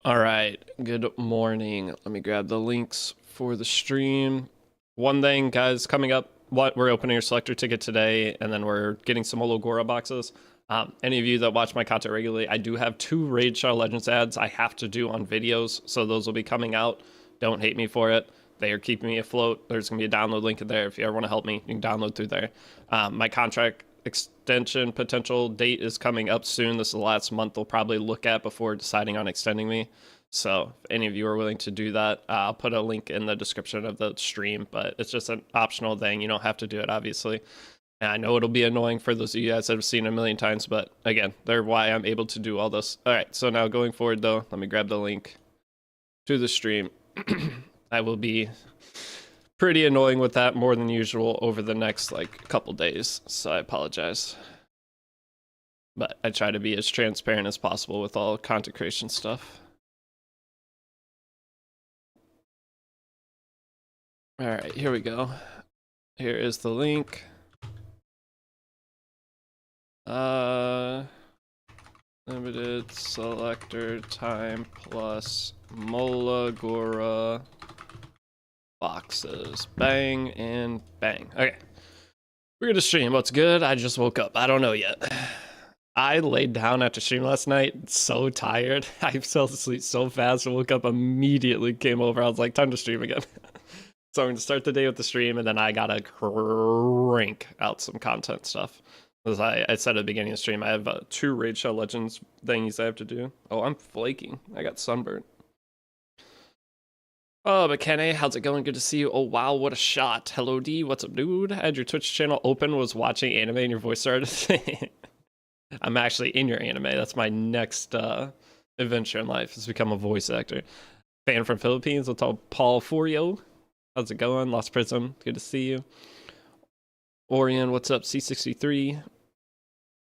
All right, good morning. Let me grab the links for the stream. One thing, guys, coming up, we're opening your selector ticket today, and then we're getting some molagora boxes. Any of you that watch my content regularly, I do have 2 Raid Shadow Legends ads I have to do on videos, so those will be coming out. Don't hate me for it. They are keeping me afloat. There's going to be a download link in there. If you ever want to help me, you can download through there. My contract extension potential date is coming up soon. This is the last month they'll probably look at before deciding on extending me. So if any of you are willing to do that, I'll put a link in the description of the stream, but it's just an optional thing. You don't have to do it, obviously. And I know it'll be annoying for those of you guys that have seen it a million times, but again, they're why I'm able to do all this. All right, so now going forward, though, let me grab the link to the stream. I will be pretty annoying with that more than usual over the next couple days, so I apologize. But I try to be as transparent as possible with all content creation stuff. All right, here we go. Here is the link. Limited selector time plus molagora boxes. Bang and bang. Okay. We're gonna stream. What's good? I just woke up. I don't know yet. I laid down after stream last night, so tired. I fell asleep so fast and woke up immediately, came over. I was like, time to stream again. So I'm gonna start the day with the stream, and then I gotta crank out some content stuff. As I said at the beginning of the stream, I have 2 Raid Shadow Legends things I have to do. Oh, I'm flaking. I got sunburnt. Oh, McKenna, how's it going? Good to see you. Oh, wow, what a shot. Hello, D. What's up, dude? I had your Twitch channel open, was watching anime, and your voice started. I'm actually in your anime. That's my next adventure in life, is become a voice actor. Fan from Philippines. What's up, Paul Forio? How's it going? Lost Prism. Good to see you. Orion, what's up? C63.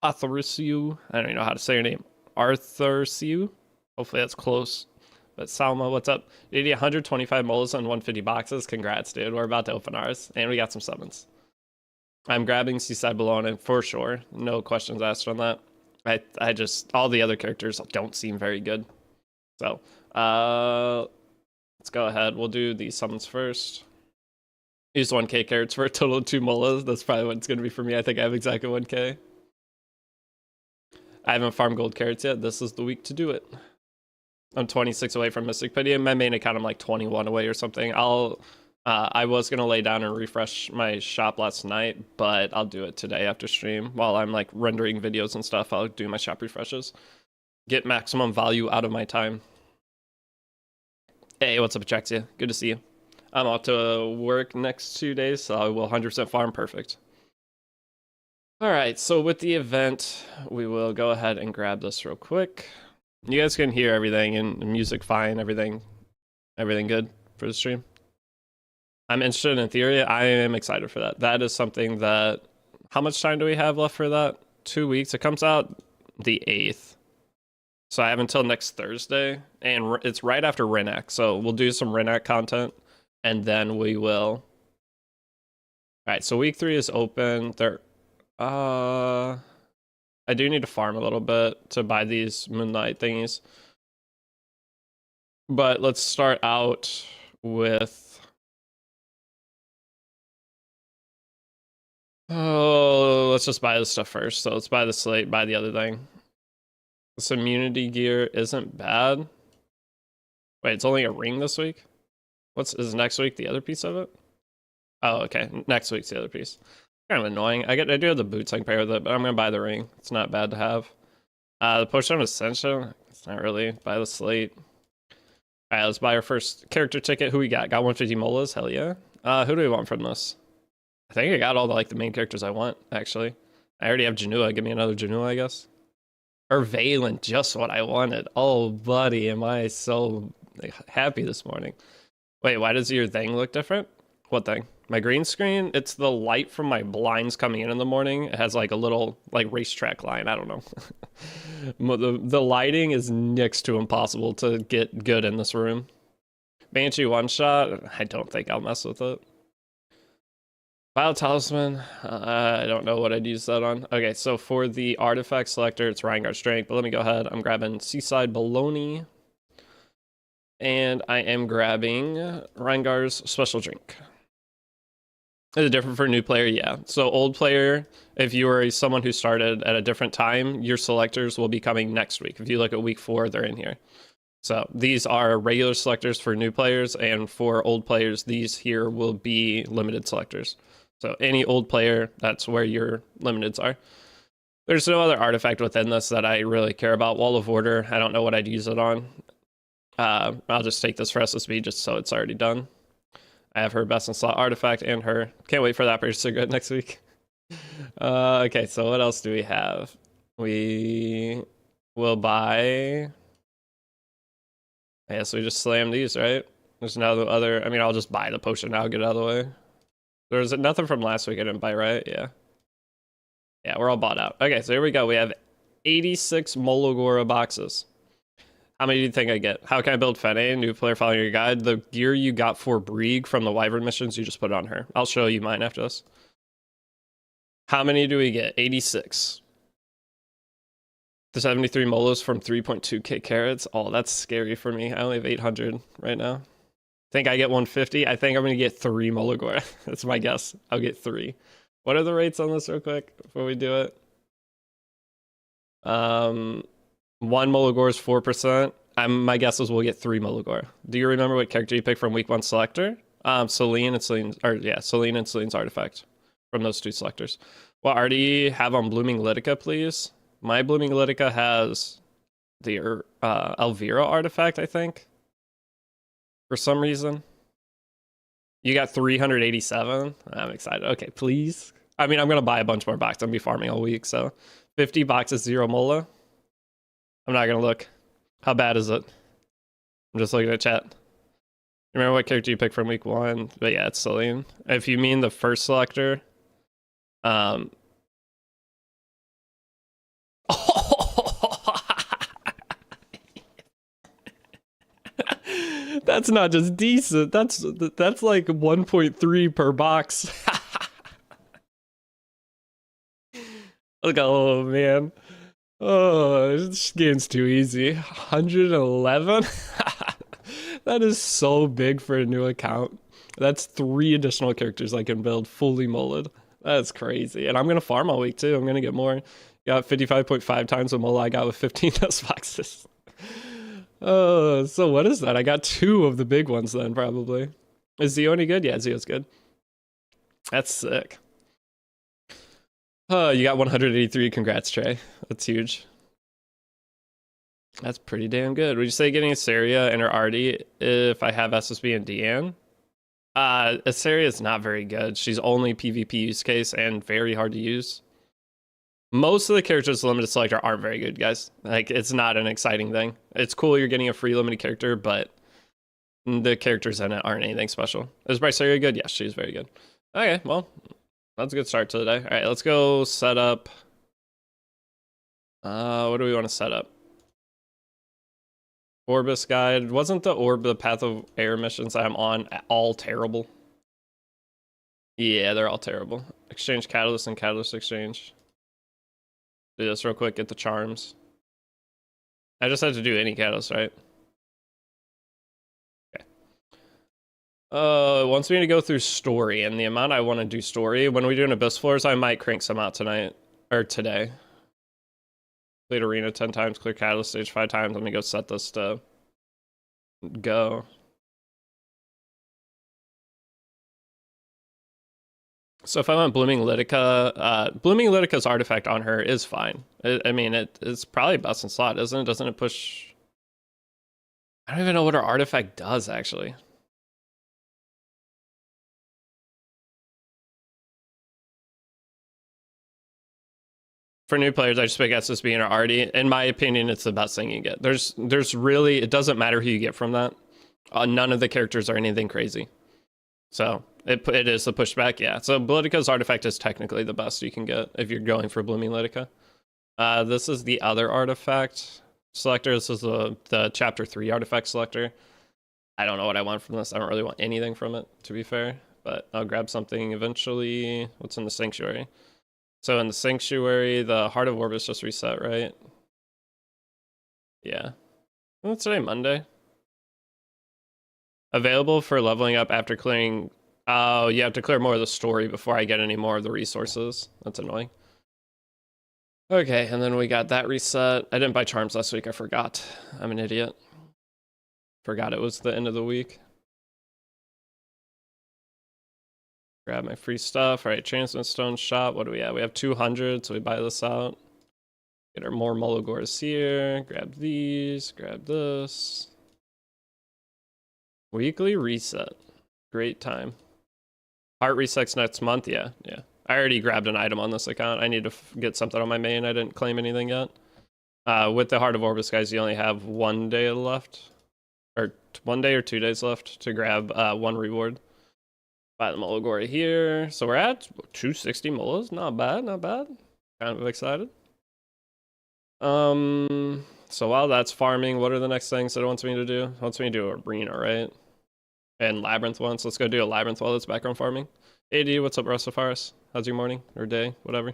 Arthursiu. I don't even know how to say your name. Arthursiu. Hopefully that's close. But Salma, what's up? Deity 125 molas and 150 boxes. Congrats, dude. We're about to open ours. And we got some summons. I'm grabbing Seaside Bologna for sure. No questions asked on that. I just, all the other characters don't seem very good. So, let's go ahead. We'll do the summons first. Use 1k carrots for a total of 2 molas. That's probably what it's going to be for me. I think I have exactly 1k. I haven't farmed gold carrots yet. This is the week to do it. I'm 26 away from Mystic Pity. My main account, I'm like 21 away or something. I was going to lay down and refresh my shop last night, but I'll do it today after stream. While I'm like rendering videos and stuff, I'll do my shop refreshes. Get maximum value out of my time. Hey, what's up, Atraxia? Good to see you. I'm off to work next 2 days, so I will 100% farm perfect. All right, so with the event, we will go ahead and grab this real quick. You guys can hear everything and music fine, everything good for the stream. I'm interested in theory. I am excited for that. That is something that, how much time do we have left for that? 2 weeks. It comes out the 8th. So I have until next Thursday, and it's right after Renac. So we'll do some Renac content, and then we will. All right, so week 3 is open. I do need to farm a little bit to buy these Moonlight thingies. But let's start out with... Oh, let's just buy this stuff first. So let's buy the slate, buy the other thing. This immunity gear isn't bad. Wait, it's only a ring this week? Is next week the other piece of it? Oh, okay. Next week's the other piece. Kind of annoying. I do have the boots I can pair with it, but I'm gonna buy the ring. It's not bad to have. The potion of ascension. It's not really. Buy the slate. All right, let's buy our first character ticket. Who we got? Got 150 molas. Hell yeah. Who do we want from this? I think I got all the main characters I want. Actually, I already have Janua. Give me another Janua, I guess. Or Valen, just what I wanted. Oh, buddy, am I so happy this morning. Wait, why does your thing look different? What thing? My green screen? It's the light from my blinds coming in the morning. It has like a little racetrack line. I don't know. The lighting is next to impossible to get good in this room. Banshee one shot? I don't think I'll mess with it. Wild Talisman, I don't know what I'd use that on. Okay, so for the artifact selector, it's Reingar Strength, but let me go ahead. I'm grabbing Seaside Bologna. And I am grabbing Reingar's special drink. Is it different for a new player? Yeah. So old player, if you are someone who started at a different time, your selectors will be coming next week. If you look at week 4, they're in here. So these are regular selectors for new players, and for old players, these here will be limited selectors. So any old player, that's where your limiteds are. There's no other artifact within this that I really care about. Wall of Order, I don't know what I'd use it on. I'll just take this for SSB just so it's already done. I have her best in slot artifact and her. Can't wait for that person to go next week. Okay, so what else do we have? We will buy. I guess we just slam these, right? There's no other. I mean, I'll just buy the potion now, get it out of the way. There's nothing from last week I didn't buy, right? Yeah. Yeah, we're all bought out. Okay, so here we go. We have 86 molagora boxes. How many do you think I get? How can I build Fene? New player following your guide. The gear you got for Brieg from the Wyvern missions, you just put it on her. I'll show you mine after this. How many do we get? 86. The 73 molas from 3.2k carats. Oh, that's scary for me. I only have 800 right now. Think I get 150? I think I'm going to get 3 molagora. That's my guess. I'll get 3. What are the rates on this real quick before we do it? 1 molagora is 4%. My guess is we'll get 3 molagora. Do you remember what character you picked from week 1 selector? Celine and Celine's artifact from those 2 selectors. What art do you have on Blooming Litica, please? My Blooming Litica has the Elvira artifact, I think. For some reason. You got 387? I'm excited. Okay, please. I mean, I'm going to buy a bunch more boxes. I'm going to be farming all week, so 50 boxes, 0 mola. I'm not going to look. How bad is it? I'm just looking at chat. Remember what character you picked from week 1? But yeah, it's Celine. If you mean the first selector, that's not just decent. That's like 1.3 per box. Look, oh man. Oh, this game's too easy. 111? That is so big for a new account. That's 3 additional characters I can build fully molded. That's crazy. And I'm going to farm all week too. I'm going to get more. Got 55.5 times the Mola I got with 15 dust boxes. So what is that? I got 2 of the big ones then, probably. Is Zio any good? Yeah, Zio's good. That's sick. Oh, you got 183. Congrats, Trey. That's huge. That's pretty damn good. Would you say getting Asaria and her Artie if I have SSB and Deanne? Asaria is not very good. She's only PvP use case and very hard to use. Most of the characters limited selector aren't very good, guys. Like, it's not an exciting thing. It's cool you're getting a free limited character, but the characters in it aren't anything special. Is Bryceria good? Yes, she's very good. Okay, well, that's a good start to the day. All right, let's go set up. What do we want to set up? Orbis guide. Wasn't the Path of Air missions I'm on all terrible? Yeah, they're all terrible. Exchange Catalyst and Catalyst Exchange. Do this real quick, get the charms. I just had to do any catalyst, right? Okay. It wants me to go through story, and the amount I want to do story, when we do an Abyss Floors, I might crank some out tonight, or today. Played Arena 10 times, clear Catalyst Stage 5 times. Let me go set this to go. So if I want Blooming Litica, Blooming Litica's artifact on her is fine. I mean, it's probably best in slot, isn't it? Doesn't it push... I don't even know what her artifact does, actually. For new players, I just pick SSB and Artie. In my opinion, it's the best thing you get. There's really... It doesn't matter who you get from that. None of the characters are anything crazy. So... It is the pushback, yeah. So Blitica's artifact is technically the best you can get if you're going for Blooming Litica. This is the other artifact selector. This is the chapter 3 artifact selector. I don't know what I want from this. I don't really want anything from it, to be fair. But I'll grab something eventually. What's in the Sanctuary? So in the Sanctuary, the Heart of Orbis just reset, right? Yeah. What's today, Monday? Available for leveling up after clearing. Oh, you have to clear more of the story before I get any more of the resources. That's annoying. Okay, and then we got that reset. I didn't buy charms last week. I forgot. I'm an idiot. Forgot it was the end of the week. Grab my free stuff. All right, Transmit Stone shop. What do we have? We have 200, so we buy this out. Get our more molagoras here. Grab these. Grab this. Weekly reset. Great time. Heart resets next month. Yeah. I already grabbed an item on this account. I need to get something on my main. I didn't claim anything yet. With the Heart of Orbis, guys, you only have 1 day left. Or 1 day or 2 days left to grab one reward. Buy the molagora here. So we're at 260 molas. Not bad, not bad. Kind of excited. So while that's farming, what are the next things that it wants me to do? It wants me to do arena, right? And Labyrinth once. Let's go do a Labyrinth while it's background farming. AD, what's up, Rustifaris? How's your morning or day? Whatever.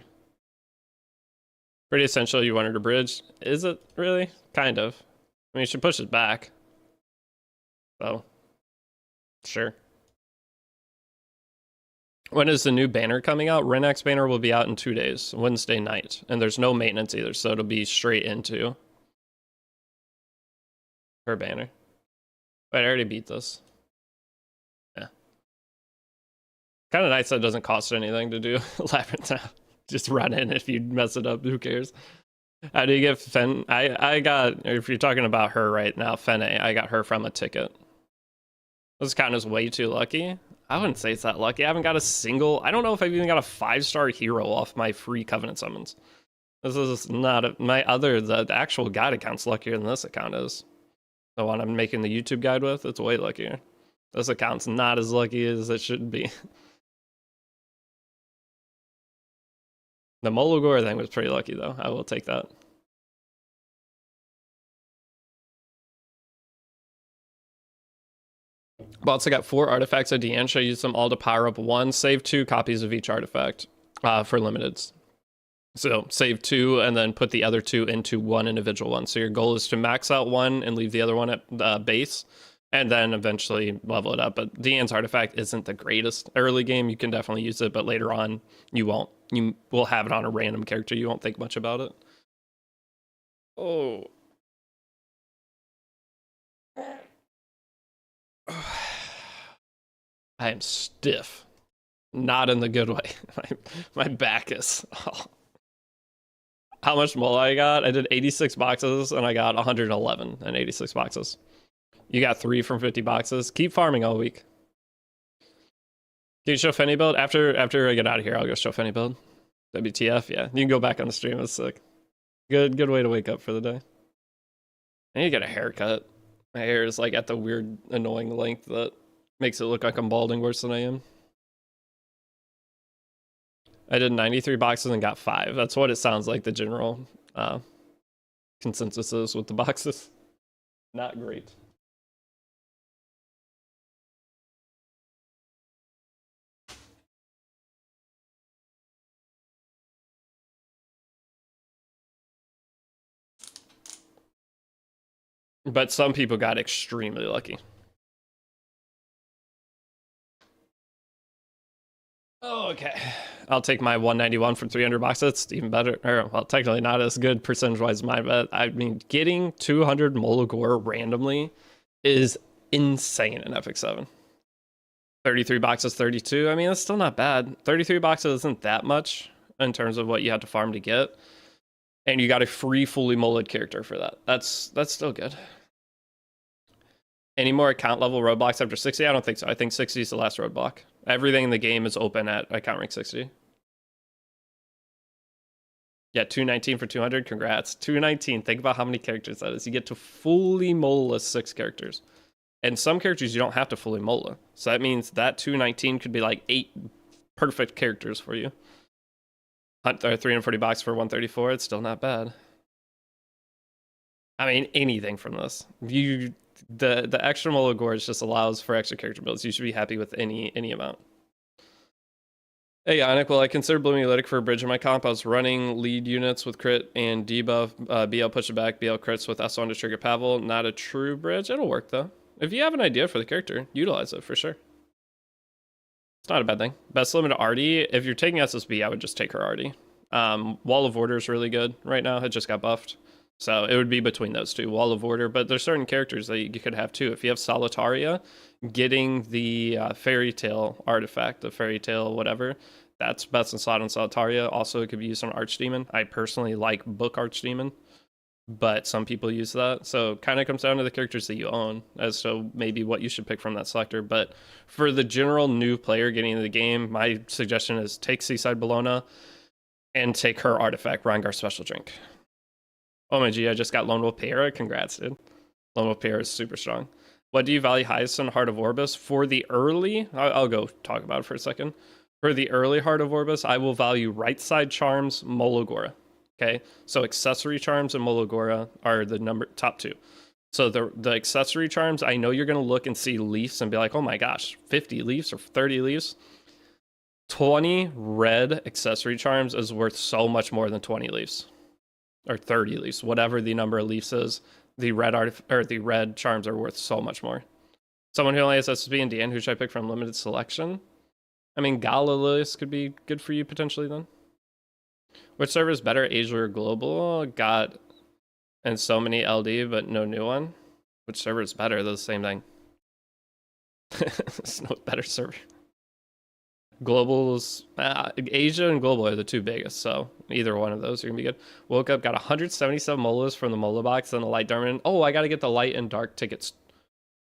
Pretty essential you wanted to bridge. Is it really? Kind of. I mean, you should push it back. So, sure. When is the new banner coming out? Renax banner will be out in 2 days, Wednesday night. And there's no maintenance either, so it'll be straight into her banner. Wait, I already beat this. Yeah. Kind of nice that it doesn't cost anything to do Labyrinth now. Just run in. If you mess it up, who cares? How do you get Fen? I got, if you're talking about her right now, Fene, I got her from a ticket. This count is way too lucky. I wouldn't say it's that lucky. I haven't got a single, I don't know if I've even got a 5-star hero off my free Covenant summons. This is not the actual guide account's luckier than this account is. The one I'm making the YouTube guide with, it's way luckier. This account's not as lucky as it should be. The molagora thing was pretty lucky though. I will take that. But also got 4 artifacts at Deanne. I used them all to power up 1. Save 2 copies of each artifact for limiteds. So save 2 and then put the other 2 into 1 individual one. So your goal is to max out 1 and leave the other one at base. And then eventually level it up. But Deanne's artifact isn't the greatest. Early game, you can definitely use it. But later on, you won't. You will have it on a random character. You won't think much about it. Oh. I am stiff. Not in the good way. My back is. Oh. How much Mola I got? I did 86 boxes and I got 111 in 86 boxes. You got 3 from 50 boxes. Keep farming all week. Can you show Fenny build? After I get out of here, I'll go show Fenny build. WTF, yeah. You can go back on the stream. It's sick. Good way to wake up for the day. I need to get a haircut. My hair is like at the weird, annoying length that makes it look like I'm balding worse than I am. I did 93 boxes and got 5. That's what it sounds like the general consensus is with the boxes. Not great. But some people got extremely lucky. Oh, okay. I'll take my 191 from 300 boxes. It's even better. Or, well, technically not as good percentage-wise as mine, but I mean, getting 200 molagora randomly is insane in Epic 7. 33 boxes, 32. I mean, that's still not bad. 33 boxes isn't that much in terms of what you have to farm to get. And you got a free fully molded character for that. That's still good. Any more account level roadblocks after 60? I don't think so. I think 60 is the last roadblock. Everything in the game is open at account rank 60. Yeah, 219 for 200. Congrats. 219. Think about how many characters that is. You get to fully mola 6 characters. And some characters you don't have to fully mola. So that means that 219 could be like 8 perfect characters for you. 340 bucks for 134. It's still not bad. I mean, anything from this. The extra molagora just allows for extra character builds. You should be happy with any amount. Hey, Yannick, well, I consider Blooming Lytic for a bridge in my comp. I was running lead units with crit and debuff, BL push it back, BL crits with S1 to trigger Pavel. Not a true bridge. It'll work, though. If you have an idea for the character, utilize it for sure. It's not a bad thing. Best limit Artie. If you're taking SSB, I would just take her Artie. Wall of Order is really good right now. It just got buffed. So it would be between those two, Wall of Order. But there's certain characters that you could have too. If you have Solitaria, getting the Fairy Tale artifact, the Fairy Tale whatever, that's best in slot on Solitaria. Also, it could be used on Archdemon. I personally like Book Archdemon, but some people use that. So kind of comes down to the characters that you own as to maybe what you should pick from that selector. But for the general new player getting into the game, my suggestion is take Seaside Bologna and take her artifact, Rangar Special Drink. Oh my G, I just got Lone Wolf Para. Congrats, dude. Lone Wolf Para is super strong. What do you value highest in Heart of Orbis? For the early, I'll go talk about it for a second. For the early Heart of Orbis, I will value Right Side Charms, molagora. Okay, so accessory charms and molagora are the top two. So the accessory charms, I know you're gonna look and see leaves and be like, oh my gosh, 50 leaves or 30 leaves. 20 red accessory charms is worth so much more than 20 leaves. Or 30 leaves, whatever the number of leaves is. The red charms are worth so much more. Someone who only has SSB and DN, who should I pick from limited selection? I mean, Galilius could be good for you potentially then. Which server is better, Asia or Global? Got and so many LD, but no new one. Which server is better? They're the same thing. There's no better server. Global's Asia and Global are the two biggest, so either one of those are gonna be good. Woke up, got 177 molas from the Mola box and the light diamond. Oh, I gotta get the light and dark tickets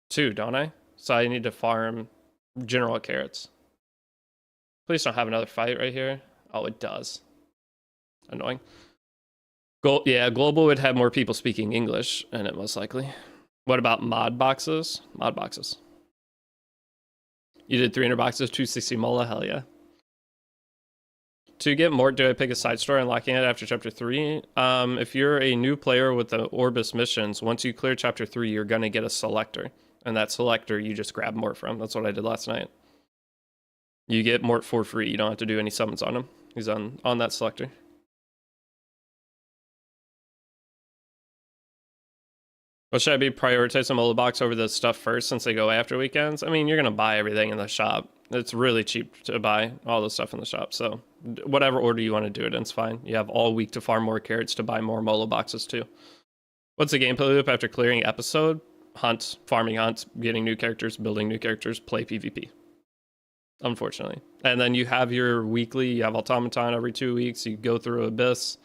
too, don't I? So I need to farm general carrots. Please don't have another fight right here. Oh, it does. Annoying. Yeah, Global would have more people speaking English in it most likely. What about mod boxes? Mod boxes. You did 300 boxes, 260 Mola, hell yeah. To get more, do I pick a side story unlocking it after chapter 3? If you're a new player with the Orbis missions, once you clear chapter 3, you're gonna get a selector. And that selector you just grab Mort from. That's what I did last night. You get Mort for free. You don't have to do any summons on him. He's on that selector. Well, should I be prioritizing Mola box over the stuff first since they go after weekends? I mean, you're gonna buy everything in the shop. It's really cheap to buy all the stuff in the shop. So whatever order you want to do it in, it's fine. You have all week to farm more carrots to buy more Mola boxes too. What's the gameplay loop after clearing episode? Hunt, farming hunts, getting new characters, building new characters, play PvP. Unfortunately. And then you have your weekly, you have Automaton every 2 weeks, you go through Abyss.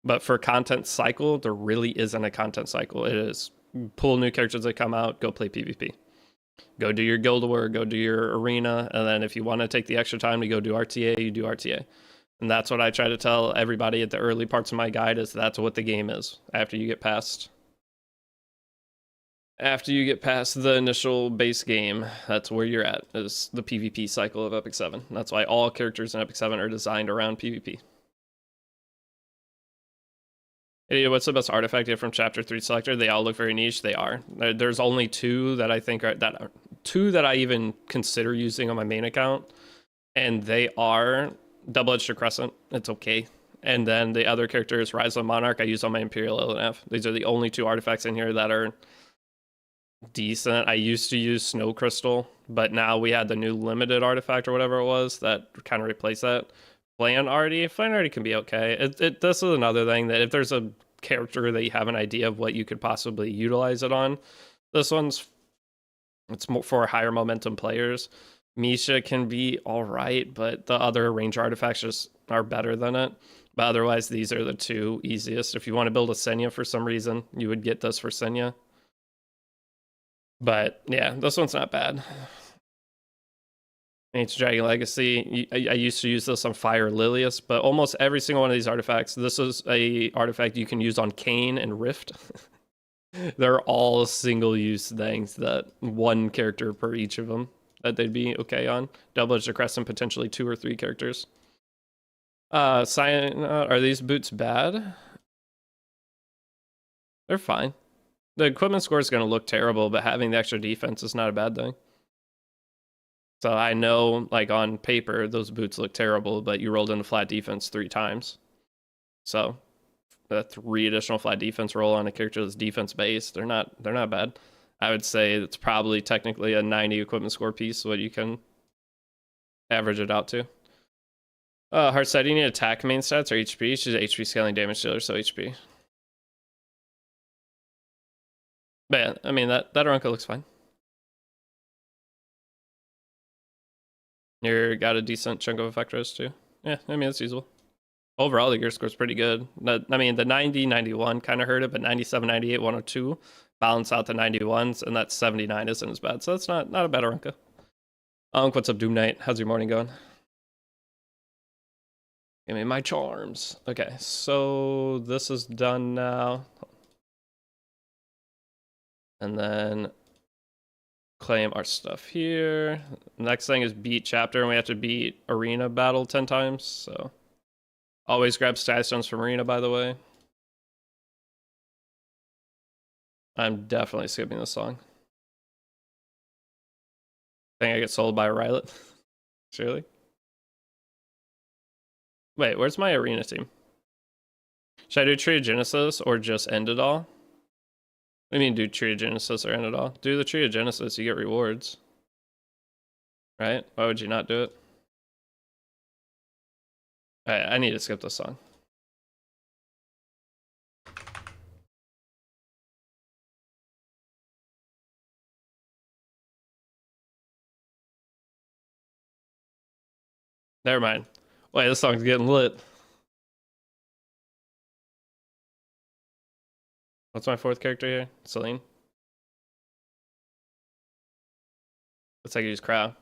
But for content cycle, there really isn't a content cycle. It is pull new characters that come out, go play PvP. Go do your guild war, go do your arena, and then if you want to take the extra time to go do RTA, you do RTA. And that's what I try to tell everybody at the early parts of my guide is that's what the game is. After you get past the initial base game, that's where you're at, is the PvP cycle of Epic 7. That's why all characters in Epic 7 are designed around PvP. Hey, what's the best artifact you have from Chapter 3 Selector? They all look very niche. They are. There's only two that I think are two that I even consider using on my main account, and they are Double-Edged Crescent. It's okay. And then the other character is Rise of the Monarch. I use on my Imperial LNF. These are the only two artifacts in here that are decent. I used to use Snow Crystal, but now we had the new limited artifact or whatever it was that kind of replaced that. Flan Artie can be okay. This is another thing that if there's a character that you have an idea of what you could possibly utilize it on, it's more for higher momentum players. Misha can be all right, but the other range artifacts just are better than it. But otherwise, these are the two easiest. If you want to build a Senya for some reason, you would get this for Senya. But yeah, this one's not bad. Ancient Dragon Legacy, I used to use this on Fire Lilius, but almost every single one of these artifacts, this is a artifact you can use on Kain and Rift. They're all single-use things that one character per each of them that they'd be okay on. Double-Edged Crescent, potentially 2 or 3 characters. Are these boots bad? They're fine. The equipment score is going to look terrible, but having the extra defense is not a bad thing. So I know, like, on paper, those boots look terrible, but you rolled in a flat defense 3 times. So, a 3 additional flat defense roll on a character that's defense-based, they're not bad. I would say it's probably technically a 90 equipment score piece, what you can average it out to. Heart side, you need attack main stats or HP? She's HP scaling damage dealer, so HP. But yeah, I mean, that Arunca looks fine. You got a decent chunk of effect res too. Yeah, I mean, it's usable. Overall, the gear score's pretty good. I mean, the 90, 91 kind of hurt it, but 97, 98, 102 balance out the 91s, and that 79 isn't as bad. So that's not a bad Arunca. What's up, Doom Knight? How's your morning going? Give me my charms. Okay, so this is done now. And then claim our stuff here. Next thing is beat chapter, and we have to beat arena battle 10 times, so always grab stat stones from arena, by the way. I'm definitely skipping this song. Think I get sold by a Rylet? Surely. Wait, where's my arena team? Should I do Tree of Genesis or just end it all? What do you mean do Tree of Genesis or end it all? Do the Tree of Genesis, you get rewards. Right? Why would you not do it? Alright, I need to skip this song. Never mind. Wait, this song's getting lit. What's my fourth character here? Celine. Looks like you use crowd.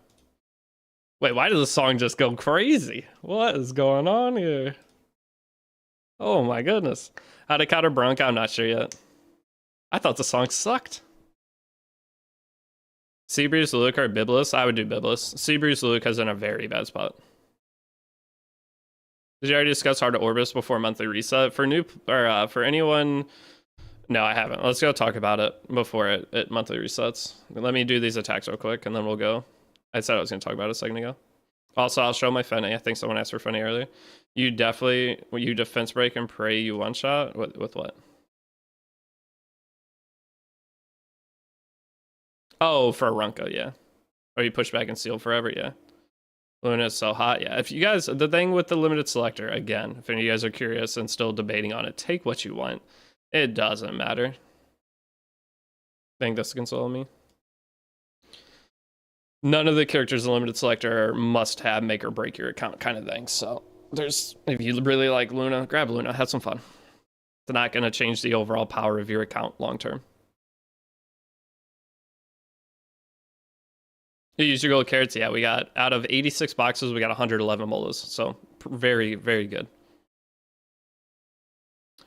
Wait, why does the song just go crazy? What is going on here? Oh my goodness. How to counter Bronca? I'm not sure yet. I thought the song sucked. Seabreeze, Luke, or Biblis? I would do Biblis. Seabreeze, Luke is in a very bad spot. Did you already discuss hard to Orbis before monthly reset? For new, or for anyone... No, I haven't. Let's go talk about it before it monthly resets. Let me do these attacks real quick, and then we'll go. I said I was going to talk about it a second ago. Also, I'll show my Fenny. I think someone asked for Fenny earlier. You definitely... You defense break and pray you one-shot? With what? Oh, for Arunca, yeah. Or you push back and seal forever, yeah. Luna is so hot, yeah. If you guys... The thing with the limited selector, again, if any of you guys are curious and still debating on it, take what you want. It doesn't matter. I think this console me. None of the characters in limited selector are must-have, make or break your account kind of thing. So there's, if you really like Luna, grab Luna, have some fun. It's not going to change the overall power of your account long term. You use your gold carrots, yeah. We got out of 86 boxes, we got 111 molas. So very, very good.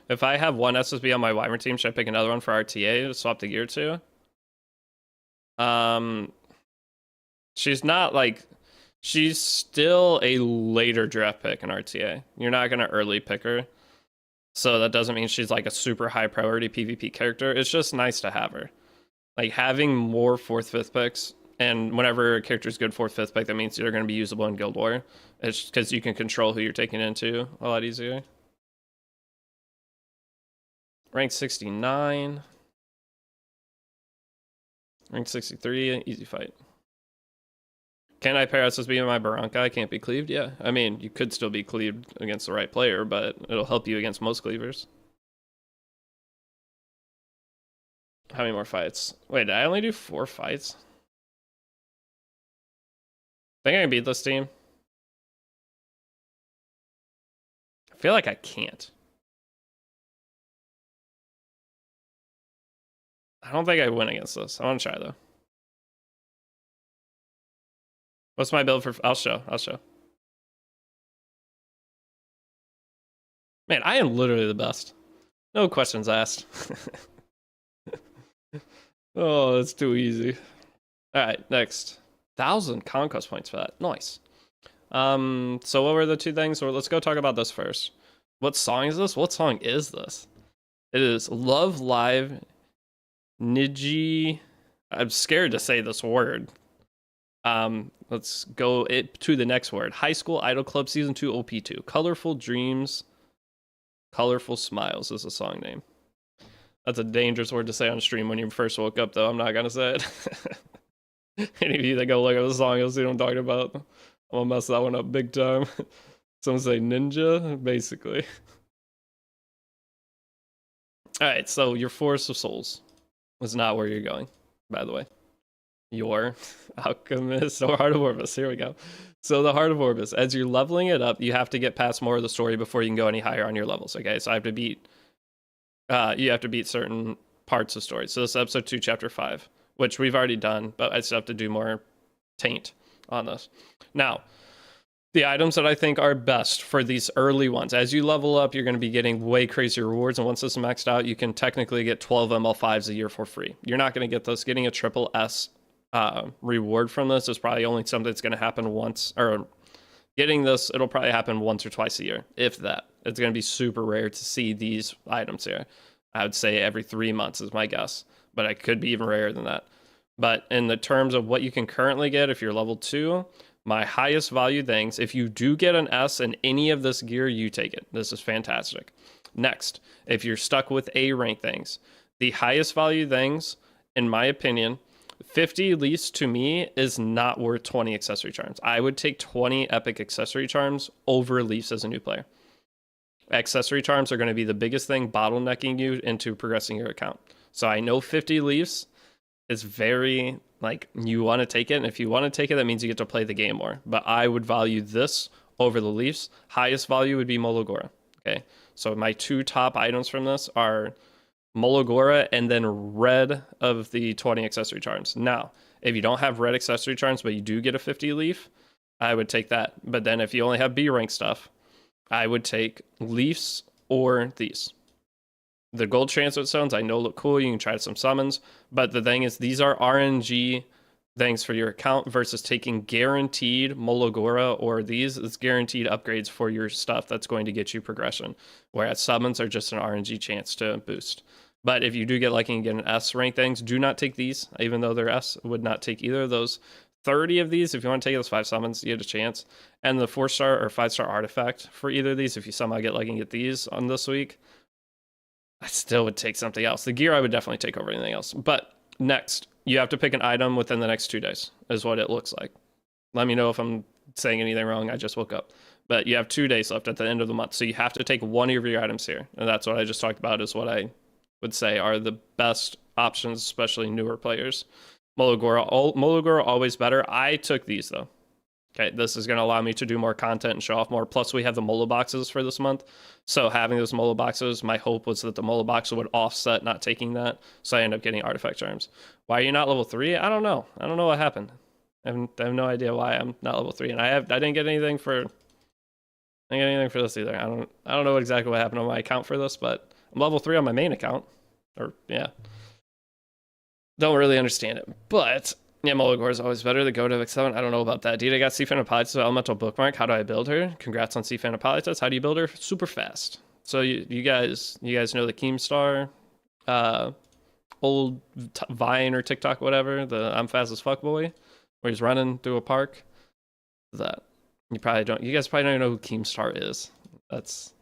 If I have one SSB on my Wyvern team, should I pick another one for RTA to swap the gear to? She's not like... She's still a later draft pick in RTA. You're not going to early pick her. So that doesn't mean she's like a super high priority PvP character. It's just nice to have her. Like having more 4th, 5th picks, and whenever a character is good 4th, 5th pick, that means they're going to be usable in Guild War. It's because you can control who you're taking into a lot easier. Rank 69. Rank 63, easy fight. Can I pair SSB in my Barranca? I can't be cleaved? Yeah. I mean, you could still be cleaved against the right player, but it'll help you against most cleavers. How many more fights? Wait, did I only do 4 fights? Think I can beat this team? I feel like I can't. I don't think I win against this. I want to try, though. What's my build for... I'll show. Man, I am literally the best. No questions asked. Oh, that's too easy. Alright, next. 1,000 conquest points for that. Nice. So what were the two things? Well, let's go talk about this first. What song is this? What song is this? It is Love Live Niji. I'm scared to say this word. Let's go to the next word. High School Idol Club Season 2 OP2. Colorful Dreams, Colorful Smiles is the song name. That's a dangerous word to say on stream when you first woke up, though. I'm not gonna say it. Any of you that go look at the song, you'll see what I'm talking about. I'm gonna mess that one up big time. Someone say ninja, basically. Alright, so your Forest of Souls is not where you're going, by the way. Your Alchemist or Heart of Orbis. Here we go. So the Heart of Orbis, as you're leveling it up, you have to get past more of the story before you can go any higher on your levels. Okay, so I have to beat. You have to beat certain parts of story. So this is episode 2, chapter 5, which we've already done, but I still have to do more taint on this. Now, the items that I think are best for these early ones, as you level up, you're going to be getting way crazier rewards. And once this is maxed out, you can technically get 12 ML5s a year for free. You're not going to get this. Getting a triple S reward from this is probably only something that's going to happen once, or getting this, it'll probably happen once or twice a year, if that. It's going to be super rare to see these items here. I would say every 3 months is my guess, but it could be even rarer than that. But in the terms of what you can currently get if you're level 2, my highest value things, if you do get an S in any of this gear, you take it. This is fantastic. Next, if you're stuck with A rank things, the highest value things, in my opinion, 50 least to me is not worth 20 accessory charms. I would take 20 epic accessory charms over leafs as a new player. Accessory charms are going to be the biggest thing bottlenecking you into progressing your account. So I know 50 leafs is very, like, you want to take it, and if you want to take it, that means you get to play the game more. But I would value this over the leafs. Highest value would be molagora. Okay, so my 2 top items from this are molagora and then red of the 20 accessory charms. Now, if you don't have red accessory charms, but you do get a 50 leaf, I would take that. But then if you only have B rank stuff, I would take leafs or these. The gold transit stones I know look cool. You can try some summons, but the thing is, these are RNG things for your account versus taking guaranteed molagora or these. It's guaranteed upgrades for your stuff that's going to get you progression, whereas summons are just an RNG chance to boost. But if you do get lucky and get an S rank things, do not take these, even though they're S. Would not take either of those. 30 of these, if you want to take those 5 summons, you get a chance. And the 4-star or 5-star artifact for either of these, if you somehow get lucky and get these on this week, I still would take something else. The gear I would definitely take over anything else. But next, you have to pick an item within the next 2 days, is what it looks like. Let me know if I'm saying anything wrong. I just woke up. But you have 2 days left at the end of the month. So you have to take one of your items here. And that's what I just talked about, is what I would say are the best options, especially newer players. Molagora always better. I took these though. Okay, this is going to allow me to do more content and show off more. Plus, we have the Mola boxes for this month. So having those Mola boxes, my hope was that the Mola box would offset not taking that. So I end up getting artifact charms. Why are you not level 3? I don't know. I don't know what happened. I have no idea why I'm not level 3. And I didn't get anything for this either. I don't know exactly what happened on my account for this, but I'm level 3 on my main account. Or yeah. Don't really understand it. But yeah, molagora is always better. The go to X7. I don't know about that. Deity got Cphantopolitas elemental bookmark. How do I build her? Congrats on Cphantopolitas. How do you build her? Super fast. So you guys know the Keemstar, old Vine or TikTok, whatever. The I'm fast as fuck boy, where he's running through a park. That you probably don't. You guys probably don't even know who Keemstar is. That's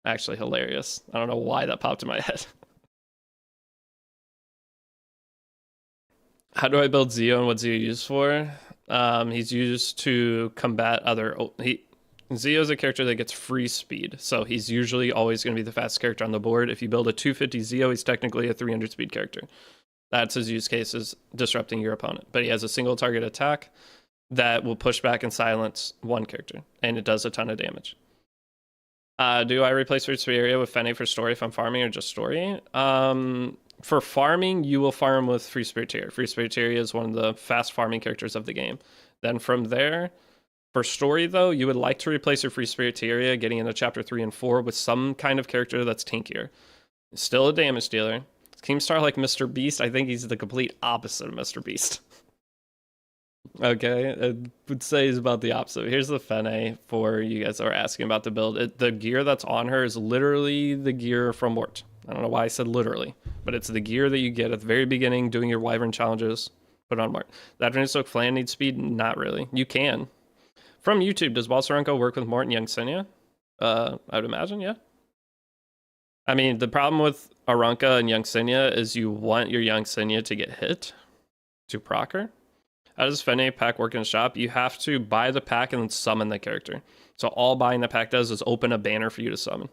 actually hilarious. I don't know why that popped in my head. How do I build Zeo and what's Zeo used for? He's used to combat other... Zeo's a character that gets free speed, so he's usually always going to be the fastest character on the board. If you build a 250 Zeo, he's technically a 300 speed character. That's his use case, is disrupting your opponent. But he has a single target attack that will push back and silence one character, and it does a ton of damage. Do I replace Free Spirit Area with Fene for story if I'm farming, or just story? For farming, you will farm with Free Spiriterior. Free Spiriterior is one of the fast farming characters of the game. Then from there, for story though, you would like to replace your Free Spiriterior getting into chapter 3 and 4 with some kind of character that's tankier. Still a damage dealer. Keemstar like Mr. Beast, I think he's the complete opposite of Mr. Beast. Okay, I would say he's about the opposite. Here's the Fene for you guys that are asking about the build. The gear that's on her is literally the gear from Mort. I don't know why I said literally, but it's the gear that you get at the very beginning doing your Wyvern challenges. Put on Mort. That Soak Flan needs speed? Not really. You can. From YouTube, does Balsarenko work with Mort and Young Senya? I would imagine, yeah. I mean, the problem with Arunca and Young Senya is you want your Young Senya to get hit to procer. How does Fene pack work in the shop? You have to buy the pack and then summon the character. So all buying the pack does is open a banner for you to summon.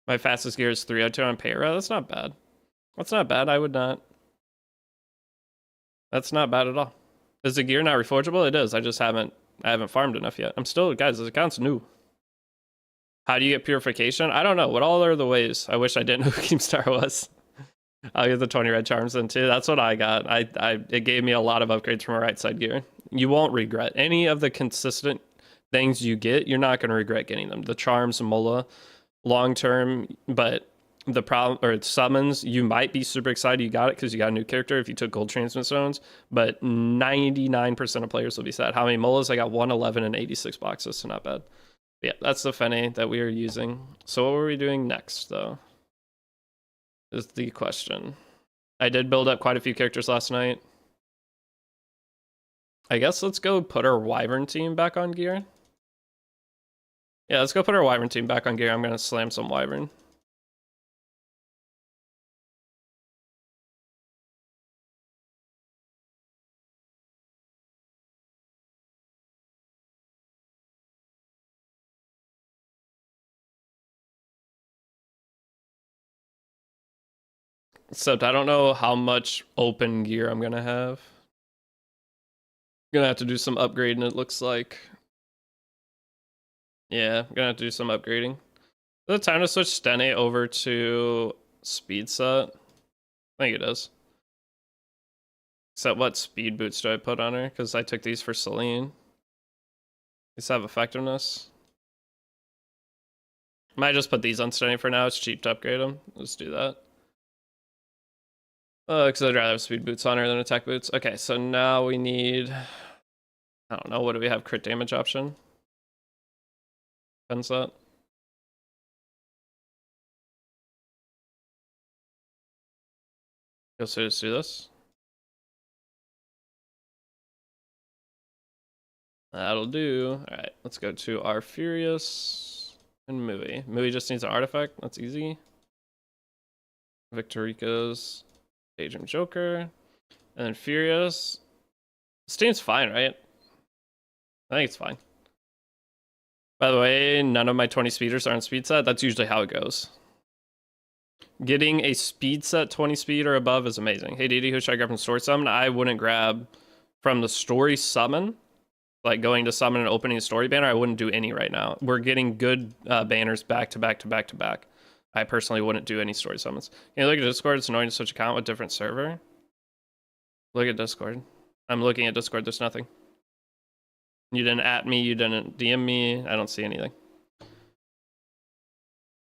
My fastest gear is 302 on Payra. That's not bad. That's not bad. I would not. That's not bad at all. Is the gear not reforgeable? It is. I haven't farmed enough yet. I'm still, guys, this account's new. How do you get purification? I don't know. What all are the ways? I wish I didn't know who Keemstar was. I'll get the 20 red charms then too. That's what I got. It gave me a lot of upgrades from a right side gear. You won't regret any of the consistent things you get. You're not going to regret getting them. The charms, Mola, long term, but the problem, or summons, you might be super excited you got it because you got a new character if you took gold transmit stones, but 99% of players will be sad. How many Molas? I got 111 and 86 boxes, so not bad. But yeah, that's the Fene that we are using. So what were we doing next, though? Is the question. I did build up quite a few characters last night. I guess let's go put our Wyvern team back on gear. Yeah, let's go put our Wyvern team back on gear. I'm going to slam some Wyvern. Except I don't know how much open gear I'm going to have. Gonna have to do some upgrading, it looks like. Yeah, I'm gonna have to do some upgrading. Is it time to switch Stene over to speed set? I think it is. Except what speed boots do I put on her? Because I took these for Celine. These have effectiveness. Might just put these on Stene for now. It's cheap to upgrade them. Let's do that. Because I'd rather have speed boots on her than attack boots. Okay, so now we need... I don't know, what do we have? Crit damage option? Pen set? So just do this. That'll do. Alright, let's go to our Furious and Mui. Mui just needs an artifact. That's easy. Victorica's Daydream Joker. And then Furious. This team's fine, right? I think it's fine. By the way, none of my 20 speeders are on speed set. That's usually how it goes. Getting a speed set 20 speed or above is amazing. Hey, Deity, who should I grab from story summon? I wouldn't grab from the story summon. Like going to summon and opening a story banner, I wouldn't do any right now. We're getting good banners back to back to back to back. I personally wouldn't do any story summons. Can you look at Discord? It's annoying to switch account with different server. Look at Discord. I'm looking at Discord. There's nothing. You didn't at me. You didn't DM me. I don't see anything.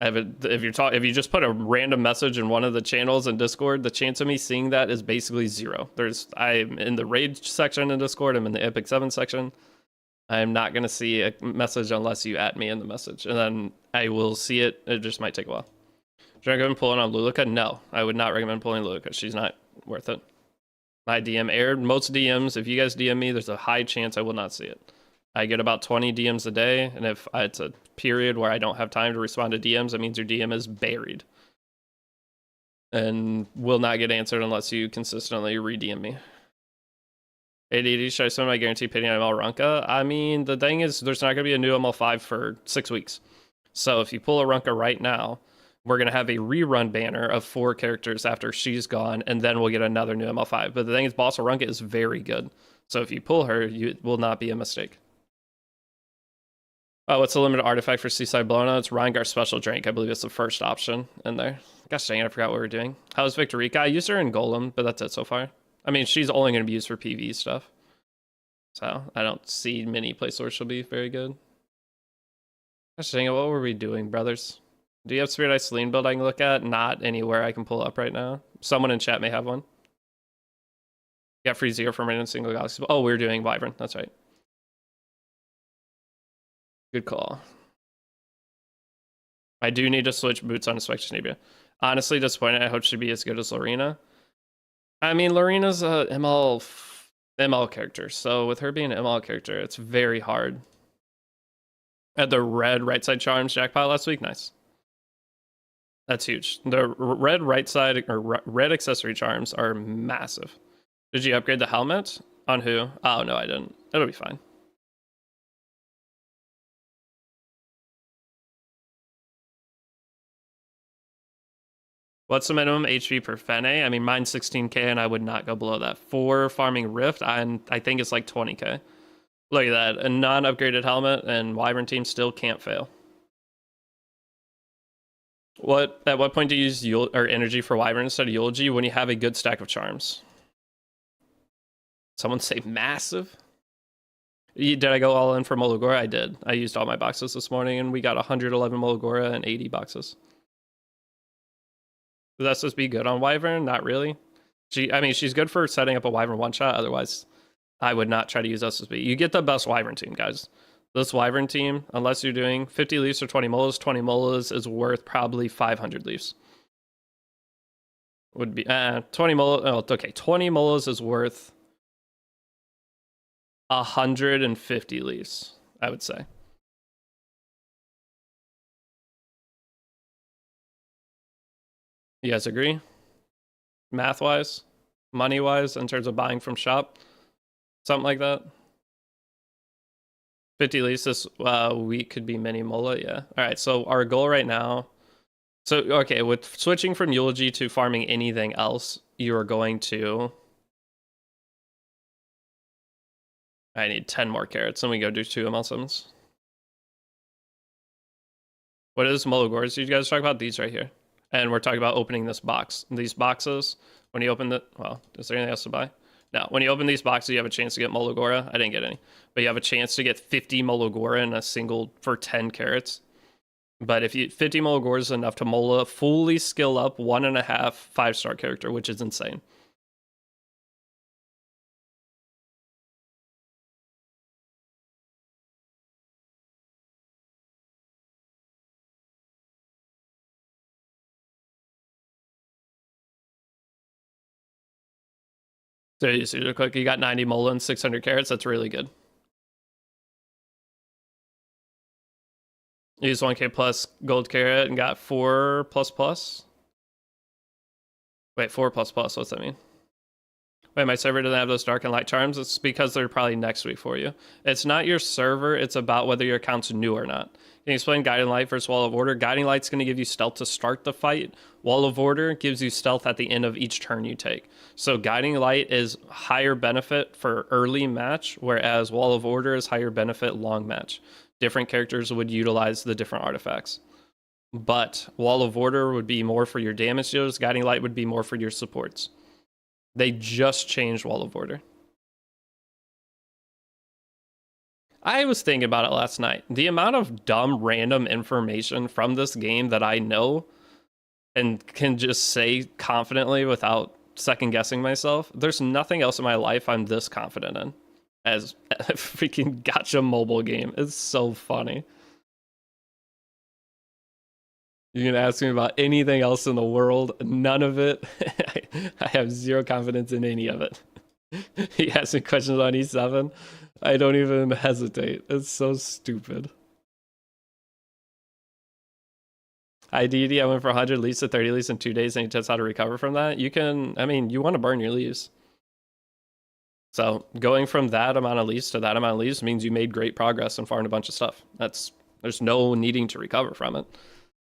I have if you just put a random message in one of the channels in Discord, the chance of me seeing that is basically zero. I'm in the raid section in Discord. I'm in the Epic 7 section. I'm not going to see a message unless you at me in the message. And then I will see it. It just might take a while. Should I recommend pulling on Luluka? No, I would not recommend pulling Luluka. She's not worth it. My DM aired. Most DMs, if you guys DM me, there's a high chance I will not see it. I get about 20 DMs a day. And if it's a period where I don't have time to respond to DMs, that means your DM is buried. And will not get answered unless you consistently re-DM me. ADD, should I spend my guarantee pitting on ML Runka? I mean, the thing is, there's not going to be a new ML5 for 6 weeks. So if you pull a Runka right now, we're going to have a rerun banner of 4 characters after she's gone, and then we'll get another new ML5. But the thing is, Boss Runka is very good. So if you pull her, it will not be a mistake. What's the limited artifact for Seaside Blowna? It's Reingar's Special Drink. I believe it's the first option in there. Gosh dang it, I forgot what we were doing. How's Victorica? I used her in Golem, but that's it so far. I mean, she's only going to be used for PV stuff. So, I don't see many places where she'll be very good. Gosh dang it, what were we doing, brothers? Do you have Spirit Eye Celine build I can look at? Not anywhere I can pull up right now. Someone in chat may have one. Got free 0 from random single galaxy. Oh, we were doing Wyvern. That's right. Good call. I do need to switch boots on Spectre Nebia. Honestly, disappointed. I hope she'd be as good as Lorena. I mean, Lorena's a ML ML character. So with her being an ML character, it's very hard. At the red right side charms jackpot last week, nice. That's huge. The red right side or red accessory charms are massive. Did you upgrade the helmet? On who? Oh no, I didn't. It'll be fine. What's the minimum HP per Fene? I mean, mine's 16k, and I would not go below that. For farming Rift, I think it's like 20k. Look at that. A non-upgraded helmet, and Wyvern team still can't fail. At what point do you use energy for Wyvern instead of Eulogy? When you have a good stack of charms. Someone say massive? Did I go all in for molagora? I did. I used all my boxes this morning, and we got 111 molagora and 80 boxes. Does that supposed to be good on Wyvern? Not really. She's good for setting up a Wyvern one-shot. Otherwise, I would not try to use SSB. You get the best Wyvern team, guys. This Wyvern team, unless you're doing 50 leaves or 20 molas is worth probably 500 leaves. Would be 20 molas. Oh, okay, 20 molas is worth 150 leaves, I would say. You guys agree? Math-wise, money-wise, in terms of buying from shop, something like that. 50 leaves this week could be mini Mola, yeah. All right, so our goal right now. So, okay, with switching from Eulogy to farming anything else, you are going to. I need 10 more carrots, and we go do 2 ML summons. What is molagora? You guys talk about these right here. And we're talking about opening this box. These boxes, when you open the, well, is there anything else to buy? No, when you open these boxes, you have a chance to get molagora. I didn't get any. But you have a chance to get 50 molagora in a single for 10 carrots. But if you 50 molagora is enough to Mola fully skill up 1.5 5-star character, which is insane. So you look like you got 90 Mola and 600 carrots. That's really good. You used 1k plus gold carrot and got 4++. Wait, 4++. What's that mean? Wait, my server doesn't have those dark and light charms. It's because they're probably next week for you. It's not your server. It's about whether your account's new or not. Can you explain Guiding Light versus Wall of Order? Guiding Light's going to give you stealth to start the fight. Wall of Order gives you stealth at the end of each turn you take. So Guiding Light is higher benefit for early match, whereas Wall of Order is higher benefit long match. Different characters would utilize the different artifacts. But Wall of Order would be more for your damage deals. Guiding Light would be more for your supports. They just changed Wall of Order. I was thinking about it last night. The amount of dumb, random information from this game that I know and can just say confidently without second guessing myself. There's nothing else in my life I'm this confident in as a freaking gacha mobile game. It's so funny. You can ask me about anything else in the world. None of it. I have zero confidence in any of it. He asked me questions on E7. I don't even hesitate. It's so stupid. Hi, Deity. I went for 100 leaves to 30 leaves in 2 days, and he tests how to recover from that. You can, I mean, you want to burn your leaves. So going from that amount of leaves to that amount of leaves means you made great progress and farmed a bunch of stuff. There's no needing to recover from it.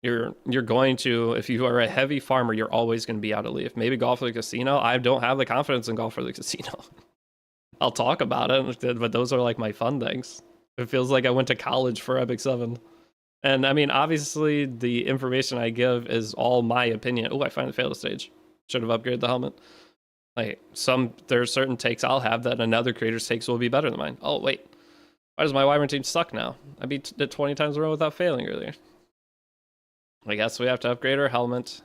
You're going to, if you are a heavy farmer, you're always going to be out of leaf. Maybe Golf for the Casino. I don't have the confidence in Golf for the Casino. I'll talk about it, but those are like my fun things. It feels like I went to college for Epic 7. And I mean, obviously the information I give is all my opinion. Oh, I finally failed a stage. Should have upgraded the helmet. Like there's certain takes I'll have that another creator's takes will be better than mine. Oh, wait. Why does my Wyvern team suck now? I beat it 20 times in a row without failing earlier. I guess we have to upgrade our helmet.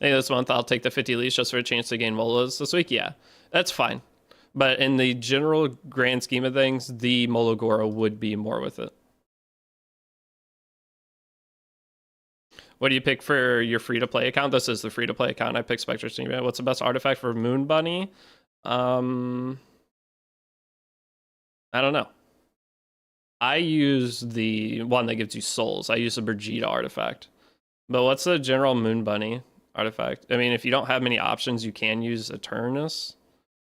Hey, this month I'll take the 50 leash just for a chance to gain Molas. This week, yeah, that's fine. But in the general grand scheme of things, the molagora would be more with it. What do you pick for your free-to-play account? This is the free-to-play account. I picked Spectre Steam. What's the best artifact for Moon Bunny? I don't know. I use the one that gives you souls. I use the Brigida artifact. But what's the general Moon Bunny artifact? I mean, if you don't have many options, you can use Eternus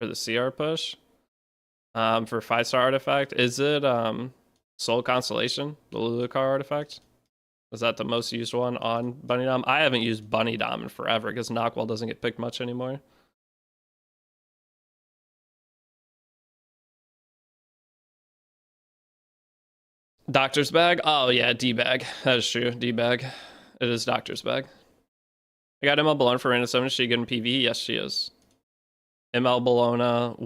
for the CR push. For 5-star artifact, is it Soul Constellation, the Lulucar artifact? Is that the most used one on Bunny Dom? I haven't used Bunny Dom in forever because Knockwell doesn't get picked much anymore. Doctor's Bag? Oh yeah, D-Bag. That is true, D-Bag. It is Doctor's Bag. I got ML Bologna for random summon. Is she good in PvE? Yes, she is. ML Bologna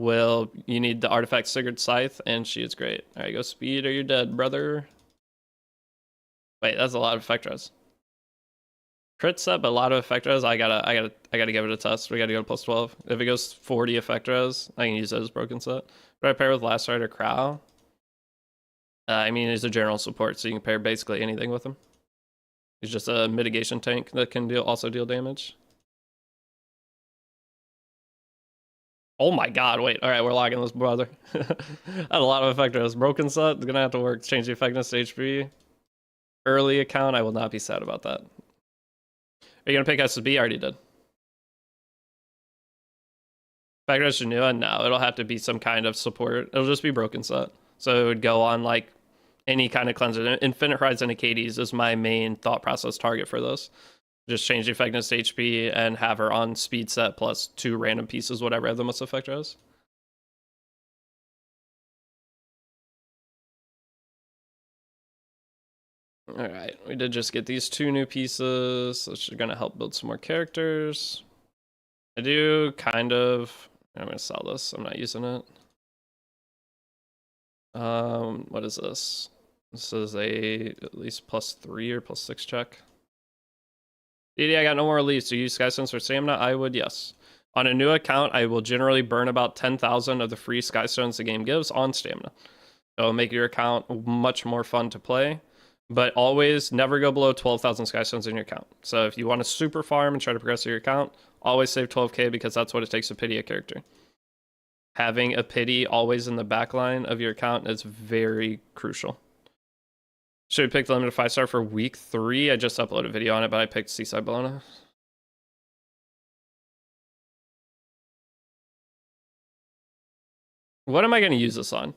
you need the artifact Sigurd Scythe, and she is great. Alright, go speed or you're dead, brother. Wait, that's a lot of effect res. Crit set, but a lot of effect res. I gotta give it a test. We gotta go to plus 12. If it goes 40 effect res, I can use that as broken set. But I pair with Last Rider Crow. I mean, he's a general support, so you can pair basically anything with him. He's just a mitigation tank that can also deal damage. Oh my god, wait. Alright, we're logging this, brother. Had a lot of effect res. Broken set, it's gonna have to work. Change the effectiveness to HP. Early account, I will not be sad about that. Are you gonna pick SB? I already did. Effect res Genua? No, it'll have to be some kind of support. It'll just be broken set. So it would go on like any kind of cleanser. Infinite Rides and Acades is my main thought process target for this. Just change the effectiveness to HP and have her on speed set plus 2 random pieces, whatever have the most effect res. Alright, we did just get these 2 new pieces, which are gonna help build some more characters. I do kind of... I'm gonna sell this, I'm not using it. What is this? This is a at least plus 3 or plus 6 check. Deity, I got no more elites. Do you use Skystones for stamina? I would, yes. On a new account, I will generally burn about 10,000 of the free Skystones the game gives on stamina. It'll make your account much more fun to play, but always never go below 12,000 Skystones in your account. So if you want to super farm and try to progress your account, always save 12k because that's what it takes to pity a character. Having a pity always in the backline of your account is very crucial. Should we pick the limited 5-star for week 3? I just uploaded a video on it, but I picked Seaside Bologna. What am I going to use this on?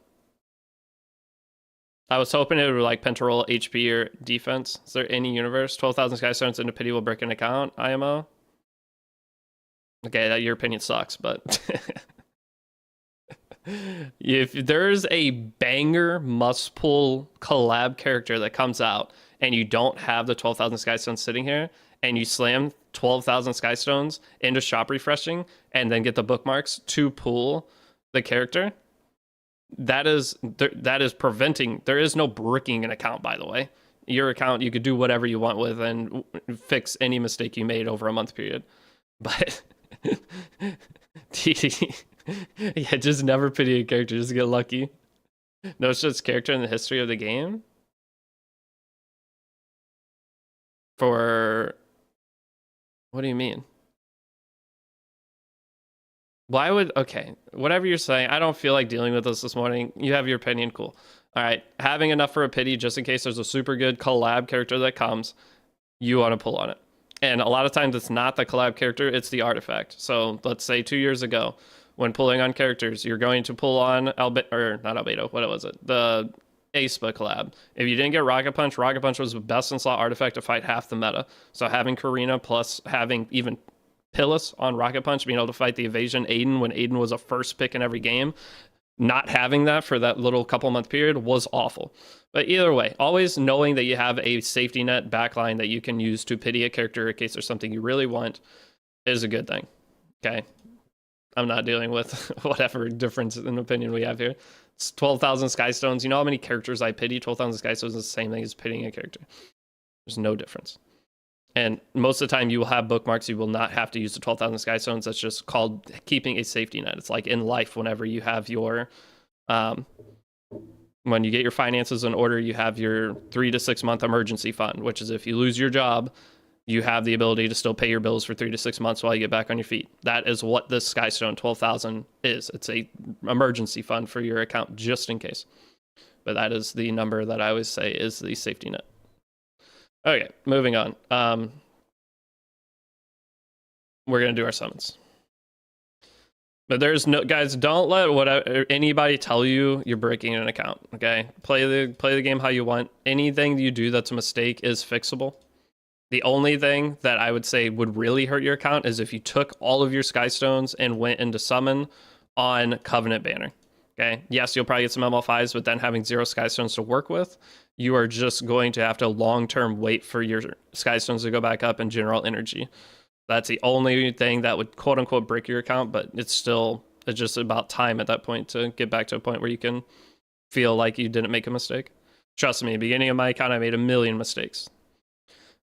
I was hoping it would like Pentaroll HP or defense. Is there any universe? 12,000 Skystones into pity will break an account, IMO? Okay, your opinion sucks, but... If there's a banger must pull collab character that comes out and you don't have the 12,000 Skystones sitting here and you slam 12,000 Skystones into shop refreshing and then get the bookmarks to pull the character, that is preventing. There is no bricking an account, by the way. Your account, you could do whatever you want with and fix any mistake you made over a month period. But yeah, just never pity a character, just get lucky. No such character in the history of the game. For what do you mean? Why would, okay, whatever you're saying, I don't feel like dealing with this morning. You have your opinion, cool. All right, having enough for a pity just in case there's a super good collab character that comes, you want to pull on it. And a lot of times it's not the collab character, it's the artifact. So let's say 2 years ago, when pulling on characters, you're going to pull on not Albedo, what was it? The Aespa collab. If you didn't get Rocket Punch was the best in slot artifact to fight half the meta. So having Karina plus having even Pillis on Rocket Punch, being able to fight the evasion Aiden when Aiden was a first pick in every game, not having that for that little couple month period was awful. But either way, always knowing that you have a safety net backline that you can use to pity a character in case there's something you really want is a good thing. Okay. I'm not dealing with whatever difference in opinion we have here. It's 12,000 Skystones. You know how many characters I pity? 12,000 Skystones is the same thing as pitying a character. There's no difference. And most of the time you will have bookmarks. You will not have to use the 12,000 Skystones. That's just called keeping a safety net. It's like in life, whenever you have your, when you get your finances in order, you have your 3 to 6 month emergency fund, which is if you lose your job, you have the ability to still pay your bills for 3 to 6 months while you get back on your feet. That is what this Skystone 12,000 is. It's a emergency fund for your account just in case. But that is the number that I always say is the safety net. Okay, moving on. We're going to do our summons. But there's no, guys, don't let anybody tell you you're breaking an account, okay? Play the game how you want. Anything you do that's a mistake is fixable. The only thing that I would say would really hurt your account is if you took all of your Skystones and went into summon on Covenant banner, okay? Yes, you'll probably get some ML5s, but then having 0 Skystones to work with, you are just going to have to long-term wait for your Skystones to go back up in general energy. That's the only thing that would quote-unquote break your account, but it's just about time at that point to get back to a point where you can feel like you didn't make a mistake. Trust me, beginning of my account, I made a million mistakes.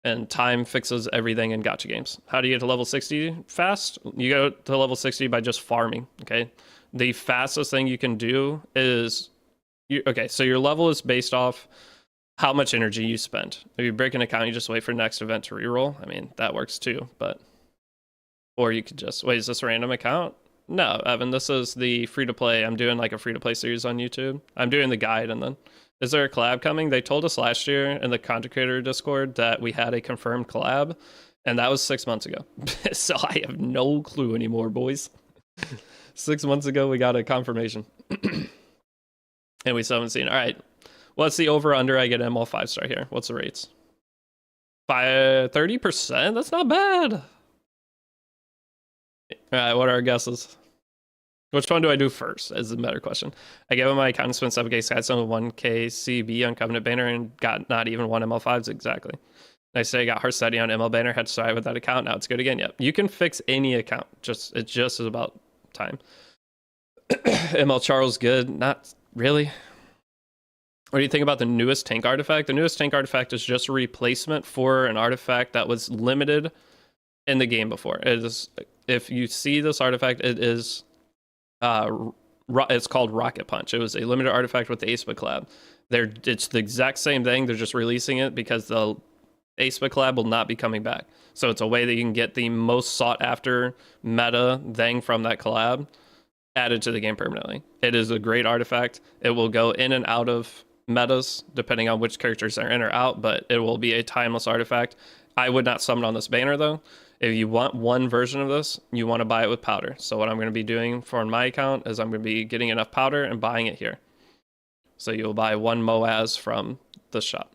And time fixes everything in gacha games. How do you get to level 60 fast? You go to level 60 by just farming, okay? The fastest thing you can do is... okay, so your level is based off how much energy you spend. If you break an account, you just wait for the next event to reroll. I mean, that works too, but... Or you could just... Wait, is this a random account? No, Evan, this is the free-to-play. I'm doing like a free-to-play series on YouTube. I'm doing the guide, and then... Is there a collab coming? They told us last year in the content creator Discord that we had a confirmed collab, and that was 6 months ago. So I have no clue anymore, boys. 6 months ago, we got a confirmation. And we still haven't seen. All right. What's the over-under I get ML 5-star here? What's the rates? 30%? That's not bad. All right, what are our guesses? Which one do I do first is the better question. I gave him my account and spent 7k Skystone with 1k CB on Covenant banner and got not even 1 ML5s exactly. I say I got Heart Steady on ML banner, had to survive with that account, now it's good again. Yep, you can fix any account, it just is about time. ML Charles good, not really. What do you think about the newest tank artifact? The newest tank artifact is just a replacement for an artifact that was limited in the game before. It is, if you see this artifact, it is... it's called Rocket Punch. It was a limited artifact with the Aespa collab. It's the exact same thing. They're just releasing it because the Aespa collab will not be coming back. So it's a way that you can get the most sought after meta thing from that collab added to the game permanently. It is a great artifact. It will go in and out of metas depending on which characters are in or out, but it will be a timeless artifact. I would not summon on this banner though. If you want one version of this, you want to buy it with powder. So what I'm going to be doing for my account is I'm going to be getting enough powder and buying it here. So you'll buy 1 Moaz from the shop.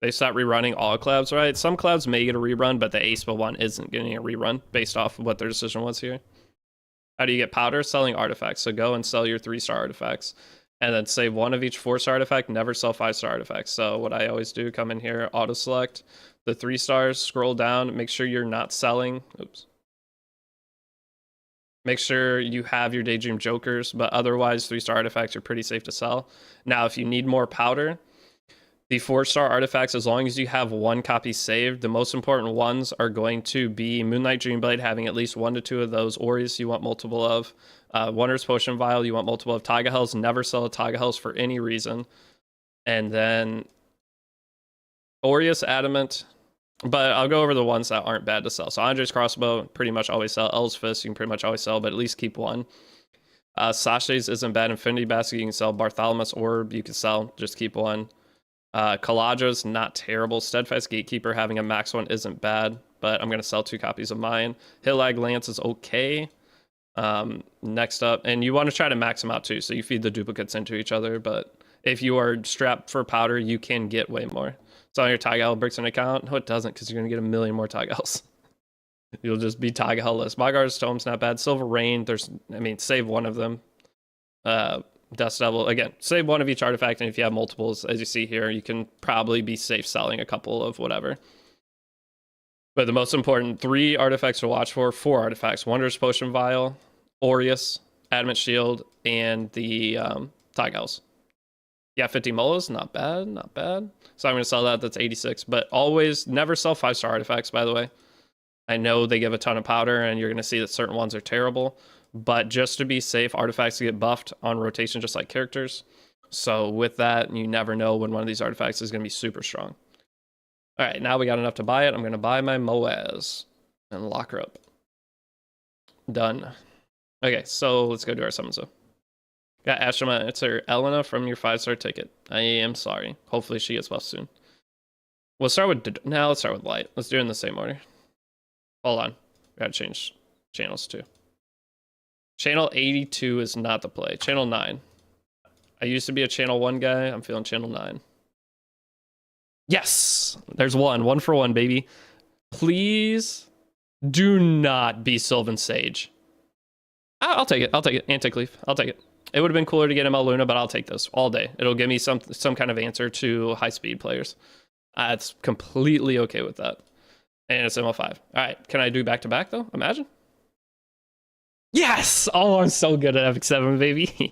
They stopped rerunning all collabs, right? Some collabs may get a rerun, but the Aespa one isn't getting a rerun based off of what their decision was here. How do you get powder? Selling artifacts. So go and sell your 3-star artifacts. And then save 1 of each 4-star artifact, never sell 5-star artifacts. So what I always do, come in here, auto select the 3 stars, scroll down, make sure you're not selling. Oops. Make sure you have your Daydream Jokers, but otherwise 3-star artifacts are pretty safe to sell. Now, if you need more powder, the 4-star artifacts, as long as you have 1 copy saved, the most important ones are going to be Moonlight Dreamblade, having at least 1 to 2 of those. Aureus, you want multiple of. Wondrous Potion Vial, you want multiple of. Taiga Hells, never sell a Taiga Hells for any reason. And then Aureus Adamant, but I'll go over the ones that aren't bad to sell. So Andre's Crossbow, pretty much always sell. El's Fist, you can pretty much always sell, but at least keep 1. Sasha's isn't bad. Infinity Basket, you can sell. Bartholomew's Orb, you can sell, just keep 1. Kalaja's not terrible. Steadfast Gatekeeper, having a max 1 isn't bad, but I'm going to sell 2 copies of mine. Hillag Lance is okay. Next up, and you want to try to max them out too, so you feed the duplicates into each other, but if you are strapped for powder, you can get way more. So on your Taiga bricks an account? No, it doesn't, because you're going to get a million more Taigals. You'll just be Taiga Hell-less. Magar's Tome's not bad. Silver Rain, save 1 of them. Dust Devil, again, save 1 of each artifact, and if you have multiples, as you see here, you can probably be safe selling a couple of whatever. But the most important 3 artifacts to watch for, 4 artifacts: Wondrous Potion Vial, Aureus, Adamant Shield, and the Taiga's. Yeah, 50 Molas, not bad, not bad. So I'm going to sell that, that's 86. But always, never sell 5-star artifacts, by the way. I know they give a ton of powder, and you're going to see that certain ones are terrible. But just to be safe, artifacts get buffed on rotation just like characters. So with that, you never know when one of these artifacts is going to be super strong. All right, now we got enough to buy it. I'm going to buy my Moaz and lock her up. Done. Okay, so let's go do our summons though. Got Ashrama. It's her Elena from your 5-star ticket. I am sorry. Hopefully she gets buffed soon. We'll start with... Now let's start with Light. Let's do it in the same order. Hold on. Gotta change channels too. Channel 82 is not the play. Channel 9. I used to be a channel 1 guy. I'm feeling channel 9. Yes! There's one. 1 for 1, baby. Please do not be Sylvan Sage. I'll take it. I'll take it. Antic Leaf. I'll take it. It would have been cooler to get ML Luna, but I'll take this all day. It'll give me some kind of answer to high-speed players. It's completely okay with that. And it's ML5. All right. Can I do back-to-back, though? Imagine. Yes! Oh, I'm so good at FX7, baby.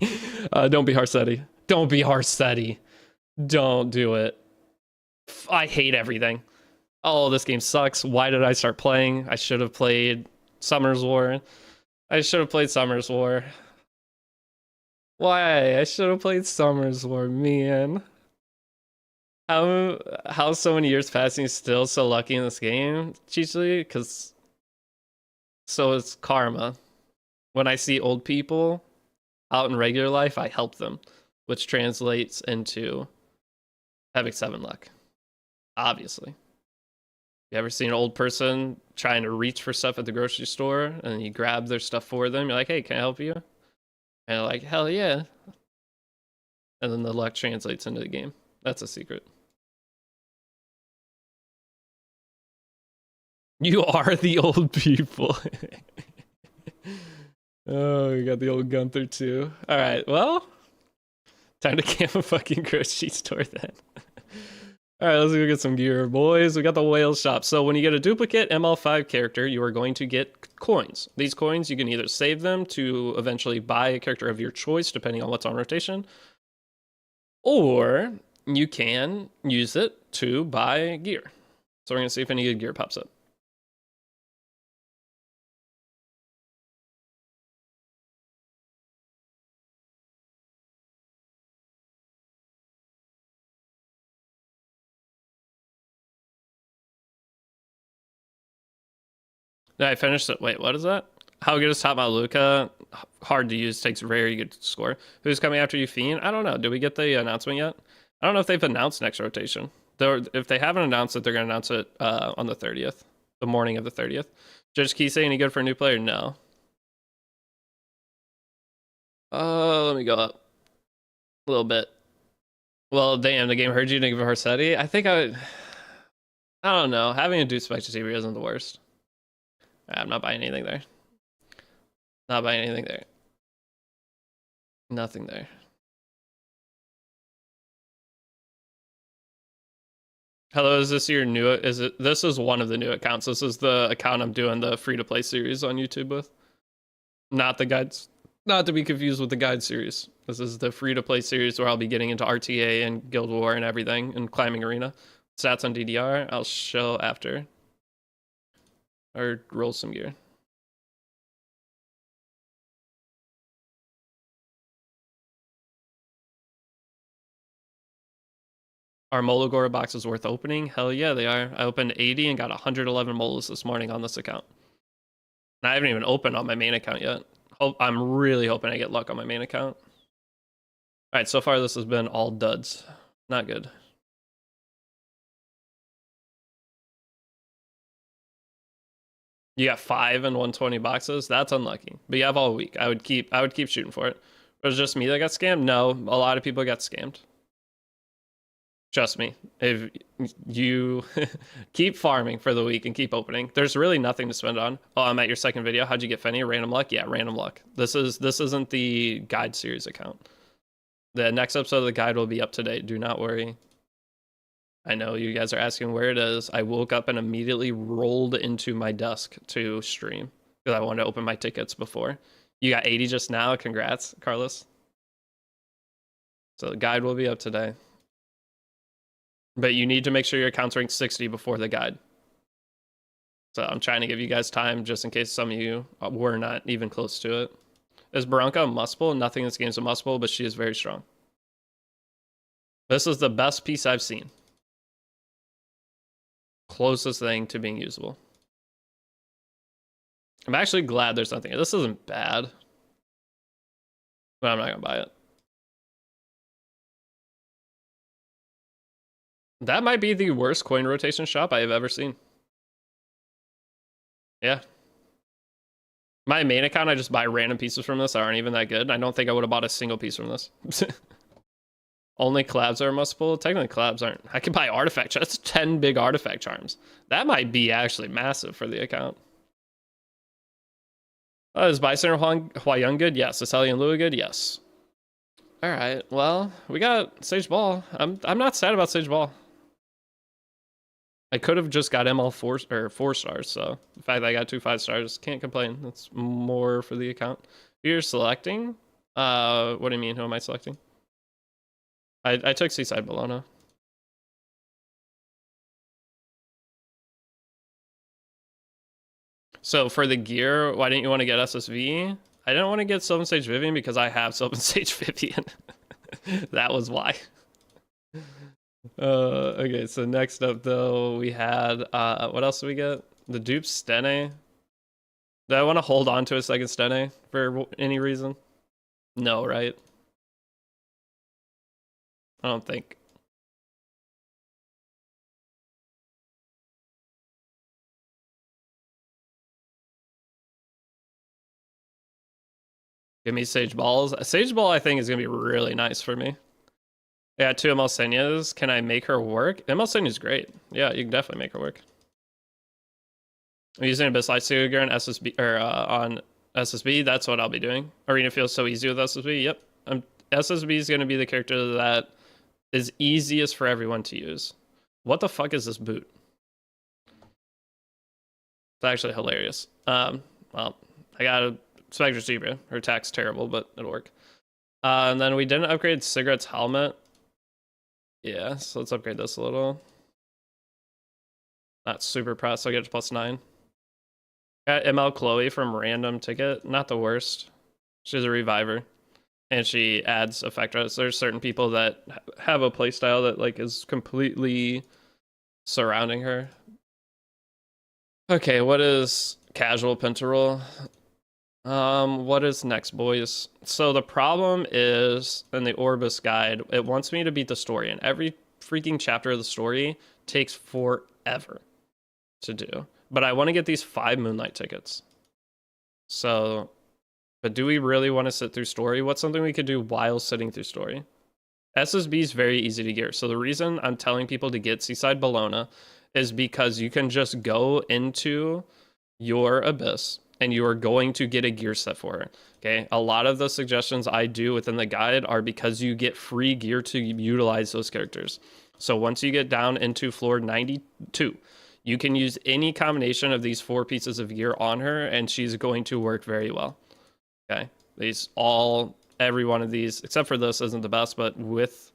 Don't be Harsetti. Don't be Harsetti. Don't do it. I hate everything. Oh, this game sucks. Why did I start playing? I should have played Summer's War. I should have played Summer's War. Why? I should have played Summer's War, man. How so many years passing still so lucky in this game? Chiefly because so it's karma. When I see old people out in regular life, I help them, which translates into having 7 luck. Obviously. You ever seen an old person trying to reach for stuff at the grocery store and you grab their stuff for them? You're like, hey, can I help you? And they're like, hell yeah. And then the luck translates into the game. That's a secret. You are the old people. Oh, we got the old Gunther too. All right, well, time to camp a fucking grocery store then. All right, let's go get some gear, boys. We got the whale shop. So when you get a duplicate ML5 character, you are going to get coins. These coins, you can either save them to eventually buy a character of your choice, depending on what's on rotation, or you can use it to buy gear. So we're going to see if any good gear pops up. Did I finish it? Wait, what is that? How good is Top Maluka? Hard to use, takes very good to score. Who's coming after you, Fiend? I don't know. Did we get the announcement yet? I don't know if they've announced next rotation. If they haven't announced it, they're going to announce it on the 30th. The morning of the 30th. Judge Kise, any good for a new player? No. Let me go up a little bit. Well, damn, the game heard you, didn't give Harsetti. I think I don't know. Having a Deuce Spectre isn't the worst. I'm not buying anything there. Not buying anything there. Nothing there. Hello, is this your new? This is one of the new accounts. This is the account I'm doing the free-to-play series on YouTube with. Not the guides. Not to be confused with the guide series. This is the free-to-play series where I'll be getting into RTA and Guild War and everything and climbing arena. Stats on DDR, I'll show after. Or roll some gear. Are molagora boxes worth opening? Hell yeah, they are. I opened 80 and got 111 molas this morning on this account. And I haven't even opened on my main account yet. I'm really hoping I get luck on my main account. All right, so far this has been all duds. Not good. You got 5 and 120 boxes. That's unlucky. But you have all week. I would keep shooting for it. Was it just me that got scammed? No, a lot of people got scammed. Trust me. If you keep farming for the week and keep opening, there's really nothing to spend on. Oh, I'm at your second video. How'd you get Fenny? Random luck? Yeah, random luck. This isn't the guide series account. The next episode of the guide will be up to date. Do not worry. I know you guys are asking where it is. I woke up and immediately rolled into my desk to stream because I wanted to open my tickets before. You got 80 just now. Congrats, Carlos. So the guide will be up today. But you need to make sure your account's ranked 60 before the guide. So I'm trying to give you guys time just in case some of you were not even close to it. Is Barranca a must-pull? Nothing in this game is a must-pull, but she is very strong. This is the best piece I've seen. closest thing to being usable. I'm actually glad there's nothing. This isn't bad, but I'm not gonna buy it. That might be the worst coin rotation shop I have ever seen. Yeah. My main account, I just buy random pieces from this that aren't even that good. I don't think I would have bought a single piece from this. Only collabs are must pull. Technically, collabs aren't. I can buy artifact. That's 10 big artifact charms. That might be actually massive for the account. Is Bystander Huayang good? Yes. Is Hellion Lua good? Yes. All right. Well, we got Sage Ball. I'm not sad about Sage Ball. I could have just got ML 4 stars. So the fact that I got 2 5 stars, can't complain. That's more for the account. You're selecting. What do you mean? Who am I selecting? I took Seaside Bologna. So for the gear, why didn't you want to get SSV? I didn't want to get Sylvan Sage Vivian because I have Sylvan Sage Vivian. That was why. Okay, so next up though, we had what else did we get? The dupe Stene. Do I want to hold on to a second Stene for any reason? No, right? I don't think. Give me Sage Balls. Sage Ball, I think, is going to be really nice for me. Yeah, 2 ML Senyas. Can I make her work? ML Senya's great. Yeah, you can definitely make her work. I'm using Abyss Lightsaber gear on SSB, or on SSB. That's what I'll be doing. Arena feels so easy with SSB. Yep. SSB is going to be the character that is easiest for everyone to use. What the fuck is this boot? It's actually hilarious. Well, I got a Spectre Zebra. Her attack's terrible, but it'll work. And then we didn't upgrade Cigarette's helmet. Yeah, so let's upgrade this a little. Not super pressed, so I get to +9. Got ML Chloe from random ticket. Not the worst. She's a reviver. And she adds effect. There's certain people that have a playstyle that like is completely surrounding her. Okay, what is casual Pentarol? What is next, boys? So the problem is in the Orbis guide, it wants me to beat the story, and every freaking chapter of the story takes forever to do. But I want to get these 5 Moonlight tickets. So, but do we really want to sit through story? What's something we could do while sitting through story? SSB is very easy to gear. So the reason I'm telling people to get Seaside Bologna is because you can just go into your Abyss and you are going to get a gear set for her. Okay, a lot of the suggestions I do within the guide are because you get free gear to utilize those characters. So once you get down into floor 92, you can use any combination of these 4 pieces of gear on her and she's going to work very well. Okay, every one of these, except for this, isn't the best, but with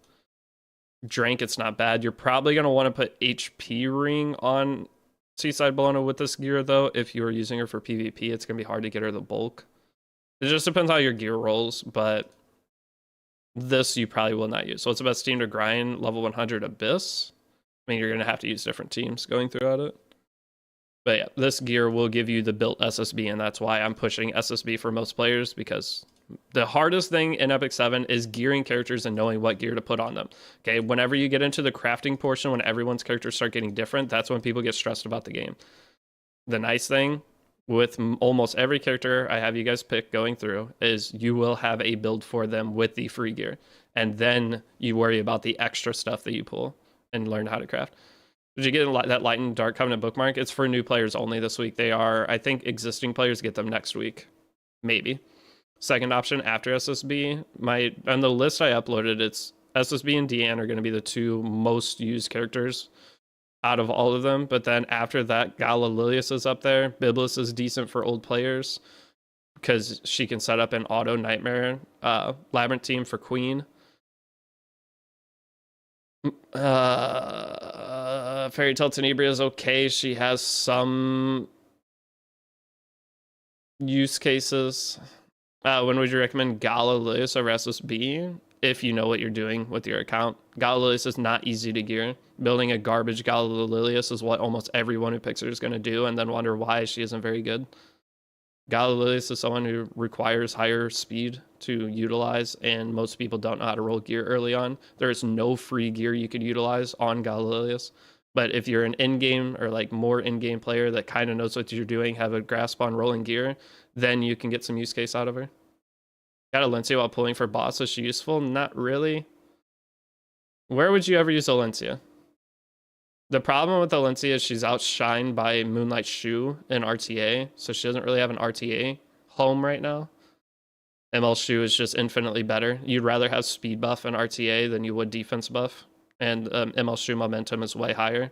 Drank, it's not bad. You're probably going to want to put HP ring on Seaside Bologna with this gear, though. If you're using her for PvP, it's going to be hard to get her the bulk. It just depends how your gear rolls, but this you probably will not use. So it's the best team to grind level 100 Abyss. I mean, you're going to have to use different teams going throughout it. But yeah, this gear will give you the built SSB, and that's why I'm pushing SSB for most players, because the hardest thing in Epic 7 is gearing characters and knowing what gear to put on them. Okay, whenever you get into the crafting portion, when everyone's characters start getting different, that's when people get stressed about the game. The nice thing with almost every character I have you guys pick going through is you will have a build for them with the free gear. And then you worry about the extra stuff that you pull and learn how to craft. Did you get that Light and Dark Covenant bookmark? It's for new players only this week. They are, I think, existing players get them next week. Maybe. Second option after SSB. On the list I uploaded, it's SSB and Deanne are going to be the 2 most used characters out of all of them. But then after that, Gala Lilius is up there. Biblis is decent for old players because she can set up an auto Nightmare Labyrinth team for Queen. Fairy Tale Tenebria is okay. She has some use cases. When would you recommend Gala Lilius over SSB? if you know what you're doing with your account. Galililius is not easy to gear. Building a garbage Galililius is what almost everyone who picks her is going to do, and then wonder why she isn't very good. Galililius is someone who requires higher speed to utilize, and most people don't know how to roll gear early on. There is no free gear you could utilize on Galililius. But if you're an in-game or like more in-game player that kind of knows what you're doing, have a grasp on rolling gear, then you can get some use case out of her. Got a Alencia while pulling for boss. Is she useful? Not really. Where would you ever use Alencia? The problem with Alencia is she's outshined by Moonlight Shu in RTA, so she doesn't really have an RTA home right now. ML Shu is just infinitely better. You'd rather have speed buff in RTA than you would defense buff, and ML Shu momentum is way higher.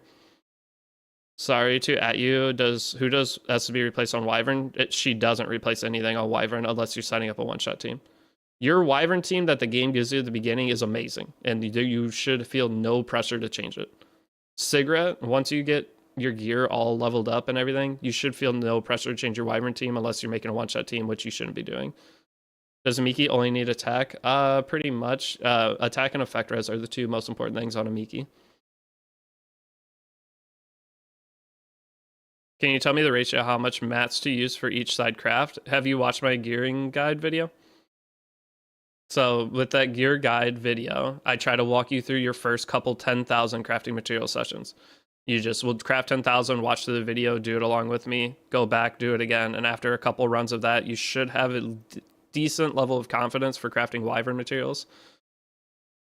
Sorry to at you. Who does SB replace on Wyvern? She doesn't replace anything on Wyvern unless you're setting up a one-shot team. Your Wyvern team that the game gives you at the beginning is amazing, and you should feel no pressure to change it. Sigret, once you get your gear all leveled up and everything, you should feel no pressure to change your Wyvern team unless you're making a one-shot team, which you shouldn't be doing. Does Miki only need attack? Pretty much. Attack and effect res are the two most important things on a Miki. Can you tell me the ratio how much mats to use for each side craft? Have you watched my gearing guide video? So with that gear guide video, I try to walk you through your first couple 10,000 crafting material sessions. You just will craft 10,000, watch the video, do it along with me, go back, do it again. And after a couple runs of that, you should have a decent level of confidence for crafting Wyvern materials.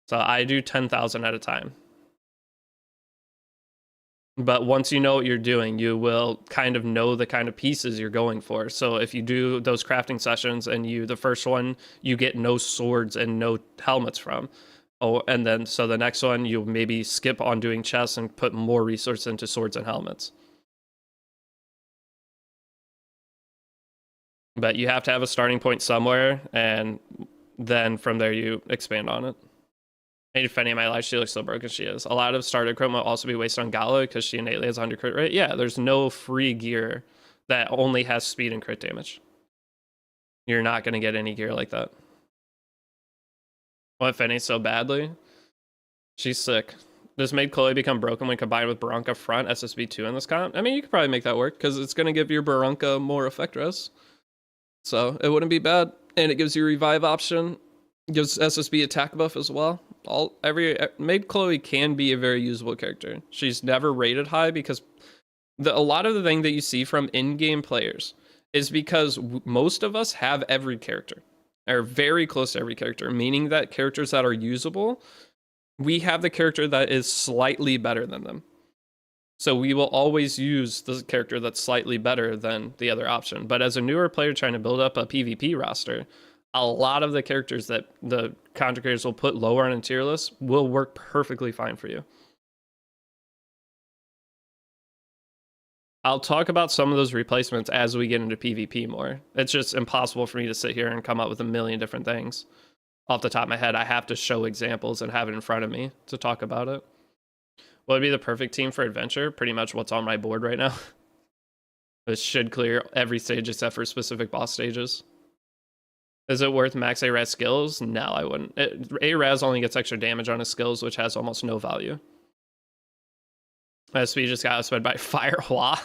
So I do 10,000 at a time. But once you know what you're doing, you will kind of know the kind of pieces you're going for. So if you do those crafting sessions and the first one, you get no swords and no helmets from. Oh, and then so the next one, you maybe skip on doing chests and put more resources into swords and helmets. But you have to have a starting point somewhere, and then from there you expand on it. Made Fenny in my life, she looks so broken she is. A lot of starter crit will also be wasted on Gala because she innately has 100 crit rate. Yeah, there's no free gear that only has speed and crit damage. You're not going to get any gear like that. What Fenny so badly? She's sick. This made Chloe become broken when combined with Barunka front SSB2 in this comp. I mean, you could probably make that work because it's going to give your Barunka more effect res. So it wouldn't be bad. And it gives you revive option. Gives SSB attack buff as well. Maid Chloe can be a very usable character. She's never rated high because a lot of the thing that you see from in-game players is because most of us have every character, or very close to every character, meaning that characters that are usable, we have the character that is slightly better than them. So we will always use the character that's slightly better than the other option. But as a newer player trying to build up a PvP roster, a lot of the characters that the content creators will put lower on a tier list will work perfectly fine for you. I'll talk about some of those replacements as we get into PvP more. It's just impossible for me to sit here and come up with a million different things off the top of my head. I have to show examples and have it in front of me to talk about it. What would be the perfect team for adventure? Pretty much what's on my board right now. It should clear every stage except for specific boss stages. Is it worth max A-Raz skills? No, I wouldn't. A-Raz only gets extra damage on his skills, which has almost no value. SP just got outsped by Firehwa.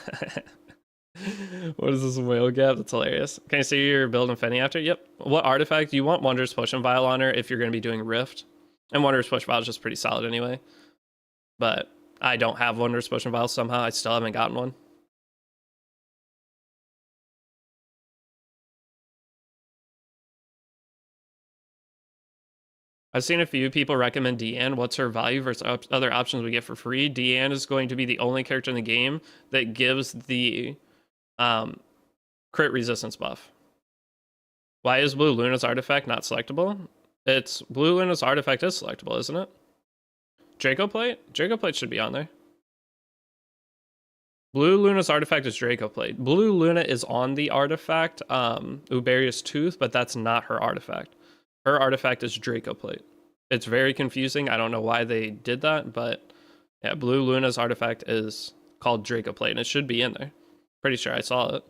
What is this whale gap? That's hilarious. Can you see your build and Fenny after? Yep. What artifact? You want Wondrous Potion Vial on her if you're going to be doing Rift. And Wondrous Potion Vial is just pretty solid anyway. But I don't have Wondrous Potion Vial somehow. I still haven't gotten one. I've seen a few people recommend Deanne. What's her value versus other options we get for free? Deanne is going to be the only character in the game that gives the crit resistance buff. Why is Blue Luna's artifact not selectable? It's Blue Luna's artifact is selectable, isn't it? Draco Plate? Draco Plate should be on there. Blue Luna's artifact is Draco Plate. Blue Luna is on the artifact, Uberius Tooth, but that's not her artifact. Her artifact is Draco Plate. It's very confusing. I don't know why they did that, but yeah, Blue Luna's artifact is called Draco Plate, and it should be in there. Pretty sure I saw it.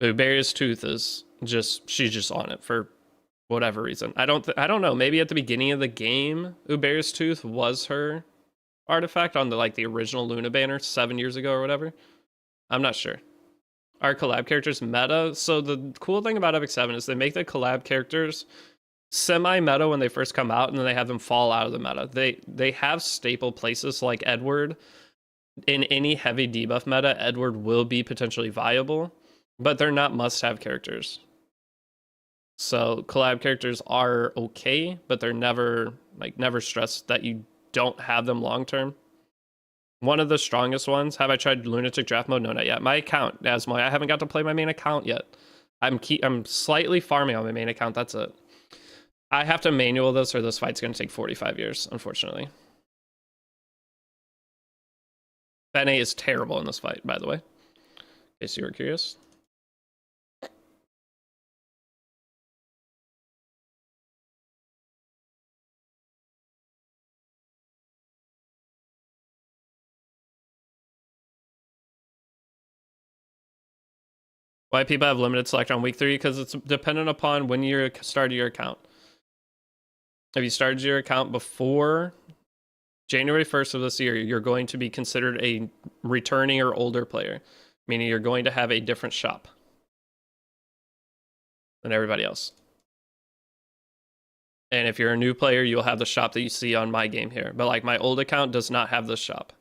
Uberius Tooth is just, she's just on it for whatever reason. I don't know. Maybe at the beginning of the game, Uberi's Tooth was her artifact on the like the original Luna banner 7 years ago or whatever. I'm not sure. Are collab characters meta? So the cool thing about Epic 7 is they make the collab characters semi-meta when they first come out, and then they have them fall out of the meta. They have staple places like Edward. In any heavy debuff meta, Edward will be potentially viable, but they're not must-have characters. So collab characters are okay, but they're never stressed that you don't have them long-term. One of the strongest ones, have I tried Lunatic Draft Mode? No, not yet. My account, Asmoy, I haven't got to play my main account yet. I'm slightly farming on my main account, that's it. I have to manual this or this fight's going to take 45 years, unfortunately. Fene is terrible in this fight, by the way, in case you were curious. Why people have limited select on week 3? Because it's dependent upon when you started your account. If you started your account before January 1st of this year, you're going to be considered a returning or older player, meaning you're going to have a different shop than everybody else. And if you're a new player, you'll have the shop that you see on my game here. But like my old account does not have this shop.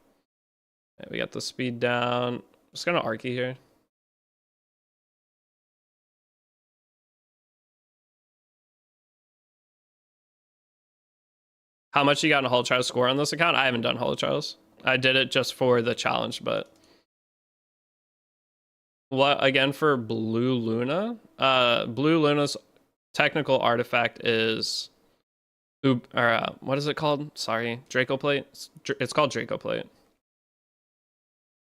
Okay, we got the speed down. I'm just gonna Arky here. How much you got in a Holo Trials score on this account? I haven't done Holo Trials. I did it just for the challenge, but what again for Blue Luna? Blue Luna's technical artifact is what is it called? Sorry, Draco Plate. It's called Draco Plate.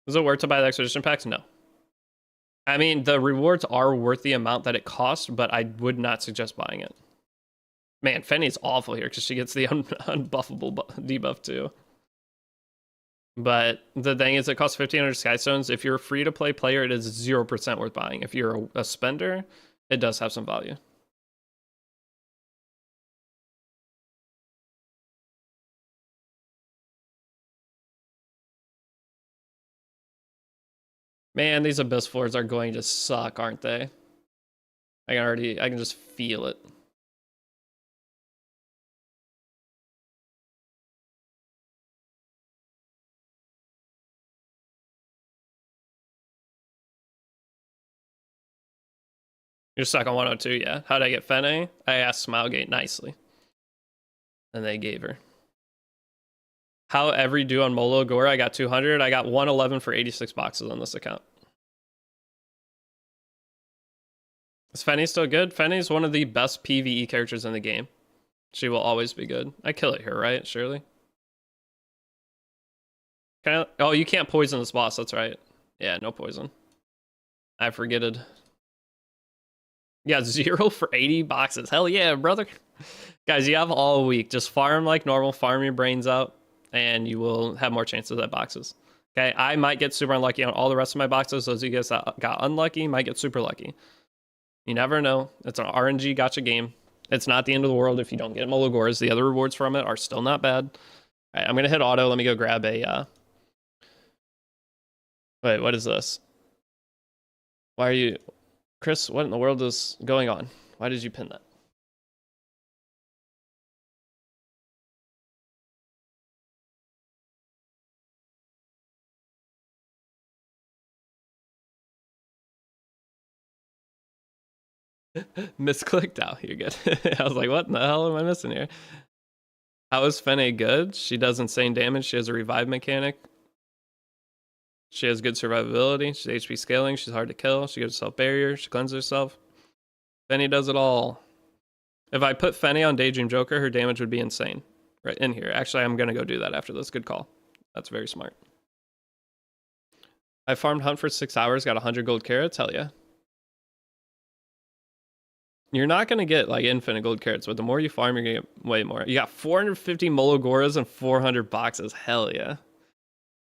Does it worth to buy the expedition packs? No. I mean, the rewards are worth the amount that it costs, but I would not suggest buying it. Man, Fenny's awful here because she gets the unbuffable debuff too. But the thing is, it costs 1,500 Skystones. If you're a free-to-play player, it is 0% worth buying. If you're a spender, it does have some value. Man, these Abyss Floors are going to suck, aren't they? I can just feel it. You're stuck on 102, yeah. How'd I get Fene? I asked Smilegate nicely. And they gave her. How every do on molagora? I got 200. I got 111 for 86 boxes on this account. Is Fene still good? Fene's one of the best PvE characters in the game. She will always be good. I kill it here, right? Surely. Oh, you can't poison this boss. That's right. Yeah, no poison. I forgetted. Yeah, 0 for 80 boxes. Hell yeah, brother. Guys, you have all week. Just farm like normal. Farm your brains out. And you will have more chances at boxes. Okay, I might get super unlucky on all the rest of my boxes. Those of you guys that got unlucky might get super lucky. You never know. It's an RNG gotcha game. It's not the end of the world if you don't get Molagoras. The other rewards from it are still not bad. All right, I'm going to hit auto. Let me go grab a... Wait, what is this? Why are you... Chris, what in the world is going on? Why did you pin that? Misclicked out. You're good. I was like, what in the hell am I missing here? How is Fene good? She does insane damage. She has a revive mechanic. She has good survivability. She's HP scaling. She's hard to kill. She gives herself barrier. She cleanses herself. Fene does it all. If I put Fene on Daydream Joker, her damage would be insane. Right in here. Actually, I'm going to go do that after this. Good call. That's very smart. I farmed Hunt for 6 hours, got 100 gold carrots. Hell yeah. You're not going to get like infinite gold carrots, but the more you farm, you're going to get way more. You got 450 Molagoras and 400 boxes. Hell yeah.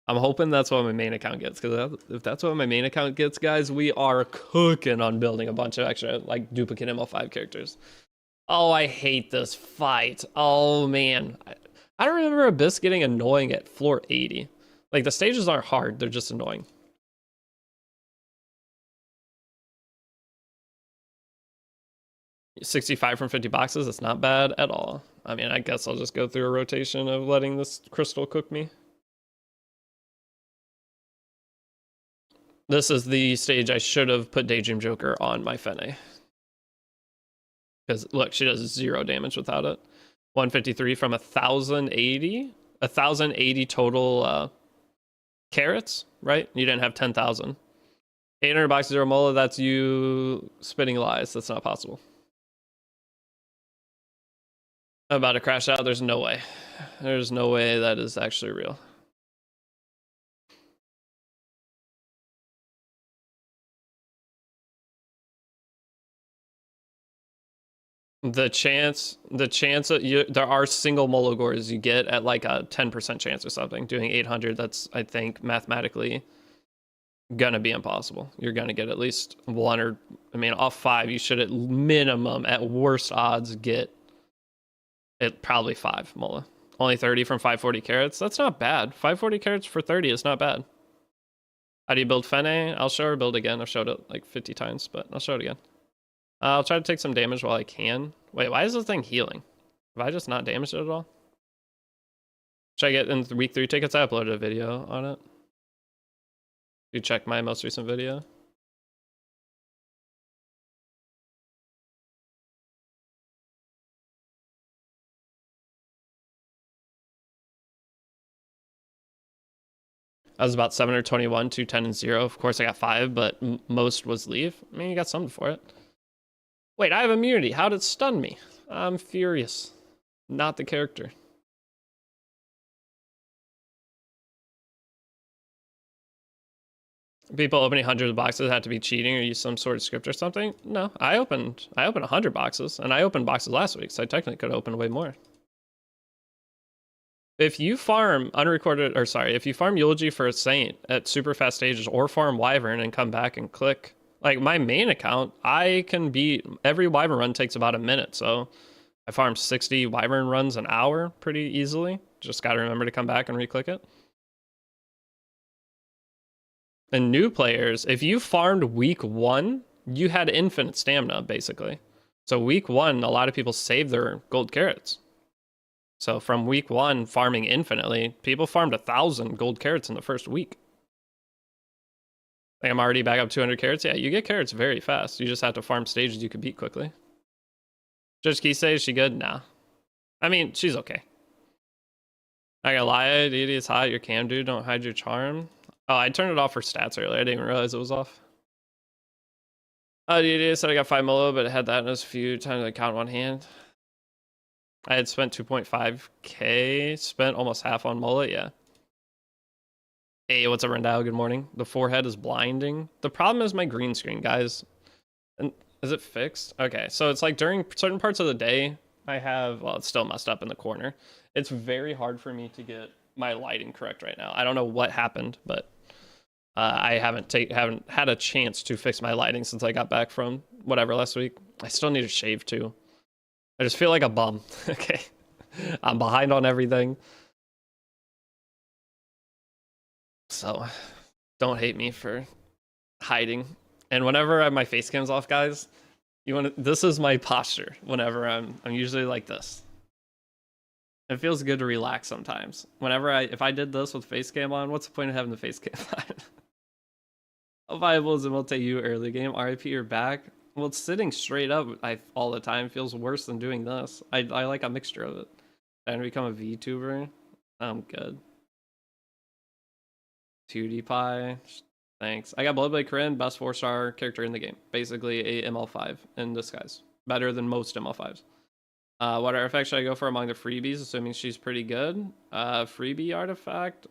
I'm hoping that's what my main account gets, because if that's what my main account gets, guys, we are cooking on building a bunch of extra like duplicate ML5 characters. Oh, I hate this fight. Oh, man. I don't remember Abyss getting annoying at floor 80. Like, the stages aren't hard, they're just annoying. $65 from 50 boxes, it's not bad at all. I mean, I guess I'll just go through a rotation of letting this crystal cook me. This is the stage I should have put Daydream Joker on my Fene. Because, look, she does 0 damage without it. 153 from 1,080? 1,080 total carrots, right? You didn't have 10,000. 800 boxes, 0 Mola, that's you spitting lies. That's not possible. I'm about to crash out. There's no way. There's no way that is actually real. The chance that there are single molagors you get at like a 10% chance or something. Doing 800, that's, I think, mathematically gonna be impossible. You're gonna get at least 1 or, I mean, off 5, you should at minimum, at worst odds, get it probably 5 Mola. Only 30 from 540 carats. That's not bad. 540 carats for 30 is not bad. How do you build Fene? I'll show her build again. I've showed it like 50 times, but I'll show it again. I'll try to take some damage while I can. Wait, why is this thing healing? Have I just not damaged it at all? Should I get in week 3 tickets? I uploaded a video on it. You check my most recent video. I was about 721, 210, and 0. Of course, I got 5, but most was leave. I mean, you got something for it. Wait, I have immunity. How did it stun me? I'm furious. Not the character. People opening hundreds of boxes had to be cheating or use some sort of script or something? No, I opened 100 boxes, and I opened boxes last week, so I technically could have opened way more. If you farm unrecorded, or sorry, if you farm Eulogy for a Saint at super fast stages, or farm Wyvern and come back and click, like my main account, I can beat, every Wyvern run takes about a minute, so I farmed 60 Wyvern runs an hour pretty easily. Just gotta remember to come back and re-click it. And new players, if you farmed week 1, you had infinite stamina, basically. So week 1, a lot of people save their gold carrots. So from week 1, farming infinitely, people farmed 1,000 gold carrots in the first week. Like I'm already back up 200 carrots. Yeah, you get carrots very fast. You just have to farm stages you could beat quickly. Judge Kisei, is she good? Nah. I mean, she's okay. I gotta lie, Deity is hot. Your cam dude, don't hide your charm. Oh, I turned it off for stats earlier. I didn't even realize it was off. Deity said I got 5 Mola, but it had that in a few times I count one hand. I had spent 2.5k, spent almost half on Mola, yeah. Hey, what's up, Rendao? Good morning. The forehead is blinding. The problem is my green screen, guys. And is it fixed? Okay, so it's like during certain parts of the day, I have, well, it's still messed up in the corner. It's very hard for me to get my lighting correct right now. I don't know what happened, but I haven't had a chance to fix my lighting since I got back from whatever last week. I still need to shave too. I just feel like a bum. Okay. I'm behind on everything. So don't hate me for hiding. And whenever I have my face cams off, guys, this is my posture whenever I'm usually like this. It feels good to relax sometimes. If I did this with face cam on, what's the point of having the face cam on? How viable is MLTU early game? RIP, you're back. Well, it's sitting straight up all the time feels worse than doing this. I like a mixture of it. And become a VTuber. I'm good. 2D Pie. Thanks. I got Bloodblade Corinne, best 4-star character in the game. Basically a ML5 in disguise. Better than most ML5s. What artifact should I go for among the freebies, assuming she's pretty good? Freebie artifact.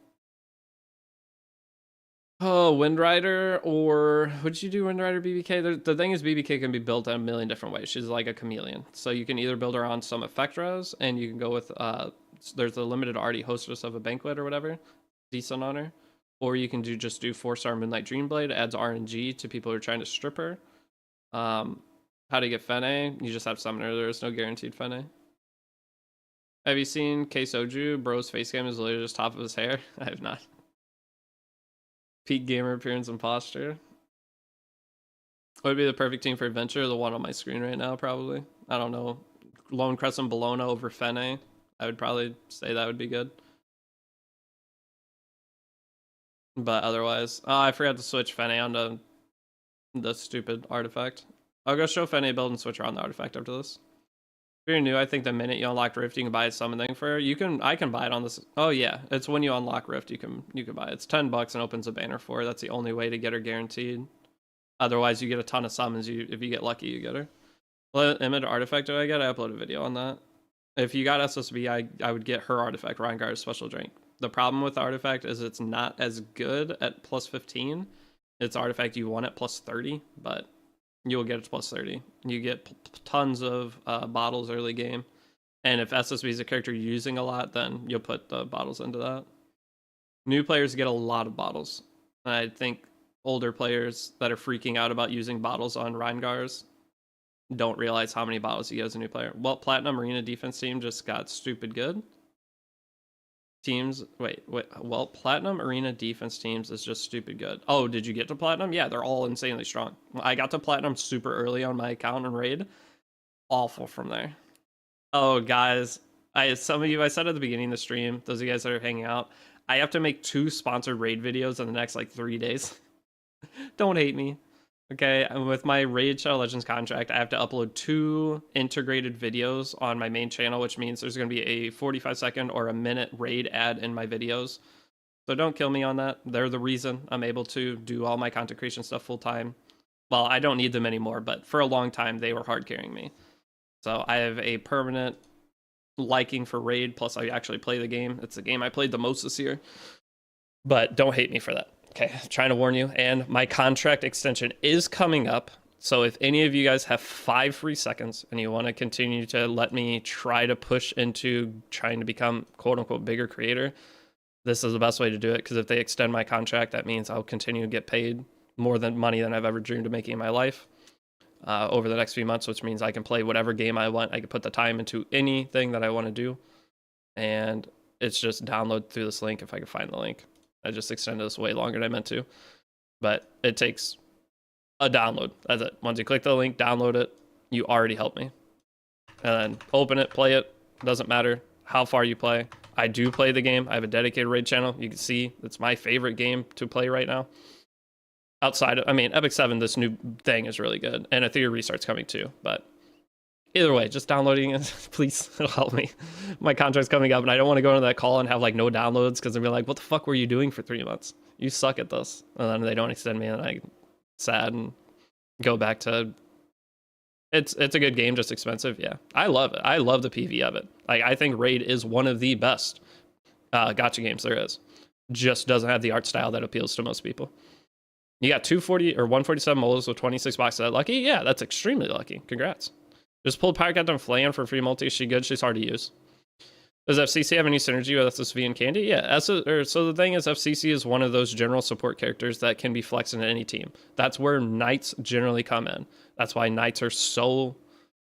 Oh, Wind Rider, or would you do Wind Rider BBK? The thing is, BBK can be built in a million different ways. She's like a chameleon. So you can either build her on some Effectras, and you can go with, there's a limited already hostess of a banquet or whatever, decent on her. Or you can just do 4-star Moonlight Dreamblade, adds RNG to people who are trying to strip her. How to get Fene? You just have Summoner. There's no guaranteed Fene. Have you seen Keisoju? Bro's face cam is literally just top of his hair. I have not. Peak gamer appearance and posture. What would be the perfect team for adventure? The one on my screen right now, probably. I don't know. Lone Crescent Bologna over Fene. I would probably say that would be good. But otherwise, I forgot to switch Fene onto the stupid artifact. I'll go show Fene build and switch her on the artifact after this. If you're new, I think the minute you unlock Rift, you can buy something for her. I can buy it on this. Oh yeah, it's when you unlock Rift, you can buy it. It's $10 and opens a banner for her. That's the only way to get her guaranteed. Otherwise, you get a ton of summons. If you get lucky, you get her. What image artifact do I get? I upload a video on that. If you got SSB, I would get her artifact, Reingar's special drink. The problem with the artifact is it's not as good at plus 15. It's artifact you want at plus 30, but you'll get it to plus 30. You get tons of bottles early game. And if SSB is a character you're using a lot, then you'll put the bottles into that. New players get a lot of bottles. I think older players that are freaking out about using bottles on Reingars don't realize how many bottles you get as a new player. Well, Platinum Arena defense team just got stupid good. Well, Platinum Arena defense teams is just stupid good. Oh, did you get to Platinum? Yeah, they're all insanely strong. I got to Platinum super early on my account and raid. Awful from there. Oh, guys, some of you, I said at the beginning of the stream, those of you guys that are hanging out, I have to make 2 sponsored raid videos in the next like 3 days. Don't hate me. Okay, with my Raid Shadow Legends contract, I have to upload 2 integrated videos on my main channel, which means there's going to be a 45-second or a minute raid ad in my videos. So don't kill me on that. They're the reason I'm able to do all my content creation stuff full time. Well, I don't need them anymore, but for a long time, they were hard carrying me. So I have a permanent liking for Raid, plus I actually play the game. It's the game I played the most this year. But don't hate me for that. Okay, trying to warn you. And my contract extension is coming up. So if any of you guys have 5 free seconds and you want to continue to let me try to push into trying to become quote unquote bigger creator, this is the best way to do it. Because if they extend my contract, that means I'll continue to get paid more than money than I've ever dreamed of making in my life over the next few months, which means I can play whatever game I want. I can put the time into anything that I want to do. And it's just download through this link if I can find the link. I just extended this way longer than I meant to, but it takes a download. That's it. Once you click the link, download it, you already helped me. And then open it, play it. Doesn't matter how far you play. I do play the game. I have a dedicated raid channel. You can see it's my favorite game to play right now. Outside of, I mean, Epic 7, this new thing is really good. And a Theory Restart's coming too, but either way, just downloading it, please, it'll help me. My contract's coming up, and I don't want to go into that call and have like no downloads because they'll be like, "What the fuck were you doing for 3 months? You suck at this." And then they don't extend me, and I'm sad and go back to. It's a good game, just expensive. Yeah, I love it. I love the PV of it. I think Raid is one of the best gacha games there is. Just doesn't have the art style that appeals to most people. You got 240 or 147 molas with 26 boxes. That lucky? Yeah, that's extremely lucky. Congrats. Just pulled Power Captain Flayan for free multi. Is she good? She's hard to use. Does FCC have any synergy with SSV and Candy? Yeah. So the thing is, FCC is one of those general support characters that can be flexed into any team. That's where Knights generally come in. That's why Knights are so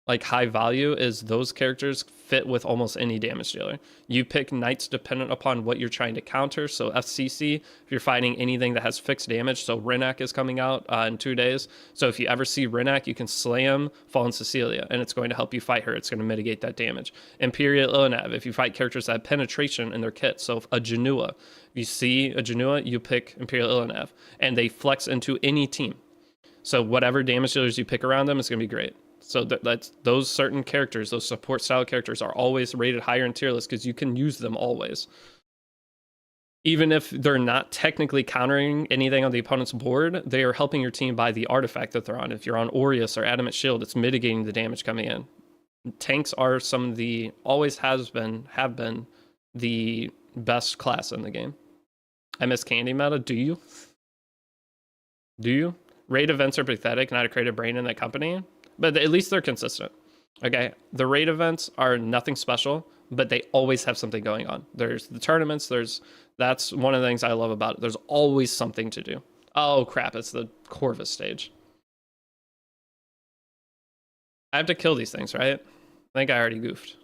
like high value, is those characters fit with almost any damage dealer. You pick Knights dependent upon what you're trying to counter. So FCC, if you're fighting anything that has fixed damage, so Renak is coming out in 2 days. So if you ever see Renak, you can slam Fallen Cecilia, and it's going to help you fight her. It's going to mitigate that damage. Imperial Ilnav, if you fight characters that have penetration in their kit, so a Janua, if you see a Janua, you pick Imperial Ilnav, and they flex into any team. So whatever damage dealers you pick around them, it's going to be great. So that's those certain characters, those support style characters, are always rated higher in tier list because you can use them always. Even if they're not technically countering anything on the opponent's board, they are helping your team by the artifact that they're on. If you're on Aureus or Adamant Shield, it's mitigating the damage coming in. Tanks are some of the, always have been the best class in the game. I miss Candy meta. Do you? Do you? Raid events are pathetic, not a creative brain in that company. But at least they're consistent. Okay, the raid events are nothing special, but they always have something going on. There's the tournaments, that's one of the things I love about it. There's always something to do. Oh crap, it's the Corvus stage. I have to kill these things, right? I think I already goofed.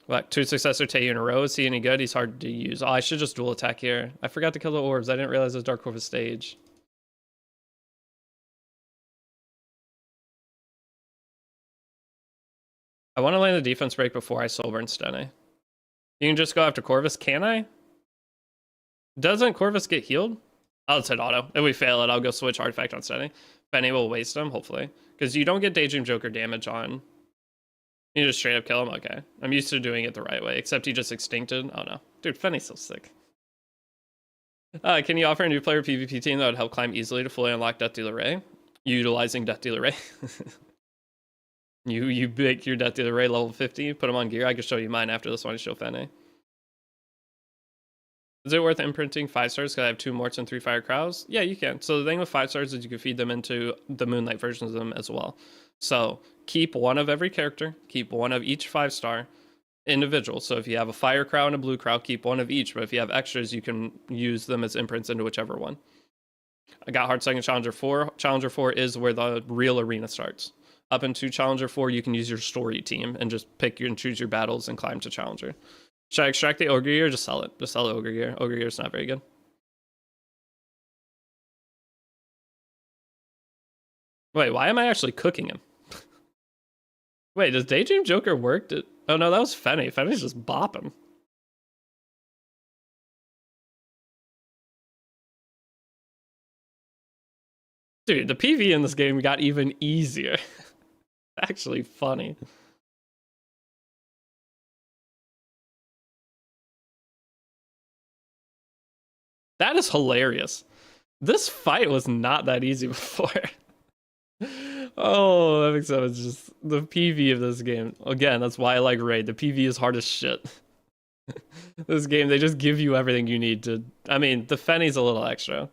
What, 2 successor Deity in a row? Is he any good? He's hard to use. Oh, I should just dual attack here. I forgot to kill the orbs. I didn't realize it was Dark Corvus stage. I want to land the defense break before I Soulburn Stene. You can just go after Corvus, can I? Doesn't Corvus get healed? I'll just hit auto. If we fail it, I'll go switch artifact on Stene. Benny will waste him, hopefully. Because you don't get Daydream Joker damage on. You just straight up kill him? Okay. I'm used to doing it the right way, except he just extincted. Oh no. Dude, Fenny's so sick. Can you offer a new player PvP team that would help climb easily to fully unlock Death Dealer Ray? Utilizing Death Dealer Ray. You make your Death Dealer Ray level 50, put him on gear. I can show you mine after this one to show Fenne. Is it worth imprinting 5 stars because I have 2 Morts and 3 Fire Crows? Yeah, you can. So the thing with 5 stars is you can feed them into the Moonlight versions of them as well. So keep one of every character, keep one of each 5-star individual. So if you have a Fire Crow and a Blue Crow, keep one of each. But if you have extras, you can use them as imprints into whichever one. I got hard second Challenger 4. Challenger 4 is where the real arena starts. Up into Challenger 4, you can use your story team and just pick and choose your battles and climb to Challenger. Should I extract the Ogre Gear or just sell it? Just sell the Ogre Gear. Ogre Gear is not very good. Wait, why am I actually cooking him? Wait, does Daydream Joker work? Oh no, that was Fenny. Fenny's just bopping. Dude, the PV in this game got even easier. Actually funny. That is hilarious. This fight was not that easy before. Oh, that makes sense. It's just the PV of this game. Again, that's why I like Raid. The PV is hard as shit. This game, they just give you everything you need to... I mean, the Fenny's a little extra.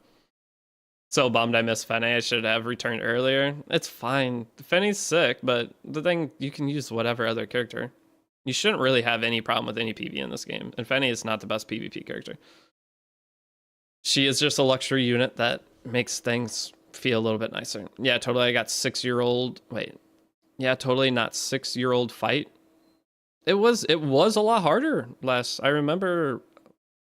So bummed I missed Fenny. I should have returned earlier. It's fine. The Fenny's sick, but the thing, you can use whatever other character. You shouldn't really have any problem with any PV in this game. And Fenny is not the best PvP character. She is just a luxury unit that makes things feel a little bit nicer. Yeah, totally. I got 6-year-old. Wait. Yeah, totally not 6-year-old fight. It was a lot harder last. I remember,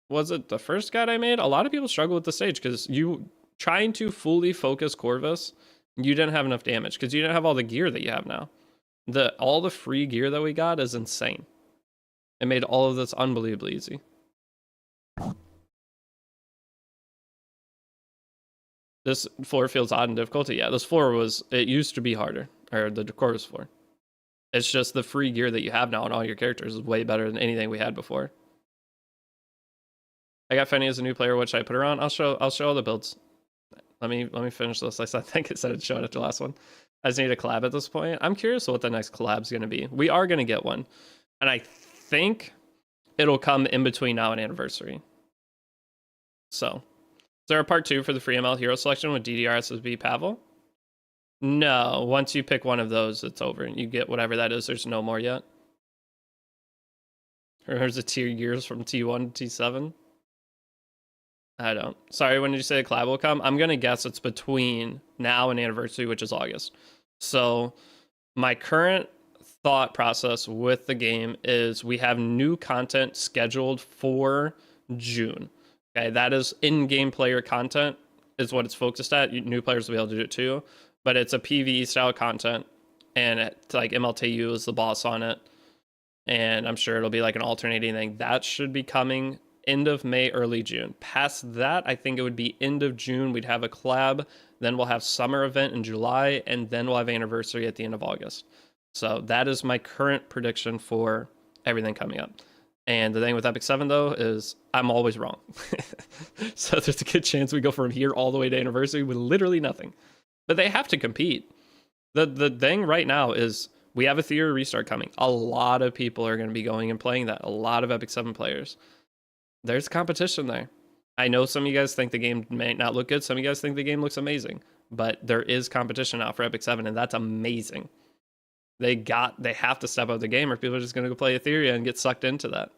was it the first guide I made? A lot of people struggle with the stage because you trying to fully focus Corvus, you didn't have enough damage because you didn't have all the gear that you have now. All the free gear that we got is insane. It made all of this unbelievably easy. This floor feels odd in difficulty. Yeah, this floor it used to be harder, or the Corvus floor. It's just the free gear that you have now on all your characters is way better than anything we had before. I got Fenny as a new player. What should I put her on? I'll show all the builds. Let me finish this. I think I said it showed after the last one. I just need a collab at this point. I'm curious what the next collab's going to be. We are going to get one, and I think it'll come in between now and anniversary. So, is there a part 2 for the free ML hero selection with DDR, SSB, Pavel? No, once you pick one of those, it's over. You get whatever that is. There's no more yet. Or there's a tier years from T1 to T7. I don't. Sorry, when did you say the collab will come? I'm going to guess it's between now and anniversary, which is August. So my current thought process with the game is we have new content scheduled for June. Okay, that is in-game player content is what it's focused at. New players will be able to do it too. But it's a PvE style content, and it's like MLTU is the boss on it. And I'm sure it'll be like an alternating thing. That should be coming end of May, early June. Past that, I think it would be end of June. We'd have a collab. Then we'll have summer event in July, and then we'll have anniversary at the end of August. So that is my current prediction for everything coming up. And the thing with Epic 7, though, is I'm always wrong. So there's a good chance we go from here all the way to anniversary with literally nothing. But they have to compete. The thing right now is we have a theory restart coming. A lot of people are going to be going and playing that. A lot of Epic 7 players. There's competition there. I know some of you guys think the game may not look good. Some of you guys think the game looks amazing. But there is competition now for Epic 7, and that's amazing. They have to step up the game, or people are just going to go play Etheria and get sucked into that.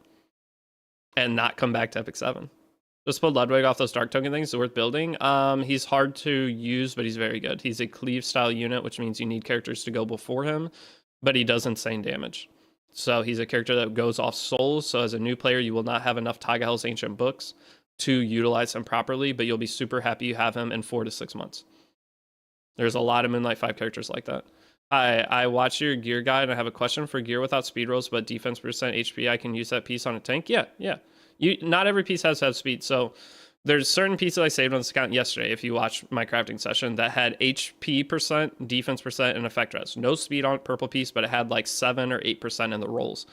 And not come back to Epic 7. Just pull Ludwig off those dark token things. It's worth building. He's hard to use, but he's very good. He's a cleave style unit, which means you need characters to go before him, but he does insane damage. So he's a character that goes off souls. So as a new player, you will not have enough Taigahel's Ancient Books to utilize him properly, but you'll be super happy you have him in 4 to 6 months. There's a lot of Moonlight 5 characters like that. I watch your gear guide and I have a question for gear without speed rolls, but defense percent HP. I can use that piece on a tank. Yeah. Not every piece has to have speed. So there's certain pieces I saved on this account yesterday, if you watch my crafting session, that had HP percent, defense percent, and effect res. No speed on purple piece, but it had like 7 or 8% in the rolls.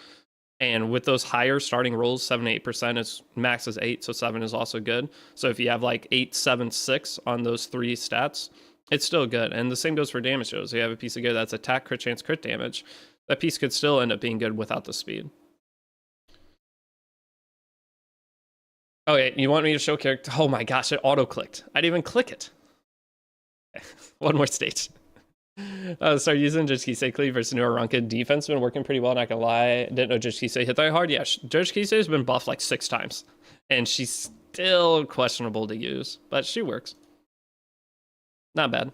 And with those higher starting rolls, 7 to 8% is max is 8, so 7 is also good. So if you have like 8, 7, 6 on those 3 stats, it's still good. And the same goes for damage shows. You have a piece of gear that's attack, crit chance, crit damage. That piece could still end up being good without the speed. Okay, you want me to show character? Oh my gosh, it auto-clicked. I didn't even click it. One more stage. Start using Jujikise Cleave versus New Arranca. Defense been working pretty well, not gonna lie. Didn't know Jujikise hit that hard. Yeah, Jujikise has been buffed like 6 times. And she's still questionable to use, but she works. Not bad.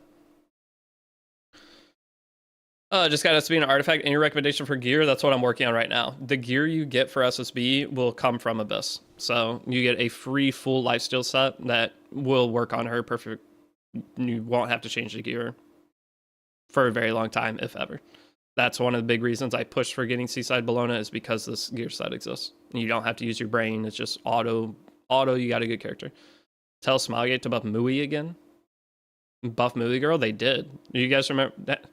Just got SB and artifact. Any recommendation for gear? That's what I'm working on right now. The gear you get for SSB will come from Abyss. So you get a free full lifesteal set that will work on her perfect. You won't have to change the gear for a very long time, if ever. That's one of the big reasons I pushed for getting Seaside Bologna, is because this gear set exists. You don't have to use your brain. It's just auto, you got a good character. Tell Smilegate to buff Mui again. Buff Mui Girl? They did. You guys remember that?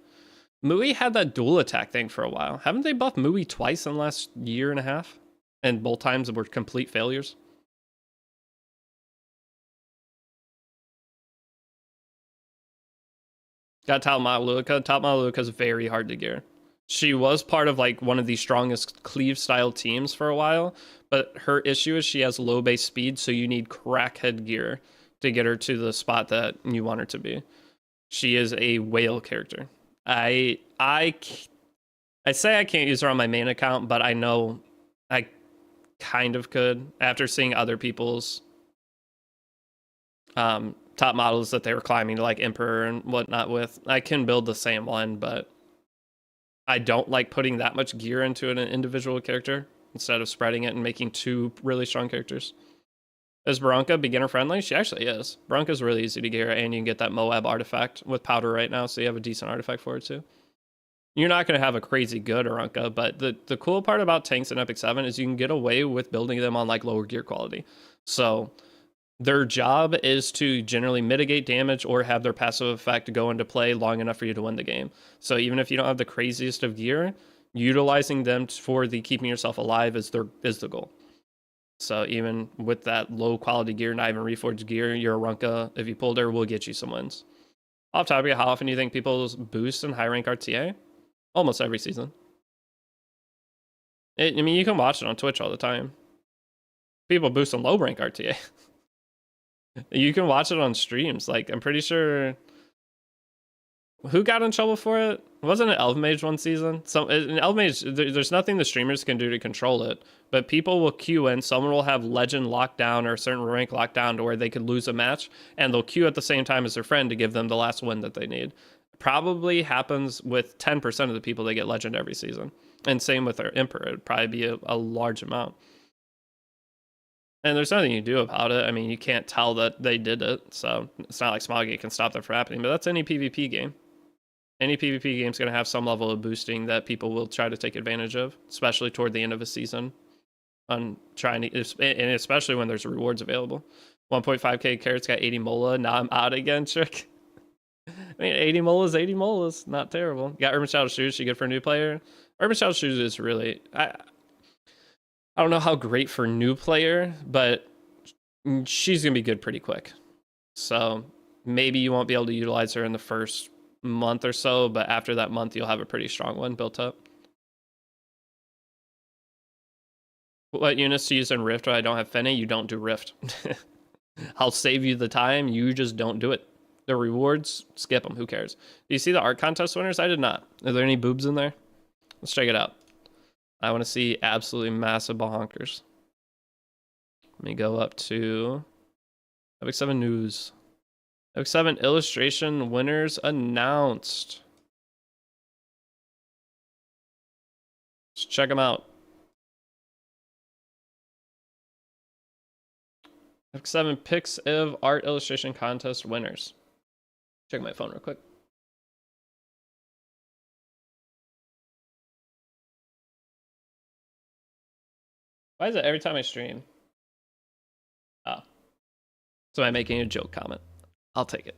Mui had that dual attack thing for a while. Haven't they buffed Mui twice in the last year and a half? And both times were complete failures. Got Top Maluka. Top Maluka is very hard to gear. She was part of like one of the strongest cleave style teams for a while, but her issue is she has low base speed, so you need crackhead gear to get her to the spot that you want her to be. She is a whale character. I say I can't use her on my main account, but I know I kind of could after seeing other people's top models that they were climbing to like Emperor and whatnot with. I can build the same one, but I don't like putting that much gear into an individual character instead of spreading it and making 2 really strong characters. Is Barranca beginner friendly? She actually is. Barranca's really easy to gear, and you can get that Moab artifact with powder right now, so you have a decent artifact for it too. You're not going to have a crazy good Barranca, but the cool part about tanks in Epic 7 is you can get away with building them on like lower gear quality. So their job is to generally mitigate damage or have their passive effect go into play long enough for you to win the game. So even if you don't have the craziest of gear, utilizing them for the keeping yourself alive is the goal. So even with that low quality gear, not even reforged gear, your Arunca, if you pulled her, will get you some wins. Off topic, how often do you think people boost in high rank RTA? Almost every season. I mean, you can watch it on Twitch all the time. People boost in low rank RTA. You can watch it on streams. Like, I'm pretty sure... Who got in trouble for it? Wasn't it Elf Mage one season? So in Elf Mage, there's nothing the streamers can do to control it, but people will queue in. Someone will have Legend locked down or a certain rank locked down to where they could lose a match, and they'll queue at the same time as their friend to give them the last win that they need. Probably happens with 10% of the people that get Legend every season. And same with their Emperor. It'd probably be a large amount. And there's nothing you do about it. I mean, you can't tell that they did it, so it's not like Smilegate can stop that from happening, but that's any PvP game. Any PvP game is going to have some level of boosting that people will try to take advantage of, especially toward the end of a season. On trying to, and especially when there's rewards available. 1.5k carrots got 80 Mola. Now I'm out again, Trick. I mean, 80 Molas, 80 Molas. Not terrible. Got Urban Shadow Shoes. She good for a new player. Urban Shadow Shoes is really... I don't know how great for new player, but she's going to be good pretty quick. So maybe you won't be able to utilize her in the first month or so, but after that month you'll have a pretty strong one built up. What units to use in Rift when I don't have Fene? You don't do Rift. I'll save you the time, you just don't do it. The rewards, skip them, who cares? Do you see the art contest winners? I did not. Are there any boobs in there? Let's check it out. I want to see absolutely massive bahonkers. Let me go up to Epic 7 news. Epic 7 illustration winners announced. Let's check them out. Epic 7 Picks of Art Illustration Contest winners. Check my phone real quick. Why is it every time I stream? Oh. So am I making a joke comment? I'll take it.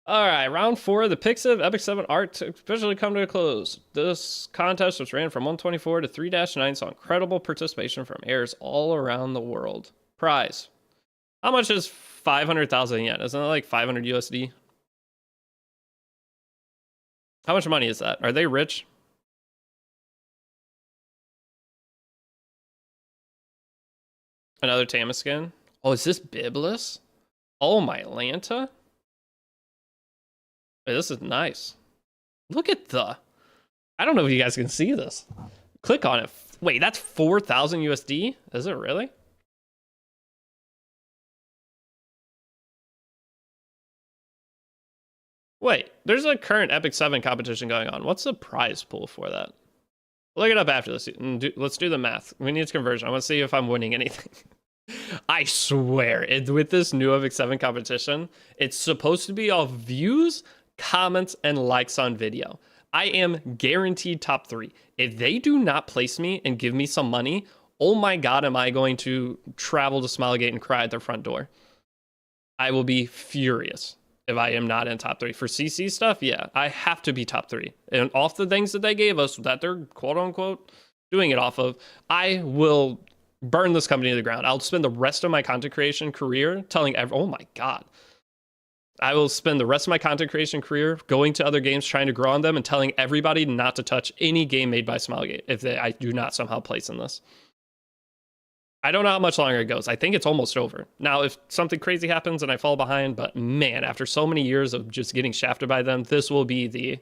Alright, round 4, the Picks of Epic 7 Art officially come to a close. This contest was ran from 124 to 3-9, saw incredible participation from heirs all around the world. Prize. How much is 500,000 yen? Isn't that like 500 USD? How much money is that? Are they rich? Another Tama skin. Oh, is this Biblis? Oh, my Lanta. Hey, this is nice. Look at the... I don't know if you guys can see this. Click on it. Wait, that's 4,000 USD? Is it really? Wait, there's a current Epic 7 competition going on. What's the prize pool for that? Look it up after this. Let's do the math. We need conversion. I want to see if I'm winning anything. I swear, with this new Epic 7 competition, it's supposed to be all views, comments, and likes on video. I am guaranteed top 3. If they do not place me and give me some money, oh my god, am I going to travel to Smilegate and cry at their front door. I will be furious if I am not in top 3. For CC stuff, yeah, I have to be top 3. And off the things that they gave us that they're quote-unquote doing it off of, I will burn this company to the ground. I'll spend the rest of my content creation career telling oh my god. I will spend the rest of my content creation career going to other games, trying to grow on them, and telling everybody not to touch any game made by Smilegate if I do not somehow place in this. I don't know how much longer it goes. I think it's almost over. Now, if something crazy happens and I fall behind, but man, after so many years of just getting shafted by them, this will be the...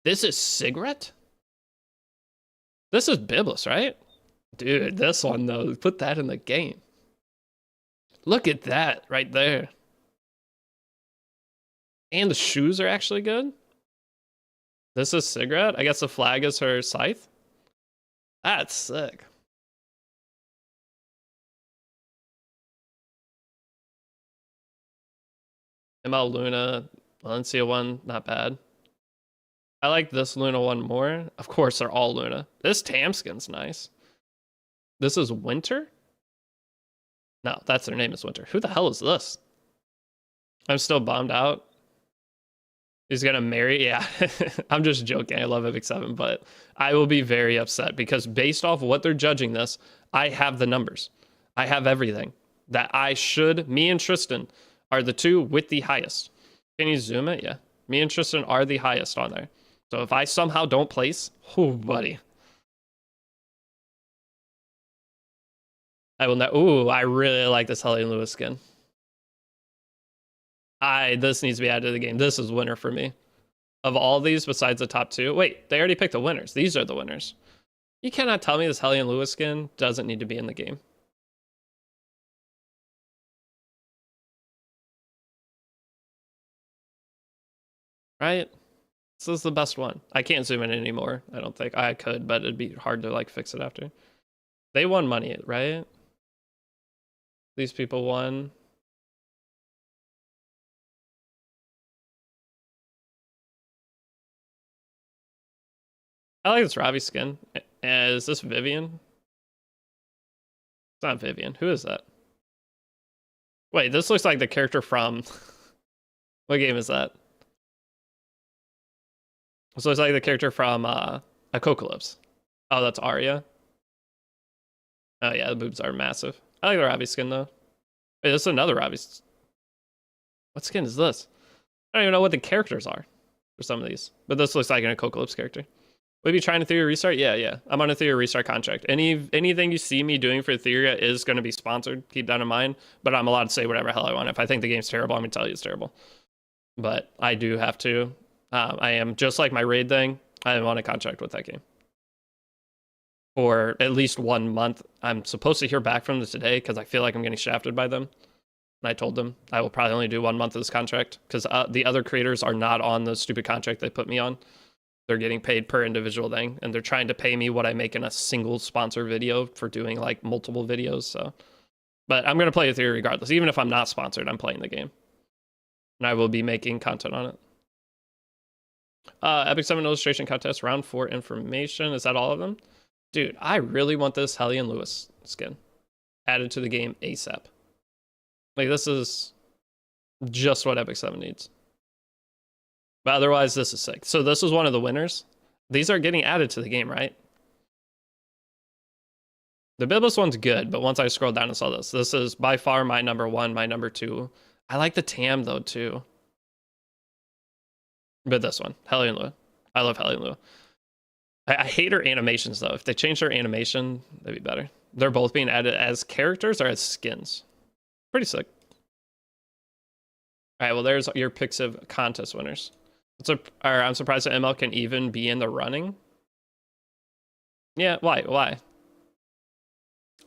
This is Cigarette? This is Biblis, right? Dude, this one, though, put that in the game. Look at that right there. And the shoes are actually good. This is Cigarette. I guess the flag is her scythe. That's sick. ML Luna, Valencia one, not bad. I like this Luna one more. Of course, they're all Luna. This Tam skin's nice. This is Winter? No, that's their name is Winter. Who the hell is this? I'm still bummed out. He's gonna marry? Yeah, I'm just joking. I love Epic 7, but I will be very upset because based off what they're judging this, I have the numbers. I have everything that I should. Me and Tristan are the two with the highest. Can you zoom it? Yeah. Me and Tristan are the highest on there. So if I somehow don't place, oh, buddy. I will not. Ooh, I really like this Hellion Lewis skin. This needs to be added to the game. This is winner for me. Of all these, besides the top 2. Wait, they already picked the winners. These are the winners. You cannot tell me this Hellion Lewis skin doesn't need to be in the game. Right? This is the best one. I can't zoom in anymore. I don't think I could, but it'd be hard to like fix it after. They won money, right? These people won. I like this Ravi skin. Is this Vivian? It's not Vivian. Who is that? Wait, this looks like the character from... What game is that? This looks like the character from Apocalypse. Oh, that's Arya. Oh yeah, the boobs are massive. I like the Ravi skin though. Wait, this is another Ravi. What skin is this? I don't even know what the characters are for some of these. But this looks like an Apocalypse character. Will you be trying Etheria restart? Yeah. I'm on a Etheria restart contract. Anything you see me doing for Etheria is going to be sponsored. Keep that in mind. But I'm allowed to say whatever hell I want. If I think the game's terrible, I'm going to tell you it's terrible. But I do have to. I am, just like my raid thing, I am on a contract with that game. For at least 1 month. I'm supposed to hear back from them today because I feel like I'm getting shafted by them. And I told them I will probably only do 1 month of this contract because the other creators are not on the stupid contract they put me on. They're getting paid per individual thing, and they're trying to pay me what I make in a single sponsor video for doing like multiple videos. So, but I'm gonna play with you regardless. Even if I'm not sponsored, I'm playing the game, and I will be making content on it. Epic 7 illustration contest, round 4 information. Is that all of them? Dude, I really want this Hellion Lewis skin added to the game ASAP. Like, this is just what Epic 7 needs. But otherwise, this is sick. So this is one of the winners. These are getting added to the game, right? The Biblis one's good, but once I scroll down and saw this is by far my number 1, my number 2. I like the Tam, though, too. But this one, Hellion Lua. I love Hellion Lua. I hate her animations, though. If they change her animation, that'd be better. They're both being added as characters or as skins. Pretty sick. All right, well, there's your picks of contest winners. I'm surprised that ML can even be in the running. Yeah, why?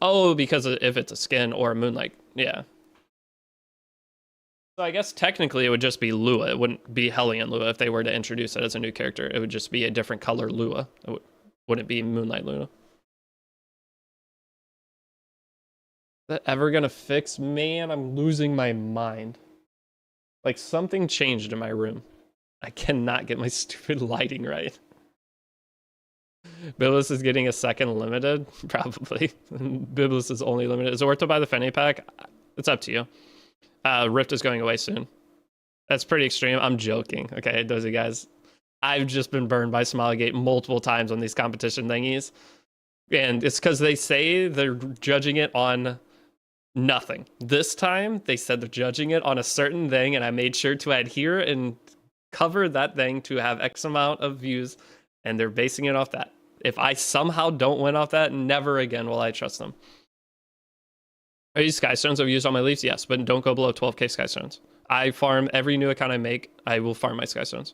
Oh, because if it's a skin or a Moonlight, yeah. So I guess technically it would just be Lua. It wouldn't be Hellion Lua if they were to introduce it as a new character. It would just be a different color Lua. It wouldn't be Moonlight Lua. Is that ever gonna fix? Man, I'm losing my mind. Like, something changed in my room. I cannot get my stupid lighting right. Biblis is getting a second limited? Probably. Biblis is only limited. Is it worth to buy the Fenny pack? It's up to you. Rift is going away soon. That's pretty extreme. I'm joking. Okay, those are guys. I've just been burned by Smilegate multiple times on these competition thingies. And it's because they say they're judging it on nothing. This time, they said they're judging it on a certain thing, and I made sure to adhere and cover that thing to have X amount of views, and they're basing it off that. If I somehow don't win off that, never again will I trust them. Are these Skystones I've used on my Leafs? Yes, but don't go below 12k Skystones. I farm every new account I make. I will farm my Skystones.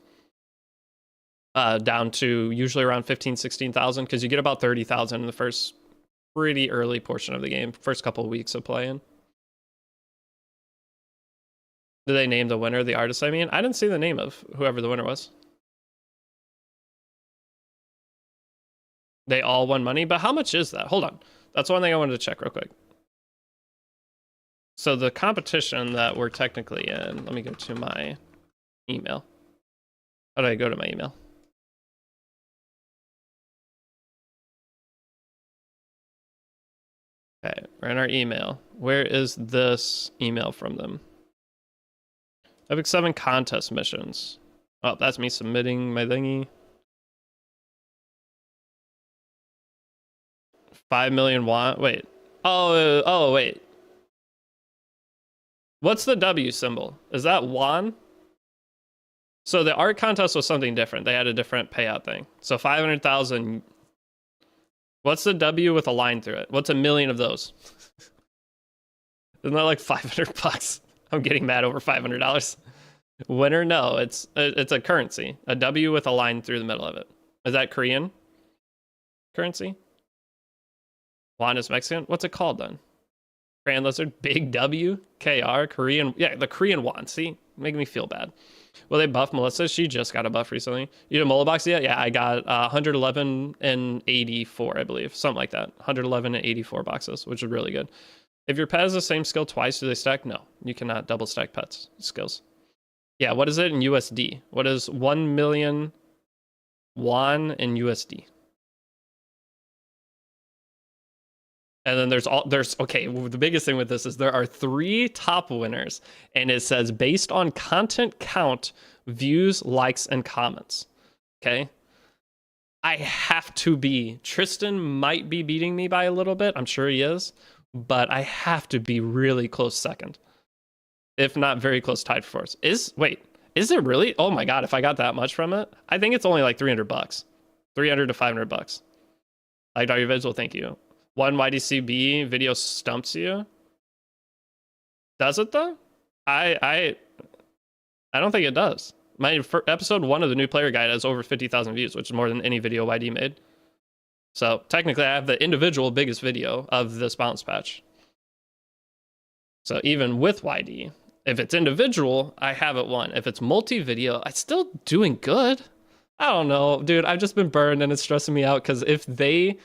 Down to usually around 15, 16,000, because you get about 30,000 in the first pretty early portion of the game, first couple of weeks of playing. Did they name the winner, the artist, I mean? I didn't see the name of whoever the winner was. They all won money, but how much is that? Hold on. That's one thing I wanted to check real quick. So the competition that we're technically in, let me go to my email. How do I go to my email? Okay, we're in our email. Where is this email from them? Epic 7 contest missions. Oh, that's me submitting my thingy. 5 million won. Wait. Oh, wait. What's the W symbol? Is that won? So the art contest was something different. They had a different payout thing. So 500,000. What's the W with a line through it? What's a million of those? Isn't that like 500 bucks? I'm getting mad over $500. Winner? No, it's a currency. A W with a line through the middle of it. Is that Korean currency? Won is Mexican? What's it called then? Grand Lizard, Big W, KR, Korean. Yeah, the Korean won. See? Making me feel bad. Well, they buffed Melissa. She just got a buff recently. You did a Mola box yet? Yeah, I got 111 and 84, I believe. Something like that. 111 and 84 boxes, which is really good. If your pet has the same skill twice, do they stack? No, you cannot double stack pets skills. Yeah, what is it in USD? What is 1 million won in USD? And then okay, the biggest thing with this is there are 3 top winners, and it says based on content count, views, likes, and comments. Okay. I have to be. Tristan might be beating me by a little bit. I'm sure he is, but I have to be really close second. If not very close tied for fourth. Is it really? Oh my God, if I got that much from it, I think it's only like 300 bucks. 300 to 500 bucks. Like Dr. Visual, thank you. 1 YDCB video stumps you. Does it though? I don't think it does. My episode 1 of the new player guide has over 50,000 views, which is more than any video YD made. So technically I have the individual biggest video of this bounce patch. So even with YD, if it's individual, I have it won. If it's multi-video, I'm still doing good. I don't know, dude. I've just been burned and it's stressing me out because if YD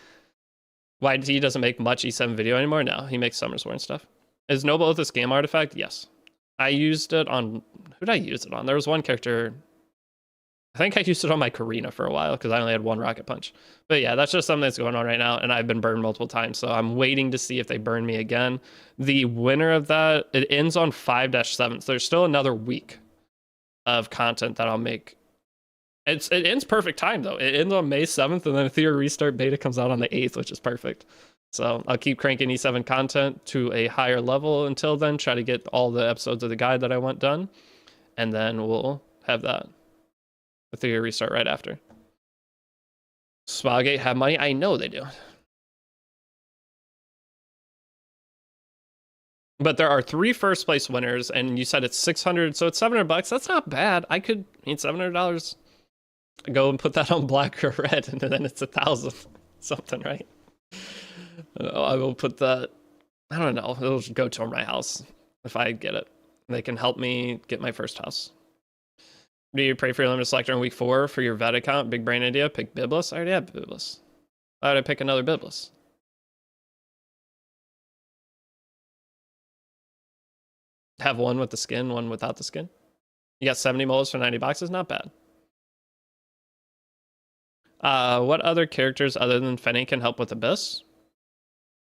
doesn't make much E7 video anymore. No, he makes Summer's War and stuff. Is Noble with a scam artifact? Yes. I used it on, who did I use it on? There was one character, I think I used it on my Karina for a while because I only had one rocket punch. But yeah, that's just something that's going on right now, and I've been burned multiple times, so I'm waiting to see if they burn me again. The winner of that, it ends on 5-7, so there's still another week of content that I'll make. It ends perfect time, though. It ends on May 7th, and then a Theory Restart beta comes out on the 8th, which is perfect. So I'll keep cranking E7 content to a higher level until then, try to get all the episodes of the guide that I want done, and then we'll have that. A Theory Restart right after. Spagate have money? I know they do. But there are 3 first place winners, and you said it's 600, so it's $700. That's not bad. I could need $700. Go and put that on black or red, and then it's 1,000 something, right? I will put that. I don't know. It'll go to my house if I get it. They can help me get my first house. Do you pray for your limited selector in week 4 for your vet account? Big brain idea. Pick Biblis. I already have Biblis. Why would I pick another Biblis? Have one with the skin, one without the skin. You got 70 molas for 90 boxes. Not bad. What other characters other than Fenny can help with Abyss?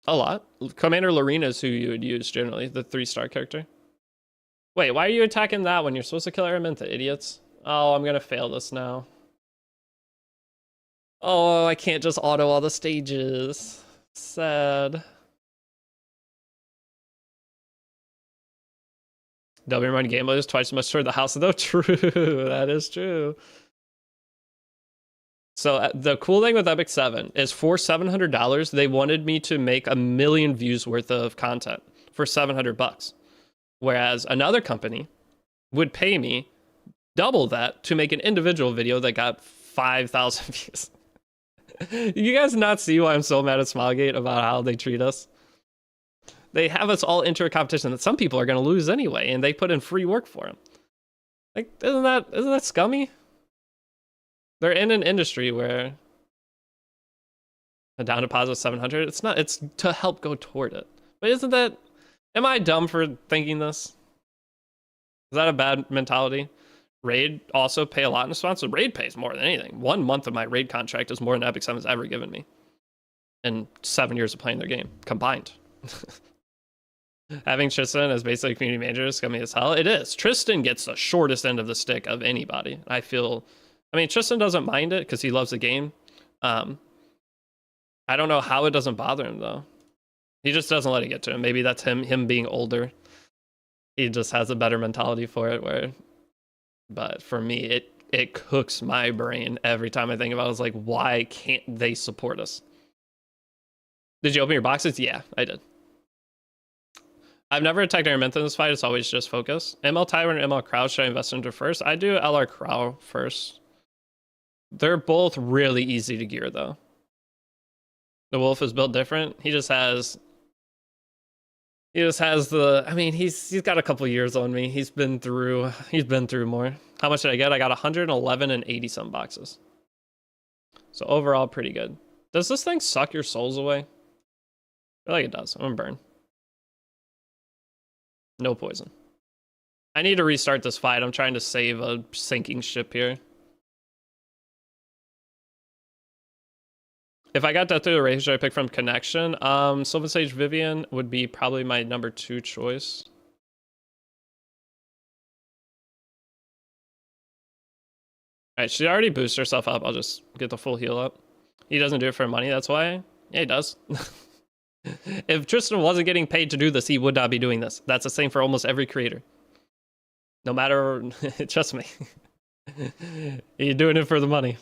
A lot. Commander Lorena is who you would use generally, the 3-star character. Wait, why are you attacking that when you're supposed to kill Araminta, idiots? Oh, I'm gonna fail this now. Oh, I can't just auto all the stages. Sad. W run gameplay is twice as much toward the house, though. True, that is true. So the cool thing with Epic 7 is for $700, they wanted me to make 1 million views worth of content for $700. Whereas another company would pay me double that to make an individual video that got 5,000 views. You guys not see why I'm so mad at Smilegate about how they treat us? They have us all enter a competition that some people are going to lose anyway, and they put in free work for them. Like, isn't that scummy? They're in an industry where a down deposit of 700, it's to help go toward it. But isn't that, am I dumb for thinking this? Is that a bad mentality? Raid also pay a lot in response. So Raid pays more than anything. 1 month of my Raid contract is more than Epic 7's ever given me. In 7 years of playing their game, combined. Having Tristan as basically community manager is scummy as hell. It is. Tristan gets the shortest end of the stick of anybody. I mean, Tristan doesn't mind it because he loves the game. I don't know how it doesn't bother him, though. He just doesn't let it get to him. Maybe that's him being older. He just has a better mentality for it. But for me, it cooks my brain every time I think about it. It's like, why can't they support us? Did you open your boxes? Yeah, I did. I've never attacked Araminta in this fight. It's always just focus. ML Tyrant and ML Crow should I invest into first? I do LR Crow first. They're both really easy to gear, though. The wolf is built different. He just has the, I mean, he's got a couple years on me. He's been through more. How much did I get? I got 111 and 80 some boxes. So overall, pretty good. Does this thing suck your souls away? I feel like it does. I'm gonna burn. No poison. I need to restart this fight. I'm trying to save a sinking ship here. If I got that through the race, should I pick from Connection? Sylvan Sage Vivian would be probably my number 2 choice. Alright, she already boosted herself up. I'll just get the full heal up. He doesn't do it for money, that's why? Yeah, he does. If Tristan wasn't getting paid to do this, he would not be doing this. That's the same for almost every creator. No matter, trust me. He's doing it for the money.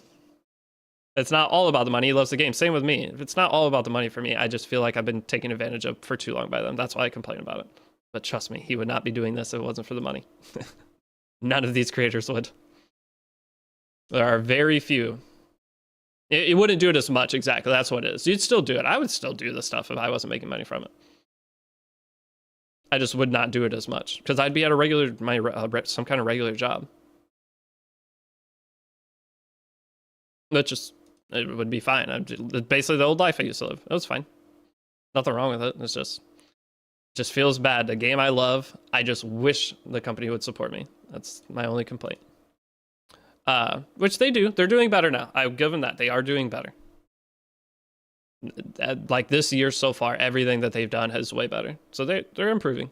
It's not all about the money. He loves the game. Same with me. If it's not all about the money for me, I just feel like I've been taken advantage of for too long by them. That's why I complain about it. But trust me, he would not be doing this if it wasn't for the money. None of these creators would. There are very few. It wouldn't do it as much, exactly. That's what it is. You'd still do it. I would still do this stuff if I wasn't making money from it. I just would not do it as much because I'd be at a regular, some kind of regular job. That just, it would be fine. Basically the old life I used to live. It was fine. Nothing wrong with it. It's just feels bad. The game I love, I just wish the company would support me. That's my only complaint. Which they do. They're doing better now. I'll give them that. They are doing better. Like this year so far, everything that they've done is way better. So they're improving.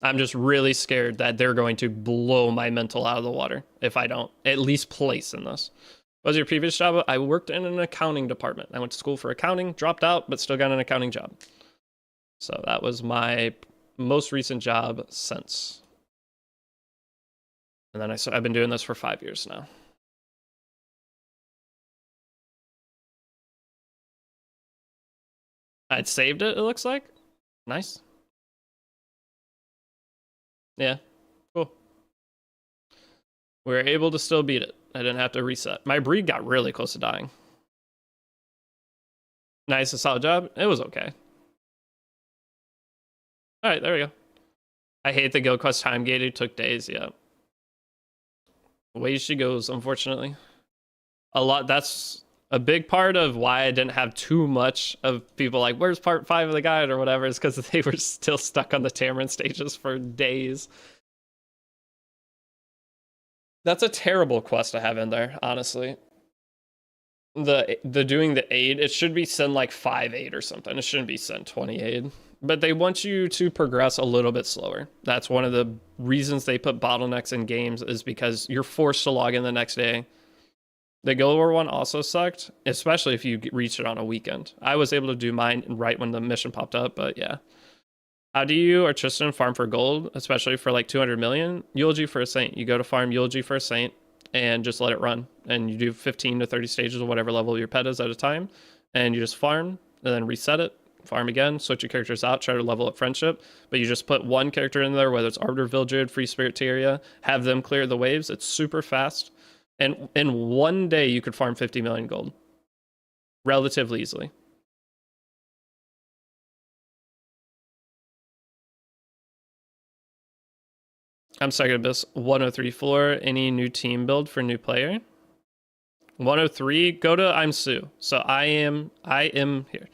I'm just really scared that they're going to blow my mental out of the water if I don't at least place in this. What was your previous job? I worked in an accounting department. I went to school for accounting, dropped out, but still got an accounting job. So that was my most recent job since. And then I've been doing this for 5 years now. I'd saved it, it looks like. Nice. Yeah, cool. We were able to still beat it. I didn't have to reset. My breed got really close to dying. Nice, a solid job. It was okay. All right, there we go. I hate the guild quest time gated. Took days, yeah. The way she goes, unfortunately. That's a big part of why I didn't have too much of people like, where's part 5 of the guide or whatever, is because they were still stuck on the Tamarind stages for days. That's a terrible quest to have in there, honestly. The doing the aid, it should be send like 5 aid or something. It shouldn't be send 20 aid. But they want you to progress a little bit slower. That's one of the reasons they put bottlenecks in games, is because you're forced to log in the next day. The Guild War one also sucked, especially if you reach it on a weekend. I was able to do mine right when the mission popped up, but yeah. How do you or Tristan farm for gold, especially for like 200 million? Eulogy for a Saint. You go to farm Eulogy for a Saint and just let it run. And you do 15 to 30 stages of whatever level your pet is at a time. And you just farm and then reset it. Farm again, switch your characters out, try to level up friendship. But you just put one character in there, whether it's Arbiter, Vildred, Free Spirit, Tyria, have them clear the waves. It's super fast. And in one day, you could farm 50 million gold relatively easily. I'm Second Abyss 103 floor. Any new team build for new player? 103, go to I'm Sue. So I am here.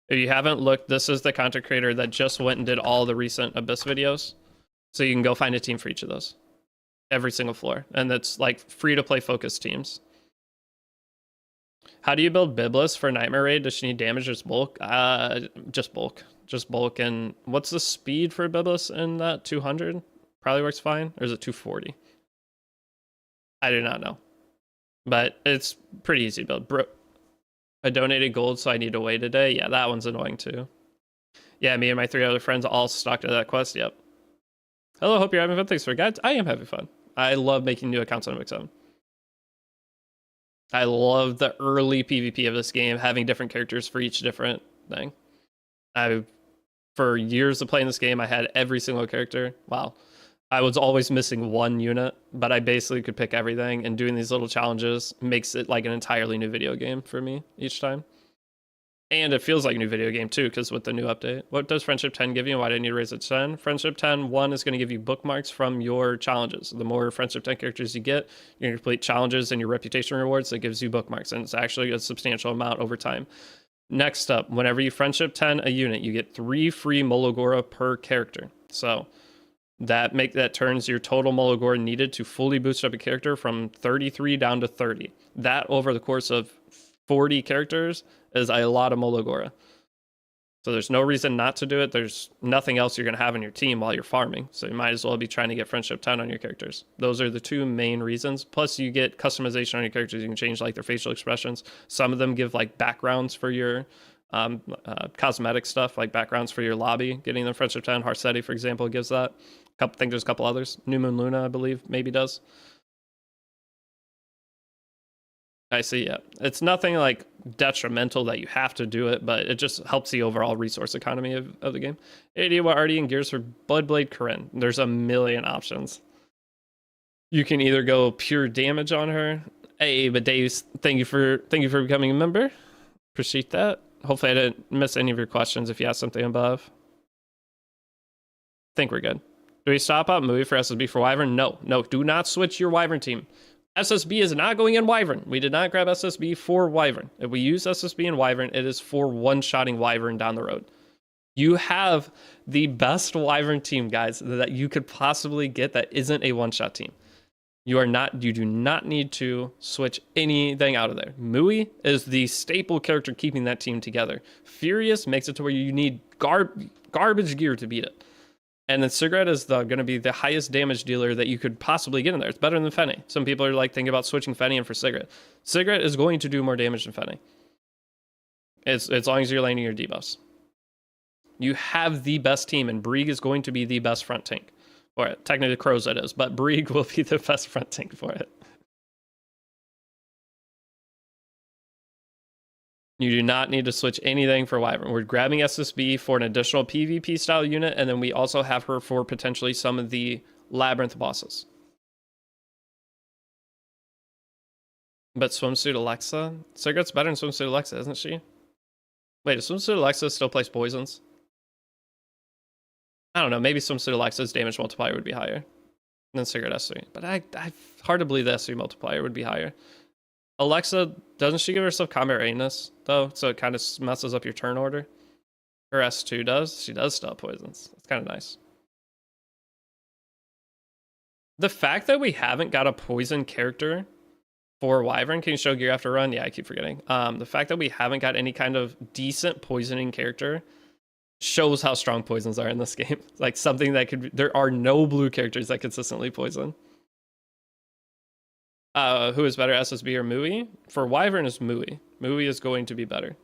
If you haven't looked, this is the content creator that just went and did all the recent Abyss videos. So you can go find a team for each of those. Every single floor. And that's like free to play focused teams. How do you build Biblis for Nightmare Raid? Does she need damage or just bulk? Just bulk. Just bulk. And what's the speed for Biblis in that? 200? Probably works fine. Or is it 240? I do not know. But it's pretty easy to build. I donated gold, so I need to wait a day. Yeah, that one's annoying too. Yeah, me and my 3 other friends all stuck to that quest. Yep. Hello, hope you're having fun. Thanks for guides. I am having fun. I love making new accounts on MX7. I love the early PvP of this game, having different characters for each different thing. For years of playing this game, I had every single character. Wow. I was always missing one unit, but I basically could pick everything, and doing these little challenges makes it like an entirely new video game for me each time. And it feels like a new video game too, because with the new update. What does Friendship 10 give you, and why do you need to raise it to 10? Friendship 10, 1 is going to give you bookmarks from your challenges. The more Friendship 10 characters you get, you're going to complete challenges and your reputation rewards, that gives you bookmarks, and it's actually a substantial amount over time. Next up, whenever you Friendship 10 a unit, you get 3 free molagora per character. So that turns your total molagora needed to fully boost up a character from 33 down to 30. That over the course of 40 characters is a lot of molagora. So there's no reason not to do it. There's nothing else you're going to have in your team while you're farming. So you might as well be trying to get Friendship 10 on your characters. Those are the 2 main reasons. Plus you get customization on your characters. You can change like their facial expressions. Some of them give like backgrounds for your cosmetic stuff, like backgrounds for your lobby. Getting them Friendship 10. Harsetti, for example, gives that. I think there's a couple others. New Moon Luna, I believe, maybe does. I see, yeah. It's nothing like detrimental that you have to do it, but it just helps the overall resource economy of the game. 80 what Artie and gears for Bloodblade Corinne. There's a million options. You can either go pure damage on her. Hey, but Dave, thank you for becoming a member. Appreciate that. Hopefully I didn't miss any of your questions if you asked something above. think we're good. Do we stop up movie for SSB for Wyvern? No, do not switch your Wyvern team. SSB is not going in Wyvern. We did not grab SSB for Wyvern. If we use SSB in Wyvern, it is for one-shotting Wyvern down the road. You have the best Wyvern team, guys, that you could possibly get that isn't a one-shot team. You do not need to switch anything out of there. Mui is the staple character keeping that team together. Furious makes it to where you need garbage gear to beat it. And then Cigarette is going to be the highest damage dealer that you could possibly get in there. It's better than Fenny. Some people are like thinking about switching Fenny in for Cigarette. Cigarette is going to do more damage than Fenny. It's as long as you're landing your debuffs. You have the best team, and Brieg is going to be the best front tank for it. Technically, Crow's it is, but Brieg will be the best front tank for it. You do not need to switch anything for Wyvern. We're grabbing SSB for an additional PvP style unit, and then we also have her for potentially some of the Labyrinth bosses. But Swimsuit Alexa? Cigarette's better than Swimsuit Alexa, isn't she? Wait, does Swimsuit Alexa still place poisons? I don't know, maybe Swimsuit Alexa's damage multiplier would be higher than Cigarette S3. But I hard to believe the S3 multiplier would be higher. Alexa, doesn't she give herself combat readiness, though? So it kind of messes up your turn order. Her S2 does. She does still have poisons. It's kind of nice. The fact that we haven't got a poison character for Wyvern, can you show gear after run? Yeah, I keep forgetting. The fact that we haven't got any kind of decent poisoning character shows how strong poisons are in this game. Like something that could be, there are no blue characters that consistently poison. Who is better, SSB or Mui? For Wyvern is Mui. Mui is going to be better.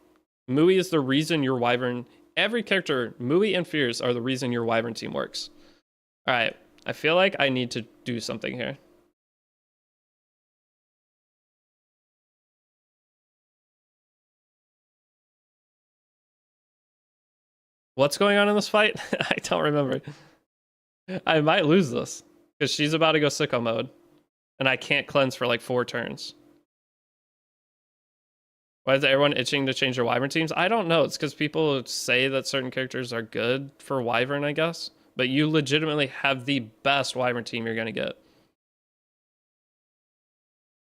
Mui is the reason your Wyvern, every character, Mui and Fierce are the reason your Wyvern team works. All right, I feel like I need to do something here. What's going on in this fight? I don't remember. I might lose this because she's about to go sicko mode and I can't cleanse for like 4 turns. Why is everyone itching to change their Wyvern teams? I don't know. It's because people say that certain characters are good for Wyvern, I guess. But you legitimately have the best Wyvern team you're going to get.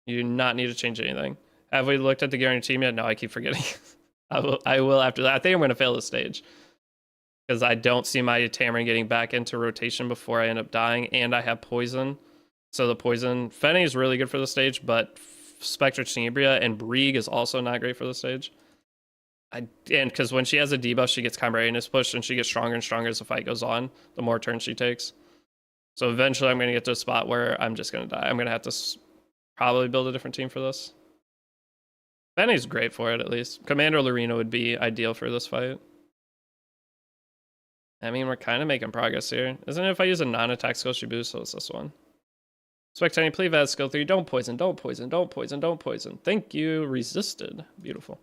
You do not need to change anything. Have we looked at the gear on your team yet? No, I keep forgetting. I will after that. I think I'm going to fail this stage. Because I don't see my Tamarin getting back into rotation before I end up dying. And I have poison. So the poison... Fenny is really good for the stage, but Spectre Tenebria and Brieg is also not great for the stage. And because when she has a debuff, she gets combat readiness pushed, and she gets stronger and stronger as the fight goes on, the more turns she takes. So eventually I'm going to get to a spot where I'm just going to die. I'm going to have to probably build a different team for this. Fenny's great for it, at least. Commander Lorena would be ideal for this fight. I mean, we're kind of making progress here. Isn't it if I use a non-attack skill she boosts? So it's this one. Spectating, please add skill 3. Don't poison, don't poison, don't poison, don't poison. Thank you. Resisted. Beautiful.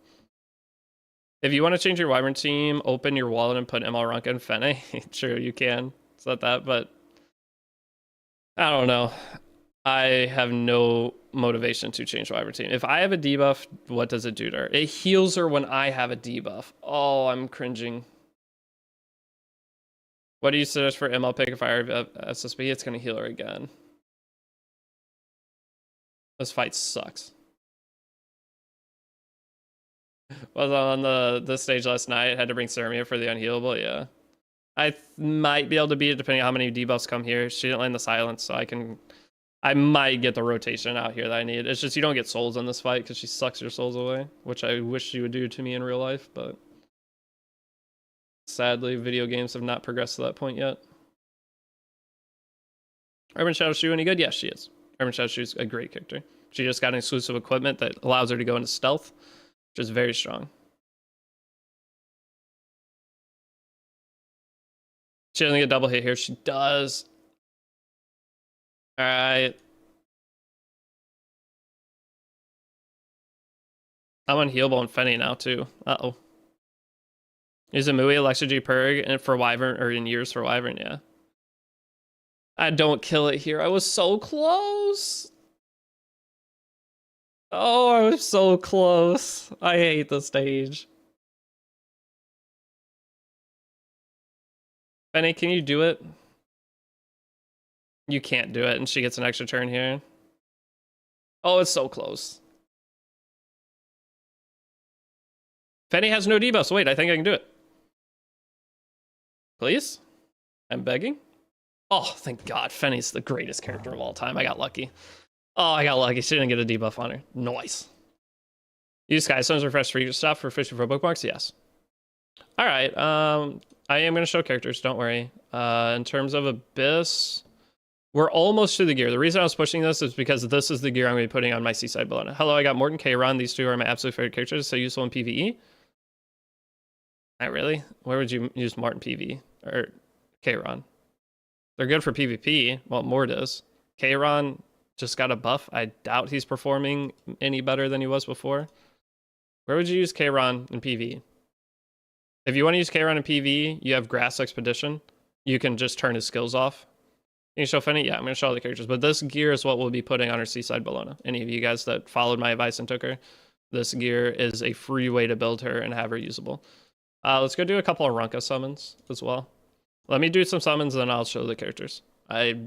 If you want to change your Wyvern team, open your wallet and put ML Ranka and Fenny. True, you can set that, but I don't know. I have no motivation to change Wyvern team. If I have a debuff, what does it do to her? It heals her when I have a debuff. Oh, I'm cringing. What do you suggest for ML pick if I have SSB? It's going to heal her again. This fight sucks. Was on the stage last night. Had to bring Ceremia for the unhealable. Yeah. I might be able to beat it depending on how many debuffs come here. She didn't land the silence, so I might get the rotation out here that I need. It's just you don't get souls in this fight because she sucks your souls away, which I wish she would do to me in real life, but sadly, video games have not progressed to that point yet. Urban Shadow Shoe any good? Yes, she is. Urban Shadow Shoe is a great character. She just got an exclusive equipment that allows her to go into stealth, which is very strong. She doesn't get a double hit here. She does. All right. I'm unhealable on Fenny now, too. Uh-oh. Is it Mui, Alexa G Purg, and for Wyvern, or in years for Wyvern? Yeah. I don't kill it here. I was so close. Oh, I was so close. I hate the stage. Fenny, can you do it? You can't do it, and she gets an extra turn here. Oh, it's so close. Fenny has no debuffs. Wait, I think I can do it. Please? I'm begging. Oh, thank God. Fenny's the greatest character of all time. I got lucky. Oh, I got lucky. She didn't get a debuff on her. Nice. Use Skystones refresh free stuff for fishing for bookmarks? Yes. All right. I am going to show characters. Don't worry. In terms of Abyss, we're almost to the gear. The reason I was pushing this is because this is the gear I'm going to be putting on my Seaside Bologna. Hello, I got Morton, K-Ron. These two are my absolute favorite characters. So useful in PvE. Not really. Where would you use Morton PvE? Or K-Ron? They're good for PvP. Well, Mort is. K-Ron just got a buff. I doubt he's performing any better than he was before. Where would you use K-Ron in PvE? If you want to use K-Ron in PvE, you have Grass Expedition. You can just turn his skills off. Can you show Fenny? Yeah, I'm going to show all the characters. But this gear is what we'll be putting on our Seaside Bologna. Any of you guys that followed my advice and took her, this gear is a free way to build her and have her usable. Let's go do a couple of Runka summons as well. Let me do some summons, then I'll show the characters. I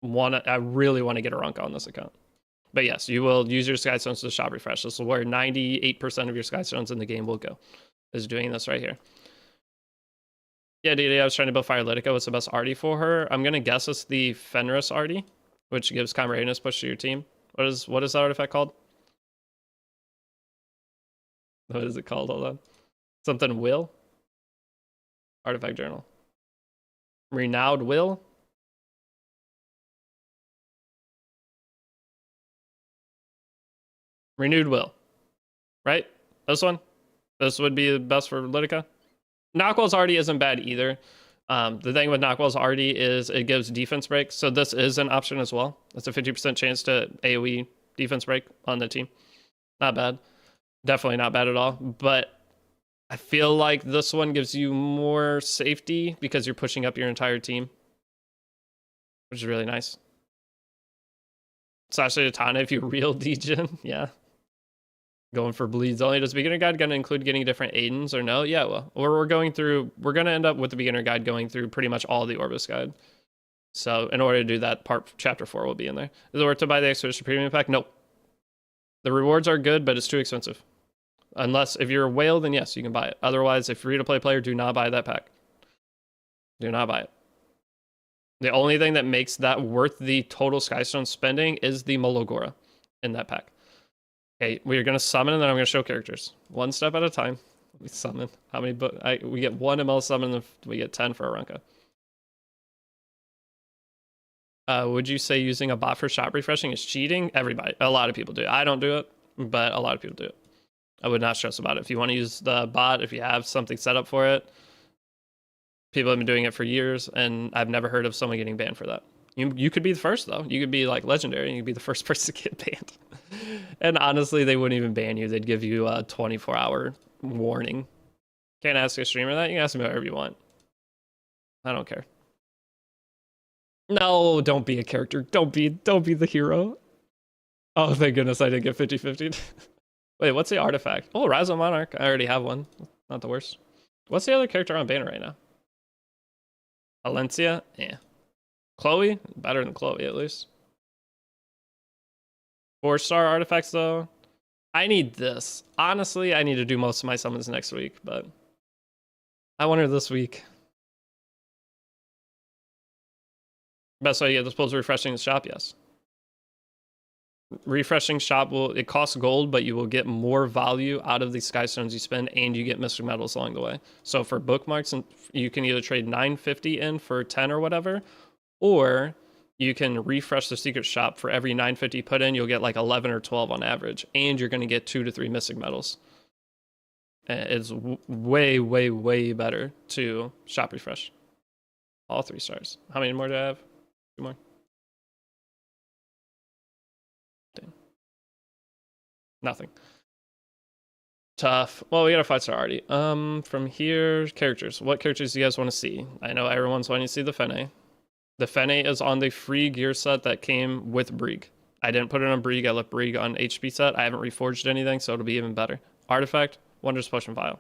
really want to get a Runka on this account. But yes, you will use your Skystones to shop refresh. This is where 98% of your Skystones in the game will go, is doing this right here. Yeah, Deity, I was trying to build Fire Litica. What's the best arty for her? I'm going to guess it's the Fenris arty, which gives Common push to your team. What is that artifact called? What is it called? Hold on. Something Will? Artifact Journal. Renowned Will? Renewed Will. Right? This one? This would be the best for Litica. Knockwell's arty isn't bad either. The thing with Knockwell's arty is it gives defense break. So this is an option as well. It's a 50% chance to AoE defense break on the team. Not bad. Definitely not bad at all. But I feel like this one gives you more safety because you're pushing up your entire team, which is really nice. Slash Tana if you real degen. Yeah. Going for bleeds only. Does beginner guide going to include getting different Aidens or no? Yeah, well, we're going to end up with the beginner guide going through pretty much all the Orbis guide. So in order to do that, chapter 4 will be in there. Is it worth to buy the Expedition Premium Pack? Nope. The rewards are good, but it's too expensive. Unless if you're a whale, then yes, you can buy it. Otherwise, if you're free to play player, do not buy that pack. Do not buy it. The only thing that makes that worth the total Skystone spending is the molagora in that pack. Okay, we are going to summon and then I'm going to show characters. One step at a time. We summon. How many? We get 1 ML summon and we get 10 for a Runka. Would you say using a bot for shop refreshing is cheating? Everybody. A lot of people do it. I don't do it, but a lot of people do it. I would not stress about it. If you want to use the bot, if you have something set up for it, people have been doing it for years, and I've never heard of someone getting banned for that. You could be the first, though. You could be, like, legendary, and you could be the first person to get banned. And honestly, they wouldn't even ban you. They'd give you a 24-hour warning. Can't ask a streamer that. You can ask me whatever you want. I don't care. No, don't be a character. Don't be the hero. Oh, thank goodness I didn't get 50-50. Wait, what's the artifact? Oh, Rise of Monarch. I already have one. Not the worst. What's the other character on banner right now? Valencia? Yeah. Chloe? Better than Chloe, at least. 4-star artifacts, though. I need this. Honestly, I need to do most of my summons next week, but I wonder this week. Best way to get this pulls refreshing the shop, yes. Refreshing shop it costs gold, but you will get more value out of the Skystones you spend, and you get mystic metals along the way. So for bookmarks, and you can either trade 950 in for 10 or whatever, or you can refresh the secret shop. For every 950 put in, you'll get like 11 or 12 on average, and you're going to get 2 to 3 mystic metals. It's way, way, way better to shop refresh. All 3 stars. How many more do I have? 2 more. Nothing. Tough. Well, we got a 5-star already. From here, characters. What characters do you guys want to see? I know everyone's wanting to see the Fene. The Fene is on the free gear set that came with Brig. I didn't put it on Brig. I left Brig on HP set. I haven't reforged anything, so it'll be even better. Artifact, Wondrous Potion Vial.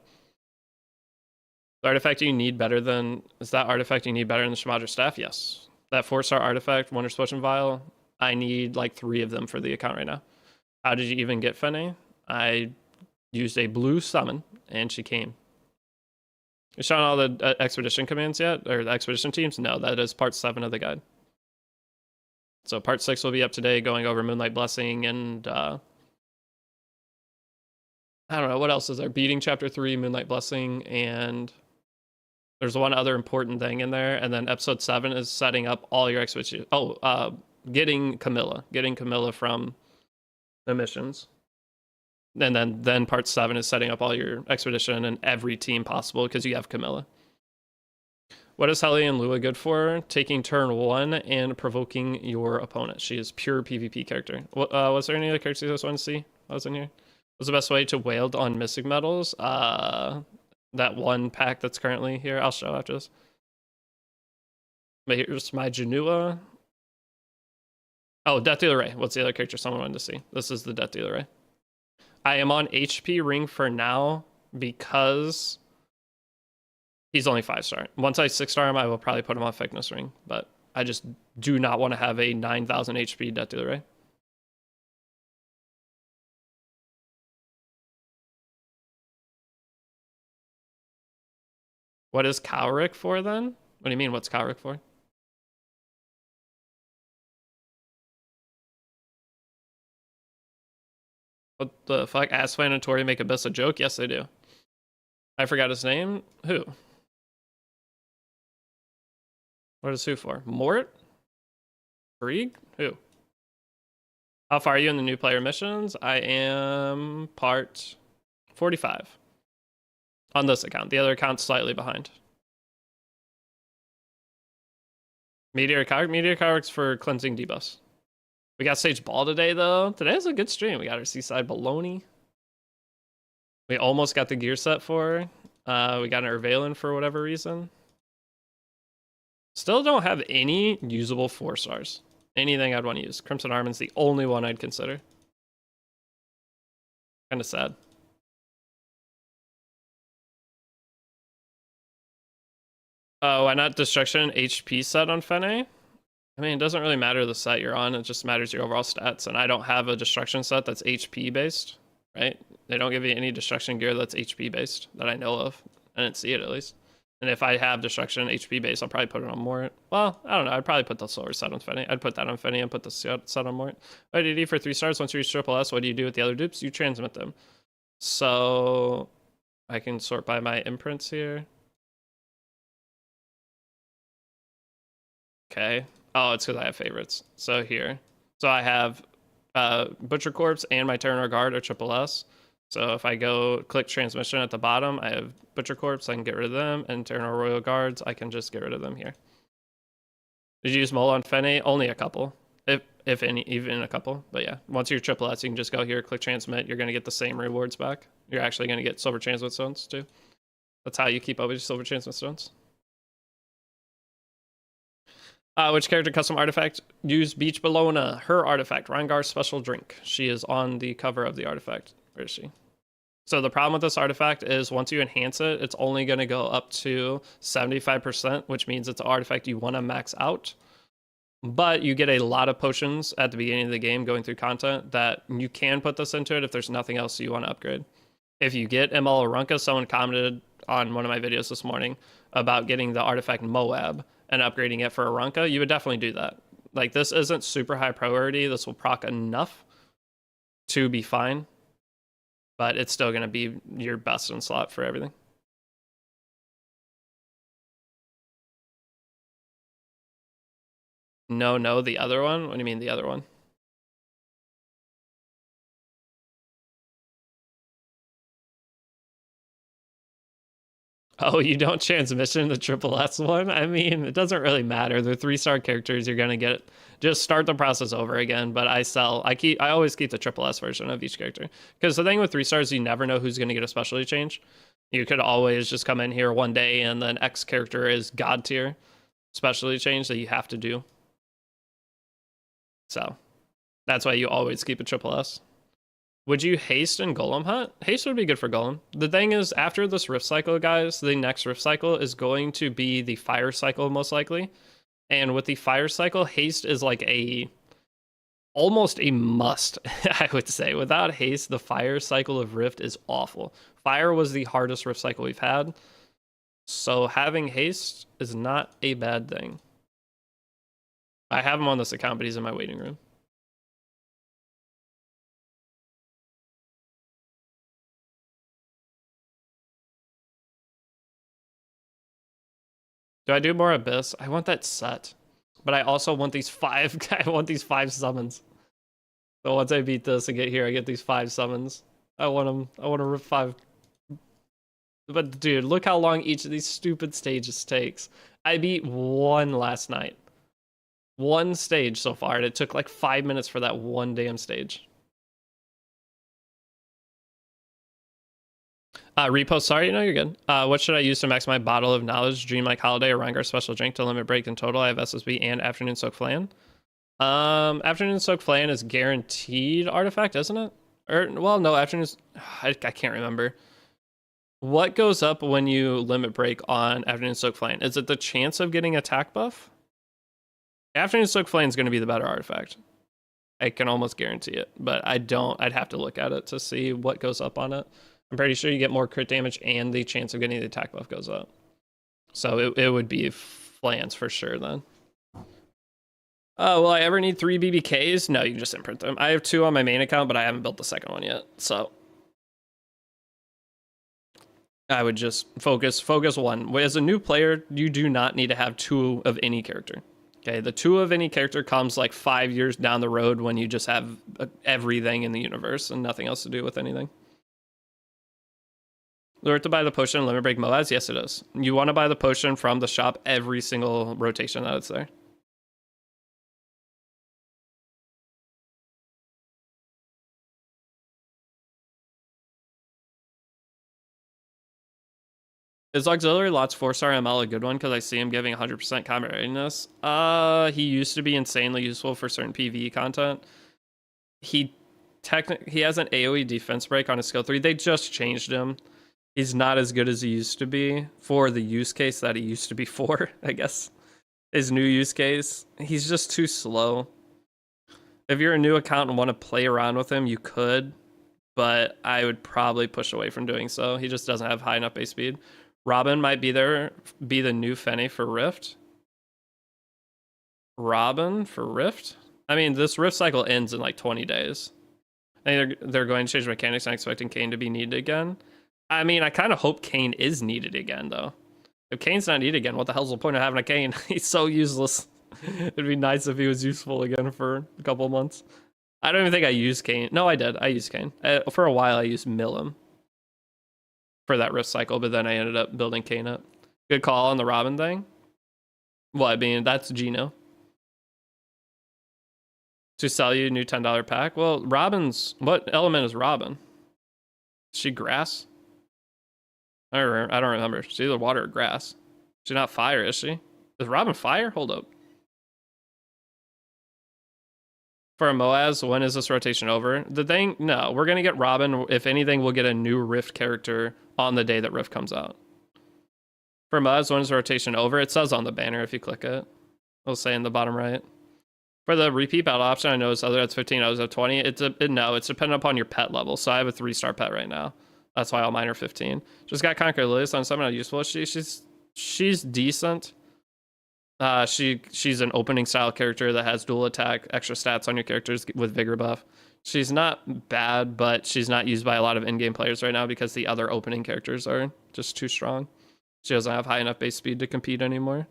The artifact you need better than... Is that artifact you need better than the Shamadra Staff? Yes. That 4-star artifact, Wonder Explosion Vial, I need like 3 of them for the account right now. How did you even get Fene? I used a blue summon, and she came. You shown all the expedition commands yet? Or the expedition teams? No, that is part 7 of the guide. So part 6 will be up today, going over Moonlight Blessing and I don't know, what else is there? Beating Chapter 3, Moonlight Blessing, and there's one other important thing in there. And then episode 7 is setting up all your expedition. Getting Camilla from the missions. And then part 7 is setting up all your expedition and every team possible because you have Camilla. What is Hellion Lua good for? Taking turn 1 and provoking your opponent. She is pure PvP character. Was there any other characters you guys want to see? I was in here. What's the best way to wailed on Mystic Metals? That one pack that's currently here. I'll show after this. But here's my Janua. Oh, Death Dealer Ray. What's the other character someone wanted to see? This is the Death Dealer Ray. I am on HP Ring for now because he's only 5-star. Once I 6-star him, I will probably put him on Thickness Ring, but I just do not want to have a 9,000 HP Death Dealer Ray. What is Cowrick for then? What do you mean, what's Cowrick for? What the fuck? Ask Fan and Tori make Abyss a joke? Yes, they do. I forgot his name. Who? What is who for? Mort? Krieg? Who? How far are you in the new player missions? I am part 45. On this account. The other account's slightly behind. Meteor Cowrick's for cleansing debuffs. We got Sage Ball today, though. Today's a good stream. We got our Seaside Baloney. We almost got the gear set for her. We got an Urvalen for whatever reason. Still don't have any usable 4-stars. Anything I'd want to use. Crimson Armand's the only one I'd consider. Kind of sad. Why not Destruction HP set on Fene? I mean, it doesn't really matter the set you're on. It just matters your overall stats. And I don't have a Destruction set that's HP based, right? They don't give you any Destruction gear that's HP based that I know of. I didn't see it at least. And if I have Destruction HP base, I'll probably put it on Mort. Well, I don't know. I'd probably put the Silver set on Fene. I'd put that on Fene and put the set on Mort. IDD for 3 stars. Once you reach triple S, what do you do with the other dupes? You transmit them. So I can sort by my imprints here. Okay. Oh, it's because I have favorites. So here. So I have Butcher Corpse and my Terranor Guard are triple S. So if I go click transmission at the bottom, I have Butcher Corpse, I can get rid of them, and Terranor Royal Guards, I can just get rid of them here. Did you use Mola on Fene? Only a couple. If any, even a couple. But yeah, once you're triple S, you can just go here, click transmit, you're going to get the same rewards back. You're actually going to get Silver Transmit Stones too. That's how you keep up with your Silver Transmit Stones. Which character custom artifact? Use Beach Bologna. Her artifact, Rangar's Special Drink. She is on the cover of the artifact. Where is she? So the problem with this artifact is once you enhance it, it's only going to go up to 75%, which means it's an artifact you want to max out. But you get a lot of potions at the beginning of the game going through content that you can put this into it if there's nothing else you want to upgrade. If you get ML Arunca, someone commented on one of my videos this morning about getting the artifact Moab and upgrading it for Arunca, you would definitely do that. Like, this isn't super high priority. This will proc enough to be fine, but it's still going to be your best in slot for everything. No, the other one? What do you mean the other one? Oh, you don't transmission the triple S one? I mean, it doesn't really matter. They're 3-star characters. You're gonna get just start the process over again. But I always keep the triple S version of each character, because the thing with 3 stars, you never know who's gonna get a specialty change. You could always just come in here one day and then X character is god tier specialty change that you have to do. So that's why you always keep a triple S. Would you haste and Golem Hunt? Haste would be good for Golem. The thing is, after this Rift Cycle, guys, the next Rift Cycle is going to be the Fire Cycle, most likely. And with the fire cycle, haste is like almost a must, I would say. Without haste, the fire cycle of Rift is awful. Fire was the hardest Rift cycle we've had. So having haste is not a bad thing. I have him on this account, but he's in my waiting room. Do I do more Abyss? I want that set. But I also want these 5 I want these 5 summons. So once I beat this and get here, I get these 5 summons. I want them. I want to rip 5. But dude, look how long each of these stupid stages takes. I beat 1 last night. 1 stage so far, and it took like 5 minutes for that 1 damn stage. Repost, sorry, no, you're good. What should I use to max my bottle of knowledge, Dreamlike Holiday, or Reingar special drink to limit break in total? I have SSB and Afternoon Soak Flan. Afternoon Soak Flan is guaranteed artifact, isn't it? Or, well, no, Afternoon... I can't remember. What goes up when you limit break on Afternoon Soak Flan? Is it the chance of getting attack buff? Afternoon Soak Flan is going to be the better artifact. I can almost guarantee it, but I'd have to look at it to see what goes up on it. I'm pretty sure you get more crit damage and the chance of getting the attack buff goes up. So it would be Flans for sure then. Will I ever need 3 BBKs? No, you can just imprint them. I have 2 on my main account, but I haven't built the second one yet. So I would just focus 1. As a new player, you do not need to have 2 of any character. Okay, the 2 of any character comes like 5 years down the road when you just have everything in the universe and nothing else to do with anything. Lure to buy the potion limit break Moaz? Yes, it is. You want to buy the potion from the shop every single rotation that it's there. Is Auxiliary Lots 4-star ML a good one? Because I see him giving 100% combat readiness. He used to be insanely useful for certain PvE content. He has an AoE defense break on his skill 3. They just changed him. He's not as good as he used to be for the use case that he used to be for, I guess. His new use case. He's just too slow. If you're a new account and want to play around with him, you could. But I would probably push away from doing so. He just doesn't have high enough base speed. Robin might be the new Fenny for Rift. Robin for Rift? I mean, this Rift cycle ends in like 20 days. I think they're going to change mechanics. I'm expecting Kayn to be needed again. I mean, I kind of hope Kayn is needed again, though. If Kayn's not needed again, what the hell's the point of having a Kayn? He's so useless. It'd be nice if he was useful again for a couple of months. I don't even think I used Kayn. No, I did. I used Kayn. For a while, I used Milim for that Rift cycle, but then I ended up building Kayn up. Good call on the Robin thing. Well, I mean, that's Gino. To sell you a new $10 pack? Well, Robin's... What element is Robin? Is she grass? I don't remember. She's either water or grass. She's not fire, is she? Is Robin fire? Hold up. For a Moaz, when is this rotation over? The thing, no, we're gonna get Robin. If anything, we'll get a new Rift character on the day that Rift comes out. For Moaz, when is the rotation over? It says on the banner if you click it. It'll say in the bottom right. For the repeat battle option, I know it's other. That's 15. I was at 20. No, it's dependent upon your pet level. So I have a 3-star pet right now. That's why all mine are 15. Just got Conquer Lilius on something not useful. She's decent. She's an opening style character that has dual attack, extra stats on your characters with vigor buff. She's not bad, but she's not used by a lot of in-game players right now because the other opening characters are just too strong. She doesn't have high enough base speed to compete anymore.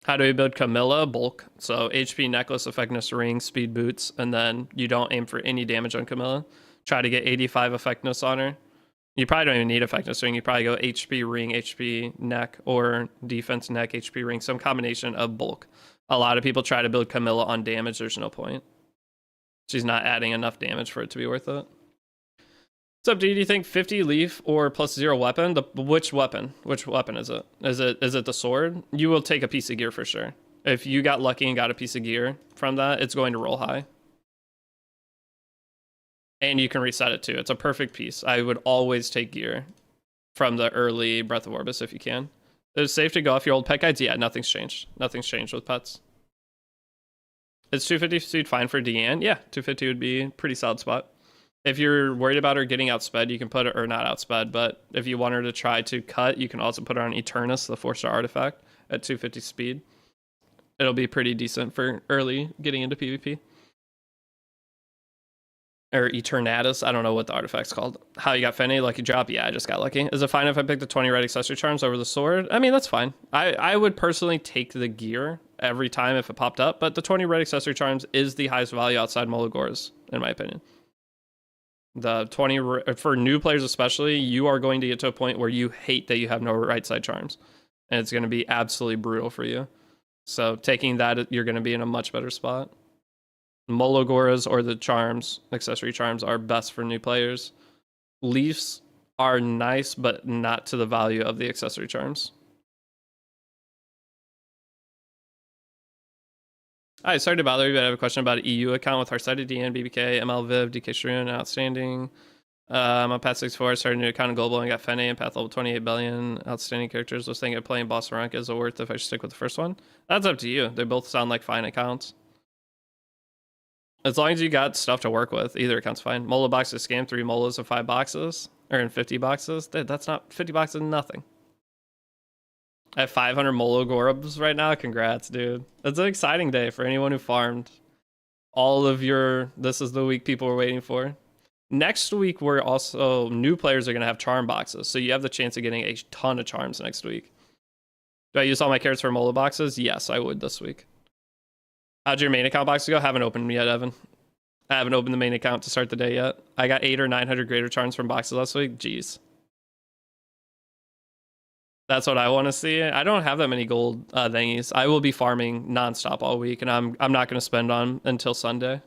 How do we build Camilla? Bulk. So HP necklace, effectiveness ring, speed boots, and then you don't aim for any damage on Camilla. Try to get 85 effectiveness on her. You probably don't even need effectiveness ring. You probably go HP ring, HP neck, or defense neck, HP ring. Some combination of bulk. A lot of people try to build Camilla on damage. There's no point. She's not adding enough damage for it to be worth it. What's up, dude? Do you think 50 leaf or +0 weapon? Which weapon? Which weapon is it? Is it the sword? You will take a piece of gear for sure. If you got lucky and got a piece of gear from that, it's going to roll high. And you can reset it too. It's a perfect piece. I would always take gear from the early Breath of Orbis if you can. Is it safe to go off your old pet guides? Yeah, nothing's changed. Nothing's changed with pets. Is 250 speed fine for Deanne? Yeah, 250 would be a pretty solid spot. If you're worried about her getting outsped, you can put her, or not outsped, but if you want her to try to cut, you can also put her on Eternus, the 4-star artifact, at 250 speed. It'll be pretty decent for early getting into PvP. Or Eternatus, I don't know what the artifact's called. How you got Fenny? Lucky drop? Yeah, I just got lucky. Is it fine if I pick the 20 red accessory charms over the sword? I mean, that's fine. I would personally take the gear every time if it popped up, but the 20 red accessory charms is the highest value outside Molagoras, in my opinion. The 20, for new players especially, you are going to get to a point where you hate that you have no right side charms. And it's going to be absolutely brutal for you. So taking that, you're going to be in a much better spot. Molagoras or the charms, accessory charms, are best for new players. Leafs are nice, but not to the value of the accessory charms. Hi, sorry to bother you, but I have a question about an EU account with Harsighted, DN, BBK, ML, Viv, DK Shroon, Outstanding. I'm on Path 64, started a new account in Global and got Fene and Path level 28 billion. Outstanding characters. Was thinking of playing Boss Rank. Is it worth if I should stick with the first one? That's up to you. They both sound like fine accounts. As long as you got stuff to work with, either account's fine. Mola boxes scam 3 molas in 5 boxes, or in 50 boxes. Dude, that's not 50 boxes, nothing. I have 500 molagorabs right now. Congrats, dude. It's an exciting day for anyone who farmed. All of your, this is the week people were waiting for. Next week, we're also, new players are going to have charm boxes. So you have the chance of getting a ton of charms next week. Do I use all my carrots for Mola boxes? Yes, I would this week. How'd your main account box go? Haven't opened yet, Evan. I haven't opened the main account to start the day yet. I got 800 or 900 greater charms from boxes last week. Jeez. That's what I want to see. I don't have that many gold thingies. I will be farming nonstop all week, and I'm not going to spend on until Sunday.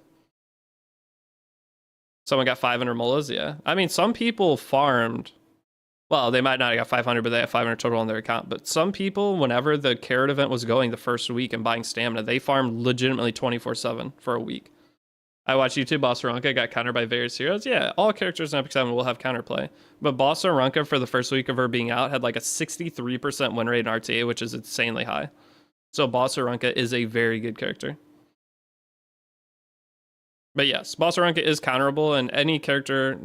Someone got 500 molas, yeah. I mean, some people farmed. Well, they might not have got 500, but they have 500 total on their account. But some people, whenever the carrot event was going the first week and buying stamina, they farmed legitimately 24/7 for a week. I watched YouTube. Boss Aranka got countered by various heroes. Yeah, all characters in Epic 7 will have counterplay. But Boss Aranka, for the first week of her being out, had like a 63% win rate in RTA, which is insanely high. So Boss Aranka is a very good character. But yes, Boss Aranka is counterable, and any character,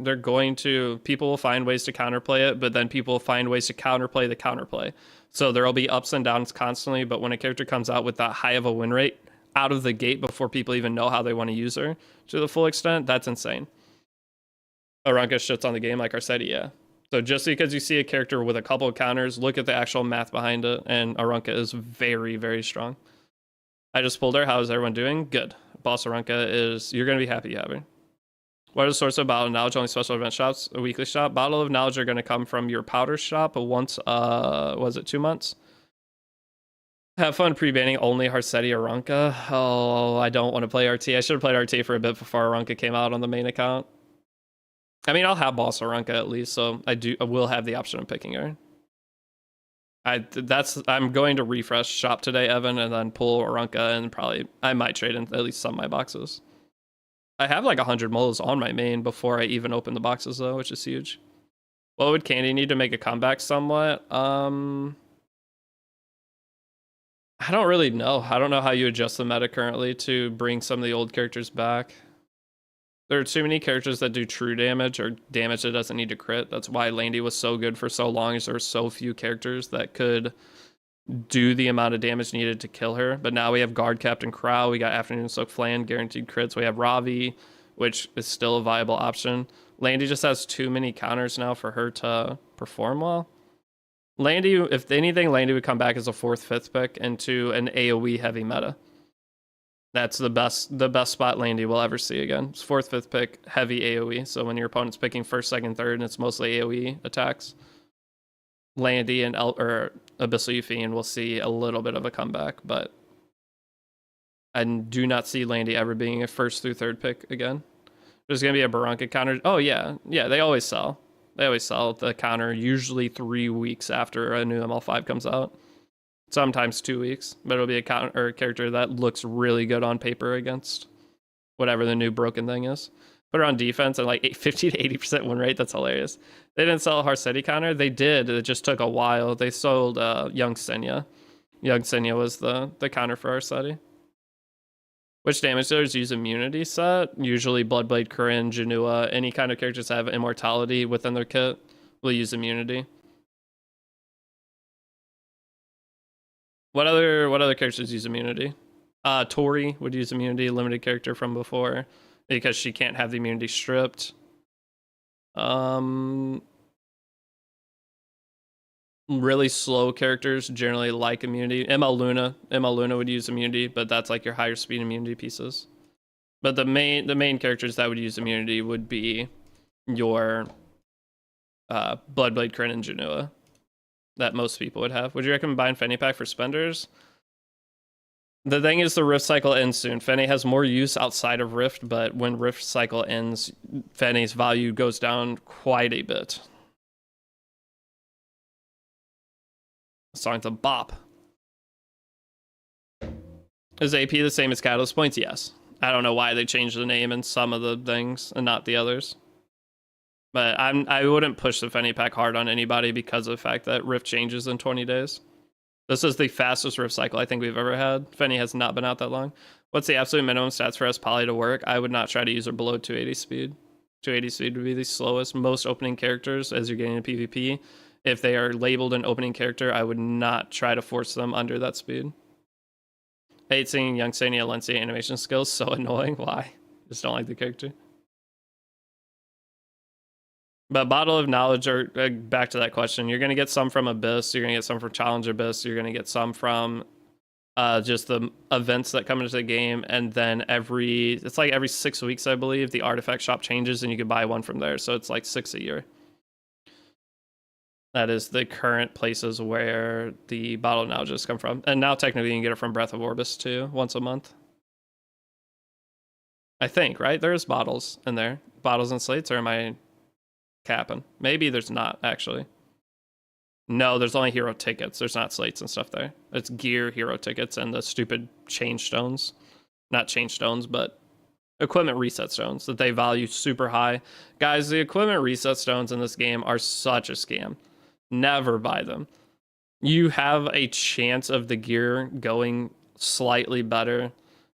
people will find ways to counterplay it, but then people will find ways to counterplay the counterplay. So there'll be ups and downs constantly, but when a character comes out with that high of a win rate out of the gate before people even know how they want to use her to the full extent, that's insane. Aranka shits on the game like Arcetti, yeah. So just because you see a character with a couple of counters, look at the actual math behind it, and Aranka is very, very strong. I just pulled her. How is everyone doing? Good. Boss Aranka is, you're going to be happy you have her. What is the source of Bottle of Knowledge? Only special event shops, a weekly shop. Bottle of Knowledge are going to come from your powder shop once, was it 2 months? Have fun pre-banning only Harsetti Aranka. Oh, I don't want to play RT. I should have played RT for a bit before Aranka came out on the main account. I mean, I'll have Boss Aranka at least, so I will have the option of picking her. I'm going to refresh shop today, Evan, and then pull Aranka, and I might trade in at least some of my boxes. I have like 100 molas on my main before I even open the boxes though, which is huge. What would Candy need to make a comeback somewhat? I don't really know. I don't know how you adjust the meta currently to bring some of the old characters back. There are too many characters that do true damage or damage that doesn't need to crit. That's why Landy was so good for so long, is there were so few characters that could do the amount of damage needed to kill her. But now we have Guard Captain Crow, we got Afternoon Soak Flan, guaranteed crits. We have Ravi, which is still a viable option. Landy just has too many counters now for her to perform well. Landy, if anything, Landy would come back as a 4th, 5th pick into an AoE heavy meta. That's the best spot Landy will ever see again. It's 4th, 5th pick, heavy AoE. So when your opponent's picking 1st, 2nd, 3rd, and it's mostly AoE attacks, Landy and Abyssal Euphine will see a little bit of a comeback, but I do not see Landy ever being a 1st through 3rd pick again. There's going to be a Barranca counter. Oh, yeah. Yeah, they always sell. They always sell the counter usually 3 weeks after a new ML5 comes out. Sometimes 2 weeks, but it'll be a counter or a character that looks really good on paper against whatever the new broken thing is. put her on defense and like 50 to 80% win rate. That's hilarious. They didn't sell a Harsetti counter. They did. It just took a while. They sold Young Senya. Young Senya was the counter for Harsetti. Which damage dealers use immunity set? Usually Bloodblade, Corinne, Janua, any kind of characters that have immortality within their kit will use immunity. What other characters use immunity? Tori would use immunity, limited character from before, because she can't have the immunity stripped. Really slow characters generally like immunity. Emma Luna would use immunity, but that's like your higher speed immunity pieces. But the main characters that would use immunity would be your Bloodblade, Corinne, and Janua that most people would have. Would you recommend buying Fanny Pack for spenders? The thing is, the Rift cycle ends soon. Fanny has more use outside of Rift, but when Rift cycle ends, Fanny's value goes down quite a bit. Song's a bop. Is AP the same as Catalyst Points? Yes. I don't know why they changed the name in some of the things and not the others. But I wouldn't push the Fanny Pack hard on anybody because of the fact that Rift changes in 20 days. This is the fastest Rift cycle I think we've ever had. Fanny has not been out that long. What's the absolute minimum stats for S Poly to work? I would not try to use her below 280 speed. 280 speed would be the slowest. Most opening characters as you're getting into PvP, if they are labeled an opening character, I would not try to force them under that speed. I hate seeing Young Senia Lencia animation skills. So annoying. Why? Just don't like the character. But Bottle of Knowledge, or back to that question, you're going to get some from Abyss, you're going to get some from Challenge Abyss, you're going to get some from just the events that come into the game, and then it's like every 6 weeks, I believe, the artifact shop changes and you can buy one from there, so it's like 6 a year. That is the current places where the Bottle of Knowledge come from. And now technically you can get it from Breath of Orbis too, once a month. I think, right? There's bottles in there. Bottles and slates, or am I capping? Maybe there's not, actually. No, there's only hero tickets. There's not slates and stuff there. It's gear, hero tickets, and the stupid change stones. Not change stones, but equipment reset stones that they value super high. Guys, the equipment reset stones in this game are such a scam. Never buy them. You have a chance of the gear going slightly better,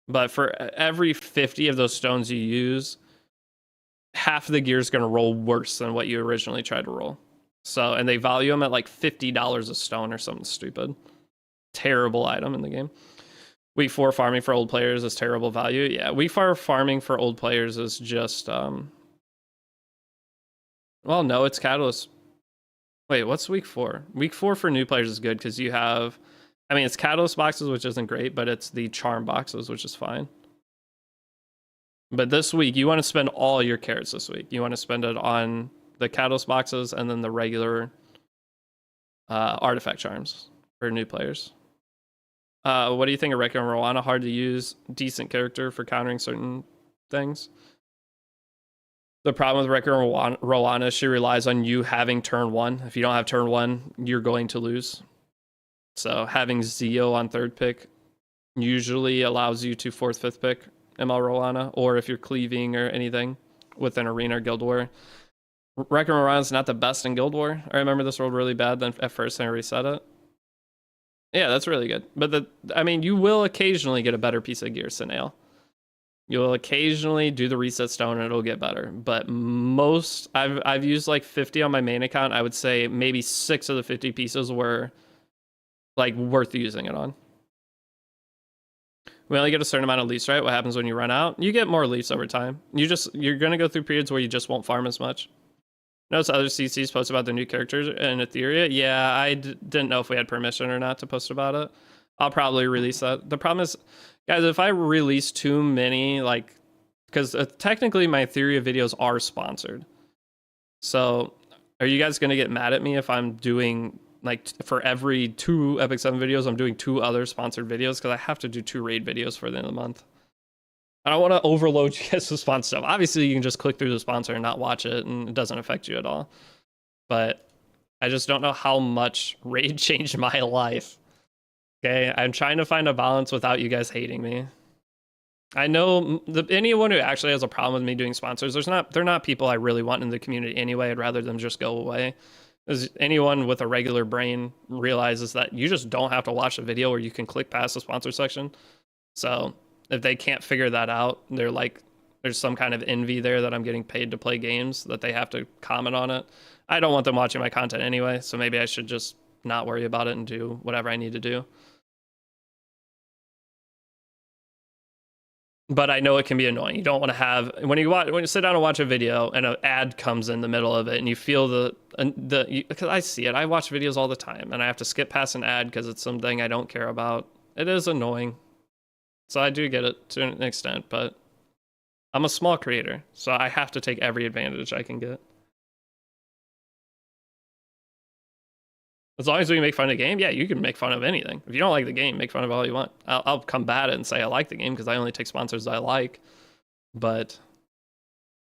but for every 50 of those stones you use, half of the gear is going to roll worse than what you originally tried to roll. So, and they value them at like $50 a stone or something stupid. Terrible item in the game. Week 4 farming for old players is terrible value. Yeah, week 4 farming for old players is just, well, no, it's Catalyst. Wait, what's week 4? Week 4 for new players is good because you have, I mean, it's Catalyst boxes, which isn't great, but it's the charm boxes, which is fine. But this week, you want to spend all your carrots this week. You want to spend it on the Catalyst boxes and then the regular artifact charms for new players. What do you think of Rekka and Rowana? Hard to use, decent character for countering certain things. The problem with Rekka and Rowana is she relies on you having turn 1. If you don't have turn 1, you're going to lose. So having Zio on 3rd pick usually allows you to 4th, 5th pick ML Rowana, or if you're cleaving or anything with an arena or guild war. Rekka and Rowan's not the best in guild war. I remember this rolled really bad then at first and I reset it. Yeah, that's really good. But I mean, you will occasionally get a better piece of gear, Sinail. You'll occasionally do the reset stone and it'll get better. But most, I've used like 50 on my main account. I would say maybe 6 of the 50 pieces were like worth using it on. We only get a certain amount of leaves, right? What happens when you run out? You get more leaves over time. You're going to go through periods where you just won't farm as much. Notice other CCs post about the new characters in Etheria. Yeah, I didn't know if we had permission or not to post about it. I'll probably release that. The problem is, guys, if I release too many, like, because technically my Etheria videos are sponsored. So are you guys going to get mad at me if I'm doing, like, for every 2 Epic 7 videos, I'm doing 2 other sponsored videos? Because I have to do 2 raid videos for the end of the month. I don't want to overload you guys with sponsor stuff. Obviously, you can just click through the sponsor and not watch it, and it doesn't affect you at all. But I just don't know how much raid changed my life. Okay, I'm trying to find a balance without you guys hating me. I know anyone who actually has a problem with me doing sponsors, they're not people I really want in the community anyway. I'd rather them just go away. As anyone with a regular brain realizes that you just don't have to watch a video where you can click past the sponsor section. So if they can't figure that out, they're like, there's some kind of envy there that I'm getting paid to play games that they have to comment on it. I don't want them watching my content anyway, so maybe I should just not worry about it and do whatever I need to do. But I know it can be annoying. You don't want to have when you sit down and watch a video and an ad comes in the middle of it and you feel because I see it. I watch videos all the time and I have to skip past an ad because it's something I don't care about. It is annoying. So I do get it to an extent, but I'm a small creator, so I have to take every advantage I can get. As long as we make fun of the game, yeah, you can make fun of anything. If you don't like the game, make fun of all you want. I'll combat it and say I like the game because I only take sponsors I like. But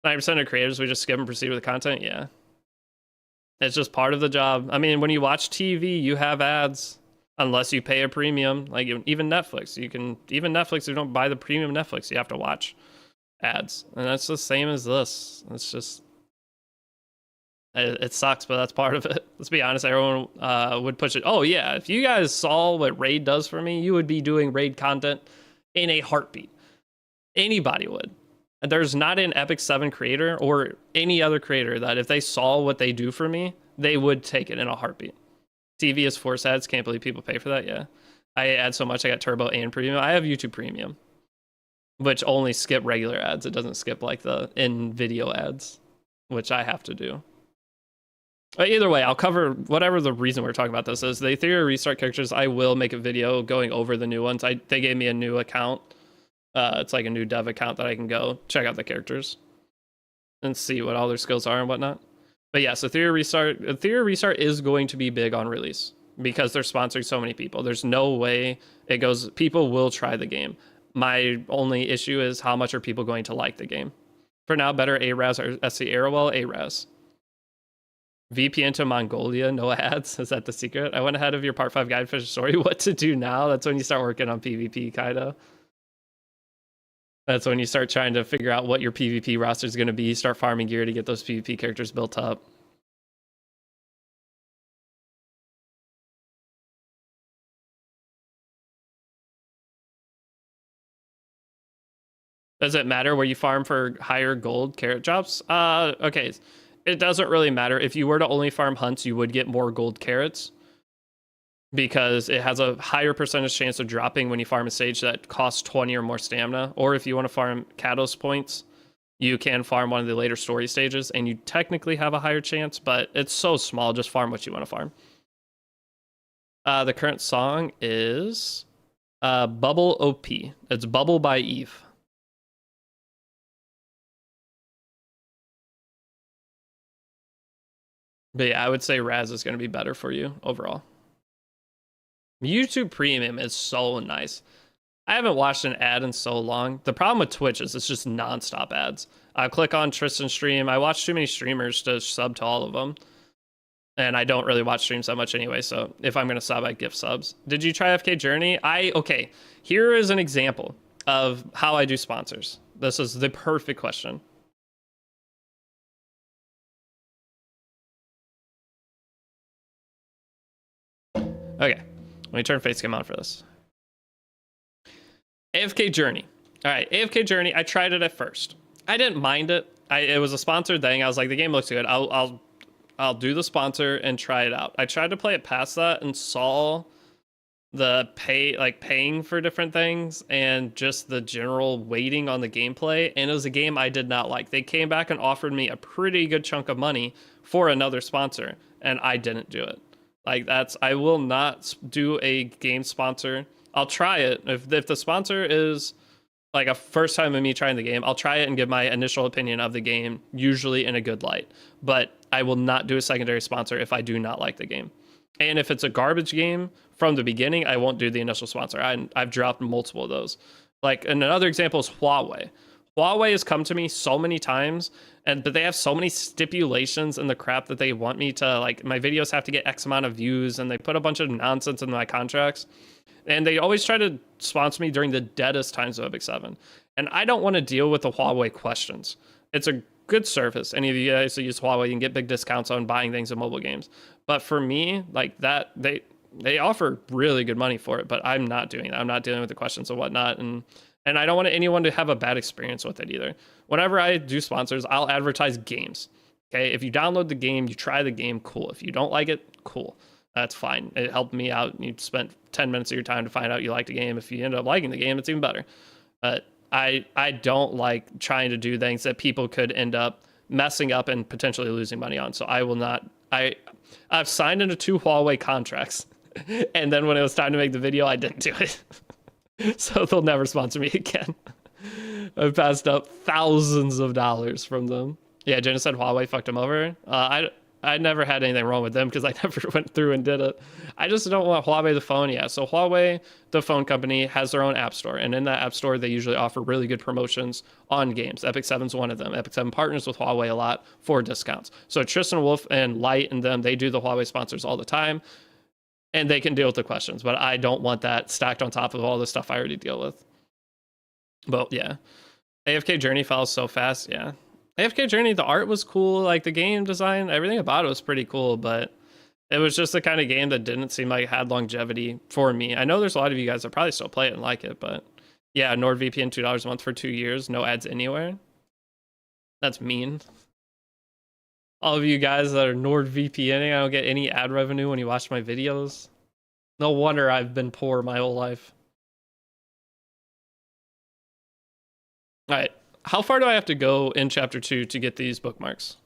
90% of creators, we just skip and proceed with the content. Yeah. It's just part of the job. I mean, when you watch TV, you have ads unless you pay a premium. Like even Netflix, even Netflix, if you don't buy the premium Netflix, you have to watch ads. And that's the same as this. It's just, it sucks, but that's part of it. Let's be honest, everyone would push it. Oh yeah, if you guys saw what Raid does for me, you would be doing Raid content in a heartbeat. Anybody would. And there's not an Epic 7 creator or any other creator that if they saw what they do for me, they would take it in a heartbeat. TV is force ads. Can't believe people pay for that. Yeah. I add so much. I got Turbo and Premium. I have YouTube Premium, which only skip regular ads. It doesn't skip like the in-video ads, which I have to do. But either way, I'll cover whatever the reason we're talking about this is. The Ethereum restart characters, I will make a video going over the new ones. They gave me a new account. It's like a new dev account that I can go check out the characters and see what all their skills are and whatnot. But yeah, so Ethereum restart is going to be big on release because they're sponsoring so many people. There's no way it goes. People will try the game. My only issue is how much are people going to like the game. For now, better ARAS or SC Arrowell, ARAS. VPN to Mongolia, no ads. Is that the secret? I went ahead of your part 5 guide fish story. What to do now? That's when you start working on PvP, kind of. That's when you start trying to figure out what your PvP roster is going to be. Start farming gear to get those PvP characters built up. Does it matter where you farm for higher gold carrot drops? Okay. It doesn't really matter. If you were to only farm hunts, you would get more gold carrots because it has a higher percentage chance of dropping when you farm a stage that costs 20 or more stamina. Or if you want to farm Kados points, you can farm one of the later story stages and you technically have a higher chance, but it's so small, just farm what you want to farm. The current song is Bubble OP. It's Bubble by Eve. But yeah, I would say Raz is going to be better for you overall. YouTube Premium is so nice. I haven't watched an ad in so long. The problem with Twitch is it's just nonstop ads. I click on Tristan's stream. I watch too many streamers to sub to all of them. And I don't really watch streams that much anyway, so if I'm going to sub, I gift subs. Did you try FK Journey? Okay, here is an example of how I do sponsors. This is the perfect question. Okay, let me turn Facecam on for this. AFK Journey. All right, AFK Journey. I tried it at first. I didn't mind it. It was a sponsored thing. I was like, the game looks good. I'll do the sponsor and try it out. I tried to play it past that and saw the paying for different things and just the general waiting on the gameplay. And it was a game I did not like. They came back and offered me a pretty good chunk of money for another sponsor, and I didn't do it. Like I will not do a game sponsor. I'll try it. If the sponsor is like a first time of me trying the game, I'll try it and give my initial opinion of the game, usually in a good light. But I will not do a secondary sponsor if I do not like the game. And if it's a garbage game from the beginning, I won't do the initial sponsor. I've dropped multiple of those. Like, and another example is Huawei. Huawei has come to me so many times, but they have so many stipulations in the crap that they want me to, like, my videos have to get X amount of views, and they put a bunch of nonsense in my contracts. And they always try to sponsor me during the deadest times of Epic 7. And I don't want to deal with the Huawei questions. It's a good service. Any of you guys that use Huawei, you can get big discounts on buying things in mobile games. But for me, like that, they offer really good money for it, but I'm not doing that. I'm not dealing with the questions and whatnot. And I don't want anyone to have a bad experience with it either. Whenever I do sponsors, I'll advertise games. Okay, if you download the game, you try the game, cool. If you don't like it, cool. That's fine. It helped me out. You spent 10 minutes of your time to find out you liked the game. If you end up liking the game, it's even better. But I don't like trying to do things that people could end up messing up and potentially losing money on. So I will not. I've signed into 2 Huawei contracts, and then when it was time to make the video, I didn't do it. So they'll never sponsor me again. I've passed up thousands of dollars from them. Yeah, Jenna said Huawei fucked him over. I never had anything wrong with them because I never went through and did it. I just don't want Huawei the phone. Yeah, so Huawei, the phone company, has their own app store. And in that app store, they usually offer really good promotions on games. Epic 7's one of them. Epic 7 partners with Huawei a lot for discounts. So Tristan Wolf and Light and them, they do the Huawei sponsors all the time. And they can deal with the questions. But I don't want that stacked on top of all the stuff I already deal with. But yeah. AFK Journey fell so fast, yeah. AFK Journey, the art was cool, like the game design, everything about it was pretty cool, but it was just the kind of game that didn't seem like it had longevity for me. I know there's a lot of you guys that probably still play it and like it, but yeah, NordVPN $2 a month for 2 years, no ads anywhere. That's mean. All of you guys that are NordVPNing, I don't get any ad revenue when you watch my videos. No wonder I've been poor my whole life. All right. How far do I have to go in chapter 2 to get these bookmarks?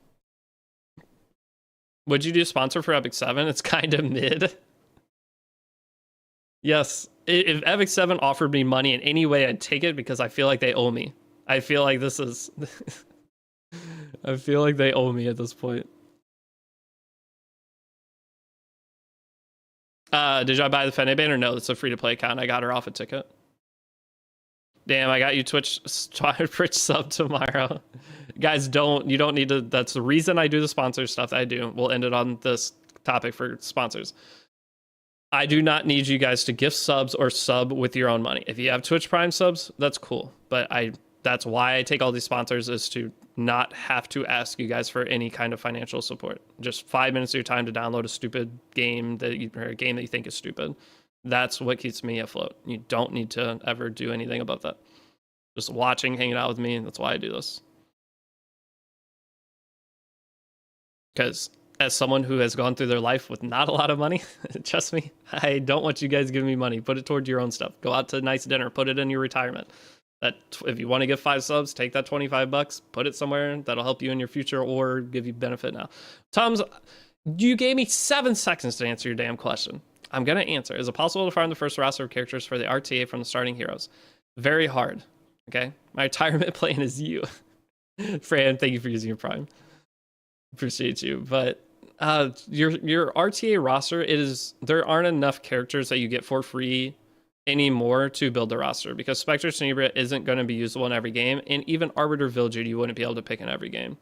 Would you do sponsor for Epic 7? It's kind of mid. Yes, if Epic 7 offered me money in any way, I'd take it because I feel like they owe me. I feel like this is... I feel like they owe me at this point. Did I buy the Fene banner? No, it's a free-to-play account. I got her off a ticket. Damn, I got you Twitch sub tomorrow. Guys, you don't need to, that's the reason I do the sponsor stuff that I do. We'll end it on this topic for sponsors. I do not need you guys to gift subs or sub with your own money. If you have Twitch Prime subs, that's cool. But that's why I take all these sponsors, is to not have to ask you guys for any kind of financial support. Just 5 minutes of your time to download a stupid game or a game that you think is stupid. That's what keeps me afloat. You don't need to ever do anything about that. Just watching, hanging out with me. That's why I do this. Because as someone who has gone through their life with not a lot of money, trust me, I don't want you guys giving me money. Put it towards your own stuff. Go out to a nice dinner. Put it in your retirement. That if you want to get 5 subs, take that $25, put it somewhere that'll help you in your future or give you benefit now. Tom's, you gave me 7 seconds to answer your damn question. I'm going to answer. Is it possible to farm the first roster of characters for the RTA from the starting heroes? Very hard. Okay? My retirement plan is you. Fran, thank you for using your Prime. Appreciate you. But your RTA roster, there aren't enough characters that you get for free anymore to build the roster, because Spectre Tenebria isn't going to be usable in every game, and even Arbiter Viljude you wouldn't be able to pick in every game.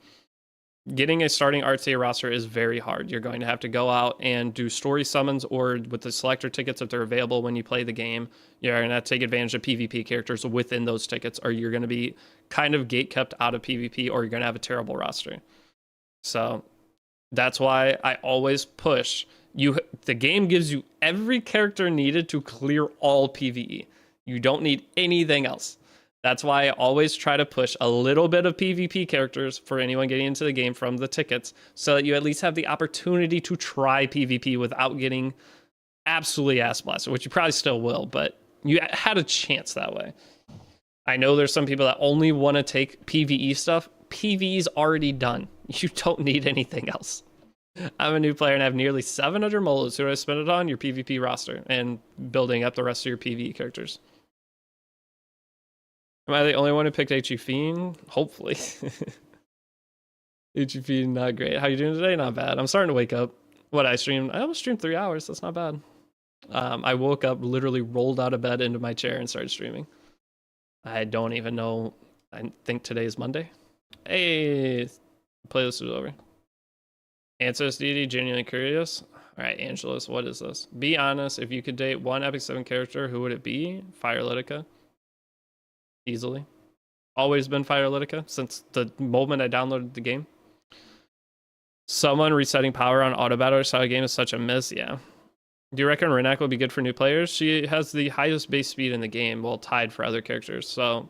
Getting a starting RTA roster is very hard. You're going to have to go out and do story summons, or with the selector tickets, if they're available when you play the game, you're going to have to take advantage of PvP characters within those tickets, or you're going to be kind of gate kept out of PvP, or you're going to have a terrible roster. So that's why I always push you. The game gives you every character needed to clear all PvE. You don't need anything else. That's why I always try to push a little bit of PvP characters for anyone getting into the game from the tickets, so that you at least have the opportunity to try PvP without getting absolutely ass blasted, which you probably still will, but you had a chance that way. I know there's some people that only want to take PvE stuff. PvE's already done. You don't need anything else. I'm a new player and have nearly 700 molas. Who do I spend it on? Your PvP roster and building up the rest of your PvE characters. Am I the only one who picked HE Fiend? Hopefully. HE Fiend, not great. How you doing today? Not bad. I'm starting to wake up. I almost streamed 3 hours. That's not bad. I woke up, literally rolled out of bed into my chair and started streaming. I don't even know. I think today is Monday. Hey, playlist is over. Answer this, Deity, genuinely curious. All right, Angelus, what is this? Be honest, if you could date one Epic 7 character, who would it be? Firelytica. Easily. Always been Firelytica since the moment I downloaded the game. Someone resetting power on auto battle or side game is such a miss, yeah. Do you reckon Renak will be good for new players? She has the highest base speed in the game, well tied for other characters. So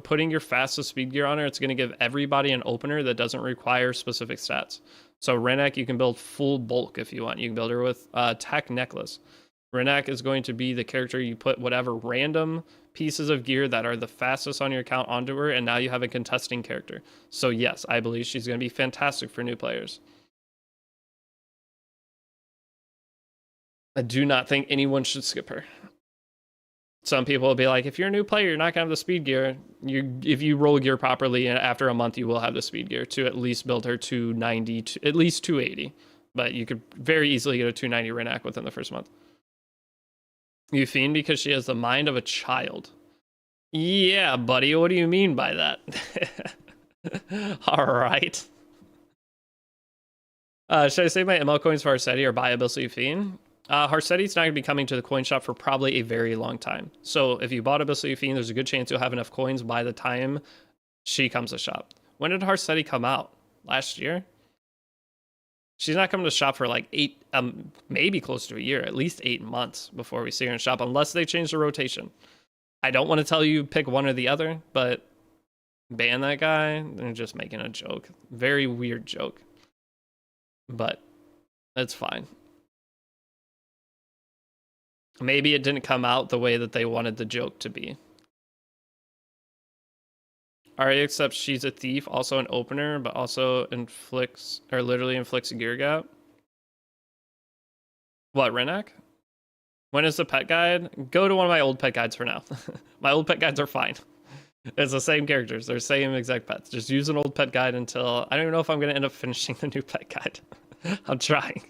putting your fastest speed gear on her, it's going to give everybody an opener that doesn't require specific stats. So Renak, you can build full bulk if you want. You can build her with Tech Necklace. Renak is going to be the character you put whatever random pieces of gear that are the fastest on your account onto her, and now you have a contesting character. So yes, I believe she's going to be fantastic for new players. I do not think anyone should skip her. Some people will be like, if you're a new player, you're not going to have the speed gear. If you roll gear properly, and after a month, you will have the speed gear to at least build her 290, to at least 280. But you could very easily get a 290 Renak within the first month. You fiend because she has the mind of a child. Yeah, buddy, what do you mean by that? All right. Should I save my ML coins for Arceti or buy Abyssal Fiend? Harseti's not going to be coming to the coin shop for probably a very long time. So if you bought Abyssal Fiend, there's a good chance you'll have enough coins by the time she comes to shop. When did Harseti come out? Last year? She's not coming to shop for like maybe close to a year, at least 8 months before we see her in shop, unless they change the rotation. I don't want to tell you pick one or the other, but ban that guy. They're just making a joke. Very weird joke. But that's fine. Maybe it didn't come out the way that they wanted the joke to be. Arya except she's a thief, also an opener, but also literally inflicts a gear gap. What, Renak? When is the pet guide? Go to one of my old pet guides for now. My old pet guides are fine. It's the same characters. They're same exact pets. Just use an old pet guide until... I don't even know if I'm going to end up finishing the new pet guide. I'm trying.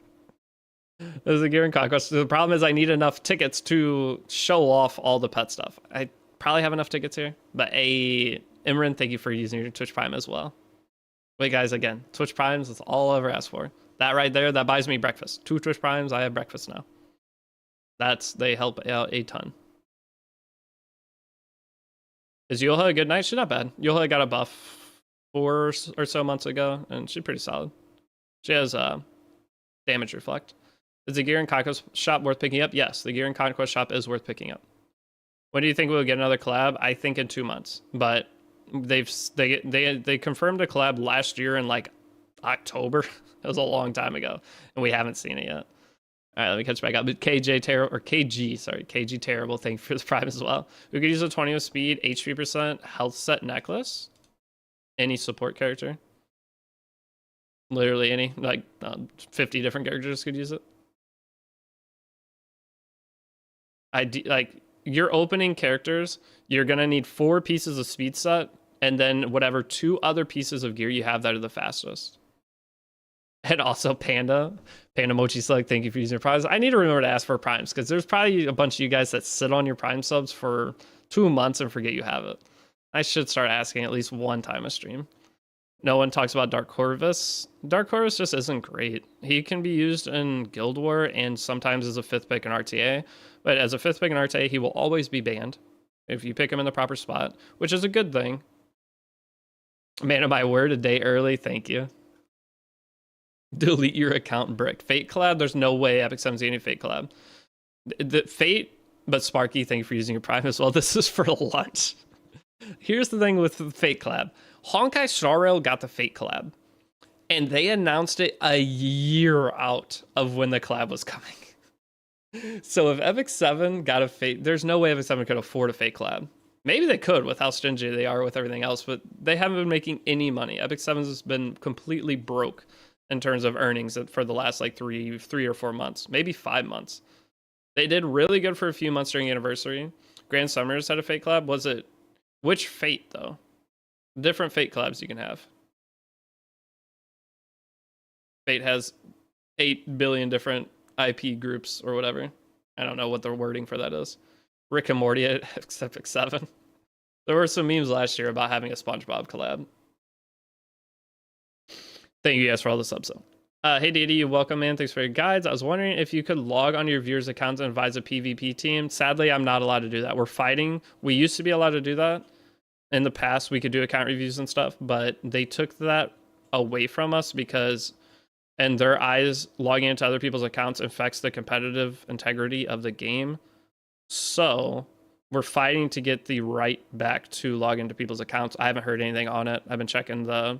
There's a gear and conquest. The problem is I need enough tickets to show off all the pet stuff. I probably have enough tickets here. But Imran, thank you for using your Twitch Prime as well. Wait, guys, again, Twitch Primes is all I'll ever ask for. That right there, that buys me breakfast. 2 Twitch Primes, I have breakfast now. They help out a ton. Is Yoha a good knight? She's not bad. Yoha got a buff 4 or so months ago, and she's pretty solid. She has damage reflect. Is the Gear and Conquest shop worth picking up? Yes, the Gear and Conquest shop is worth picking up. When do you think we'll get another collab? I think in 2 months. But they confirmed a collab last year in like October. It was a long time ago, and we haven't seen it yet. All right, let me catch back up. But KG Terrible. Thank you for the prime as well. We could use a 20 of speed, HP %, health set necklace. Any support character. Literally any. Like 50 different characters could use it. Like your opening characters, you're gonna need 4 pieces of speed set, and then whatever 2 other pieces of gear you have that are the fastest. And also Panda Mochi Select, thank you for using your primes. I need to remember to ask for primes, because there's probably a bunch of you guys that sit on your prime subs for 2 months and forget you have it. I should start asking at least one time a stream. No one talks about Dark Corvus. Dark Corvus just isn't great. He can be used in Guild War and sometimes as a 5th pick in RTA, but as a 5th pick in RTA, he will always be banned if you pick him in the proper spot, which is a good thing. Man of my word, a day early, thank you. Delete your account, Brick. Fate collab? There's no way Epic 7's getting a Fate collab. The Fate, but Sparky, thank you for using your prime as well. This is for lunch. Here's the thing with the Fate collab. Honkai Star Rail got the Fate collab, and they announced it a year out of when the collab was coming. So if Epic 7 got a Fate, there's no way Epic 7 could afford a Fate collab. Maybe they could with how stingy they are with everything else, but they haven't been making any money. Epic 7 has been completely broke in terms of earnings for the last like 3 or 4 months, maybe 5 months. They did really good for a few months during Anniversary. Grand Summers had a Fate collab. Was it? Which Fate, though? Different Fate collabs you can have. Fate has 8 billion different IP groups or whatever. I don't know what the wording for that is. Rick and Morty at Epic 7. There were some memes last year about having a SpongeBob collab. Thank you guys for all the subs, though. Hey Deity, welcome man. Thanks for your guides. I was wondering if you could log on your viewers' accounts and advise a PvP team. Sadly, I'm not allowed to do that. We're fighting. We used to be allowed to do that. In the past, we could do account reviews and stuff, but they took that away from us because, in their eyes, logging into other people's accounts affects the competitive integrity of the game. So we're fighting to get the right back to log into people's accounts. I haven't heard anything on it. I've been checking the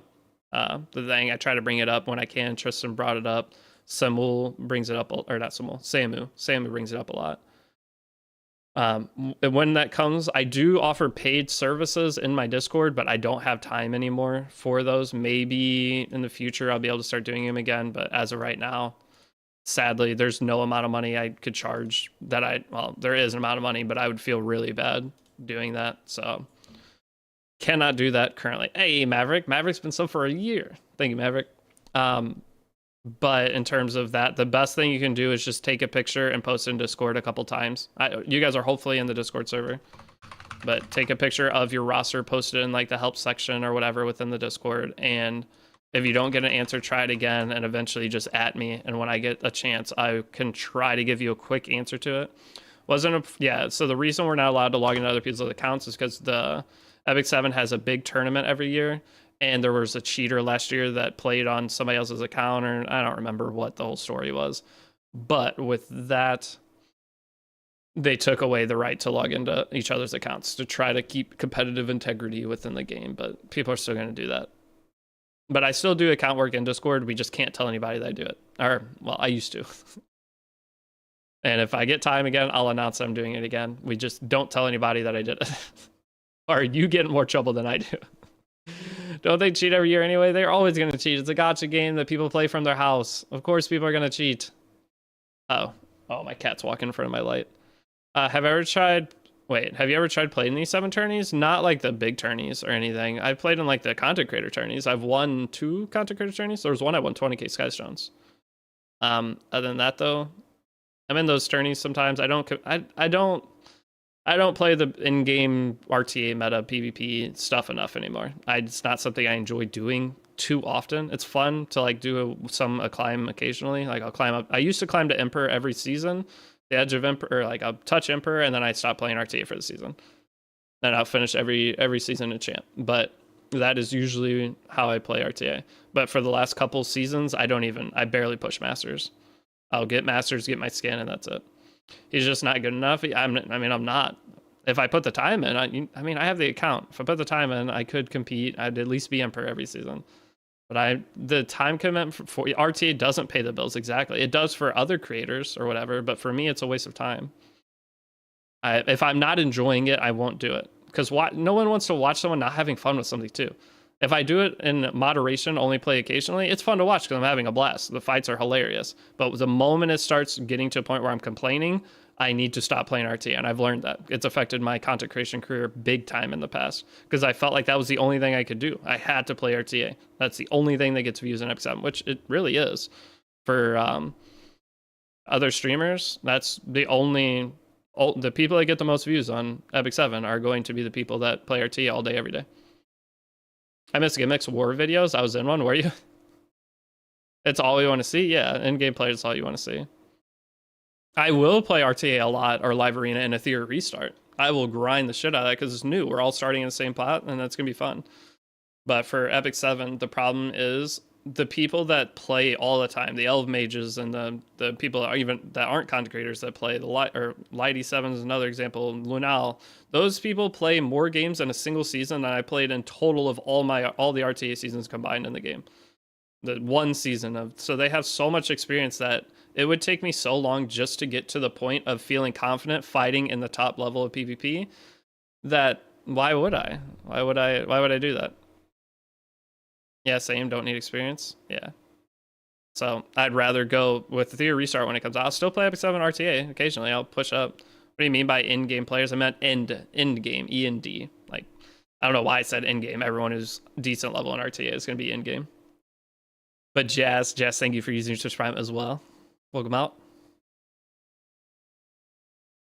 thing. I try to bring it up when I can. Tristan brought it up. Samul brings it up, or not Samul, Samu brings it up a lot. When that comes, I do offer paid services in my Discord, but I don't have time anymore for those. Maybe in the future I'll be able to start doing them again, but as of right now, sadly, there's no amount of money I could charge that well, there is an amount of money, but I would feel really bad doing that. So cannot do that currently. Hey, Maverick. Maverick's been sub for a year. Thank you, Maverick. But in terms of that, the best thing you can do is just take a picture and post it in Discord a couple times. You guys are hopefully in the Discord server, but take a picture of your roster, post it in like the help section or whatever within the Discord. And if you don't get an answer, try it again and eventually just at me. And when I get a chance, I can try to give you a quick answer to it. Yeah, so the reason we're not allowed to log into other people's accounts is because the Epic 7 has a big tournament every year, and there was a cheater last year that played on somebody else's account, or I don't remember what the whole story was. But with that, they took away the right to log into each other's accounts to try to keep competitive integrity within the game, but people are still going to do that. But I still do account work in Discord. We just can't tell anybody that I do it. Or, well, I used to. And if I get time again, I'll announce I'm doing it again. We just don't tell anybody that I did it. Or you get in more trouble than I do. Don't they cheat every year anyway? They're always going to cheat. It's a gacha game that people play from their house. Of course people are going to cheat. Oh, my cat's walking in front of my light. Have you ever tried playing these 7 tourneys? Not like the big tourneys or anything. I've played in like the content creator tourneys. I've won 2 content creator tourneys. There was one I won 20k Sky Stones. Other than that though, I'm in those tourneys sometimes. I don't play the in-game RTA meta PvP stuff enough anymore. It's not something I enjoy doing too often. It's fun to like do a climb occasionally. Like I'll climb up. I used to climb to Emperor every season, the edge of Emperor, or like I'll touch Emperor, and then I stop playing RTA for the season. Then I'll finish every season in champ. But that is usually how I play RTA. But for the last couple seasons, I barely push Masters. I'll get Masters, get my skin, and that's it. He's just not good enough. I'm not. If I put the time in, I have the account. If I put the time in, I could compete. I'd at least be Emperor every season. But the time commitment for RTA doesn't pay the bills exactly. It does for other creators or whatever, but for me, it's a waste of time. If I'm not enjoying it, I won't do it. Because no one wants to watch someone not having fun with something too. If I do it in moderation, only play occasionally, it's fun to watch because I'm having a blast. The fights are hilarious. But the moment it starts getting to a point where I'm complaining, I need to stop playing RTA. And I've learned that. It's affected my content creation career big time in the past because I felt like that was the only thing I could do. I had to play RTA. That's the only thing that gets views in Epic 7, which it really is. For other streamers, that's the people that get the most views on Epic 7 are going to be the people that play RTA all day, every day. I miss Gimmicks War videos. I was in one. Were you? It's all you want to see? Yeah, in-game play is all you want to see. I will play RTA a lot, or Live Arena in a Theory Restart. I will grind the shit out of that because it's new. We're all starting in the same pot, and that's going to be fun. But for Epic 7, the problem is the people that play all the time, the Elf Mages and the people that aren't content creators that play, Lighty 7 is another example, Lunal, those people play more games in a single season than I played in total of all the RTA seasons combined in the game. The one season so they have so much experience that it would take me so long just to get to the point of feeling confident fighting in the top level of PvP that why would I do that? Yeah, same, don't need experience. Yeah. So I'd rather go with the Theory Restart when it comes out. I'll still play Epic 7 RTA occasionally. I'll push up. What do you mean by in-game players? I meant end game, END. Like, I don't know why I said in-game. Everyone who's decent level in RTA is going to be in-game. But Jazz, thank you for using your Twitch Prime as well. Welcome out.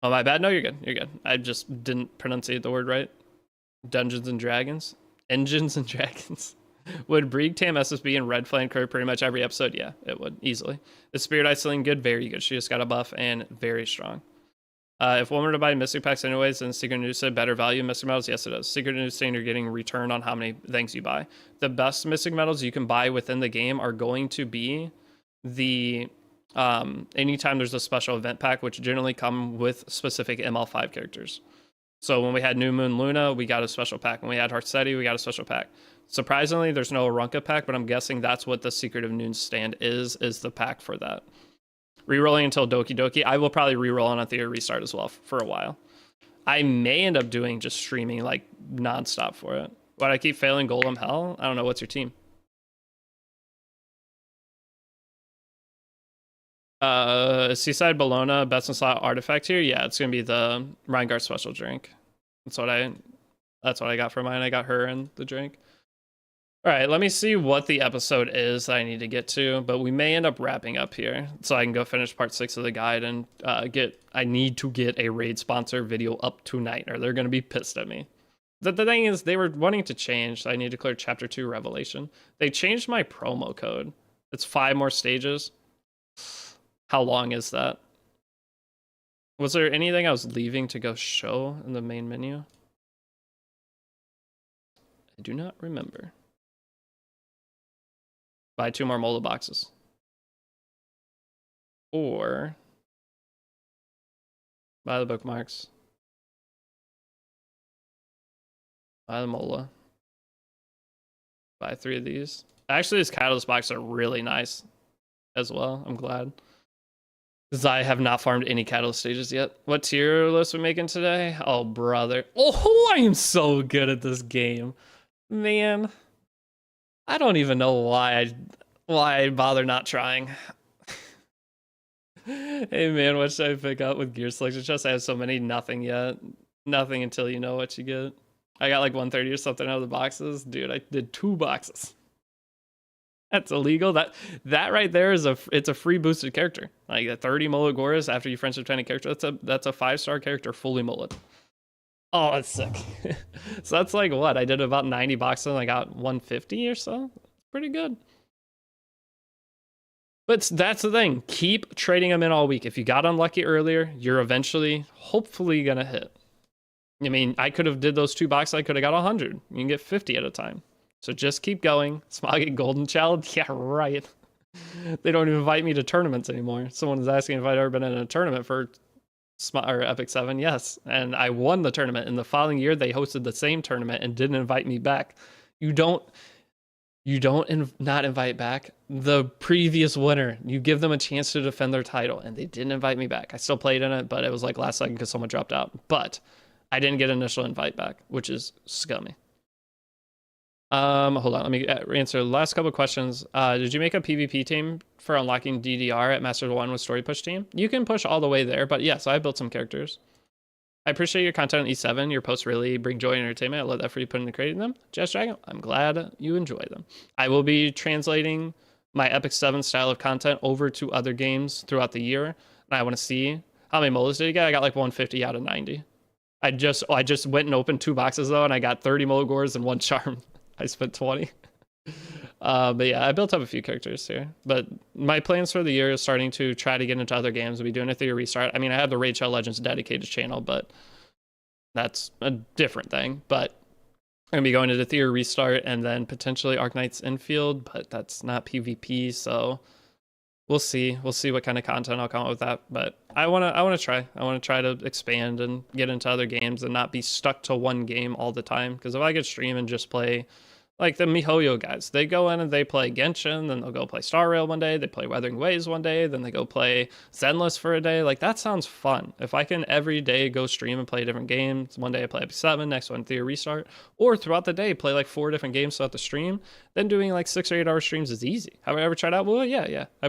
Oh, my bad. No, you're good. You're good. I just didn't pronunciate the word right. Dungeons and Dragons. Engines and Dragons. Would Brieg tam SSB and Red Flame curve pretty much every episode? Yeah, it would, easily. The Spirit Iceling, good, very good. She just got a buff and very strong. If one were to buy Mystic Packs anyways, then Secret News said better value Mystic Metals? Yes, it does. Secret News saying you're getting return on how many things you buy. The best Mystic Metals you can buy within the game are going to be the anytime there's a special event pack, which generally come with specific ML5 characters. So when we had New Moon Luna, we got a special pack. When we had Heartsteady, we got a special pack. Surprisingly, there's no Arunca pack, but I'm guessing that's what the Secret of Noon's stand is the pack for that. Rerolling until Doki Doki. I will probably reroll on a theater restart as well for a while. I may end up doing just streaming like nonstop for it. But I keep failing Golem Hell. I don't know. What's your team? Seaside Bologna, best in slot artifact here. Yeah, it's gonna be the Reingard special drink. That's what I got for mine. I got her and the drink. All right, let me see what the episode is that I need to get to, but we may end up wrapping up here so I can go finish part 6 of the guide and I need to get a raid sponsor video up tonight or they're going to be pissed at me. The thing is, they were wanting to change, so I need to clear chapter 2 Revelation. They changed my promo code. It's 5 more stages. How long is that? Was there anything I was leaving to go show in the main menu? I do not remember. Buy 2 more Mola boxes. Or buy the bookmarks. Buy the Mola. Buy 3 of these. Actually, these catalyst boxes are really nice as well. I'm glad. Because I have not farmed any catalyst stages yet. What tier list we making today? Oh, brother. Oh, I am so good at this game. Man. I don't even know why I bother not trying. Hey man, what should I pick up with gear selection chest? I have so many, nothing yet. Nothing until you know what you get. I got like 130 or something out of the boxes. Dude, I did 2 boxes. That's illegal. That right there is it's a free boosted character. Like the 30 molagoras after you friendship 20 character. That's a 5-star character fully mullet. Oh, that's sick. So that's like what? I did about 90 boxes and I got 150 or so. Pretty good. But that's the thing. Keep trading them in all week. If you got unlucky earlier, you're eventually, hopefully, gonna hit. I mean, I could have did those 2 boxes. I could have got 100. You can get 50 at a time. So just keep going. Smoggy Golden Child? Yeah, right. They don't even invite me to tournaments anymore. Someone is asking if I'd ever been in a tournament for Epic 7. Yes. And I won the tournament. In the following year, they hosted the same tournament and didn't invite me back. You don't not invite back the previous winner. You give them a chance to defend their title, and they didn't invite me back. I still played in it, but it was like last second because someone dropped out. But I didn't get initial invite back, which is scummy. Hold on, let me answer the last couple questions. Did you make a PvP team for unlocking DDR at Master 1 with Story Push team? You can push all the way there, but yes, I built some characters. I appreciate your content on E7. Your posts really bring joy and entertainment. I love that for you putting and creating them. Jazz Dragon, I'm glad you enjoy them. I will be translating my Epic 7 style of content over to other games throughout the year. And I want to see how many molas did you get? I got like 150 out of 90. I just went and opened 2 boxes though, and I got 30 molagors and 1 charm. I spent 20. But yeah, I built up a few characters here. But my plans for the year is starting to try to get into other games. We'll be doing a theater restart. I mean, I have the Raid Shadow Legends dedicated channel, but that's a different thing. But I'm going to be going to the theater restart and then potentially Arknights Infield, but that's not PvP, so we'll see. We'll see what kind of content I'll come up with that. But I want to try. I want to try to expand and get into other games and not be stuck to one game all the time. Because if I could stream and just play like the MiHoYo guys, they go in and they play Genshin, then they'll go play Star Rail one day, they play Wuthering Waves one day, then they go play Zenless for a day. Like, that sounds fun. If I can every day go stream and play different games, one day I play Epic 7, next one Theater Restart, or throughout the day play like 4 different games throughout the stream, then doing like 6 or 8 hour streams is easy. Have I ever tried out? Well, yeah. I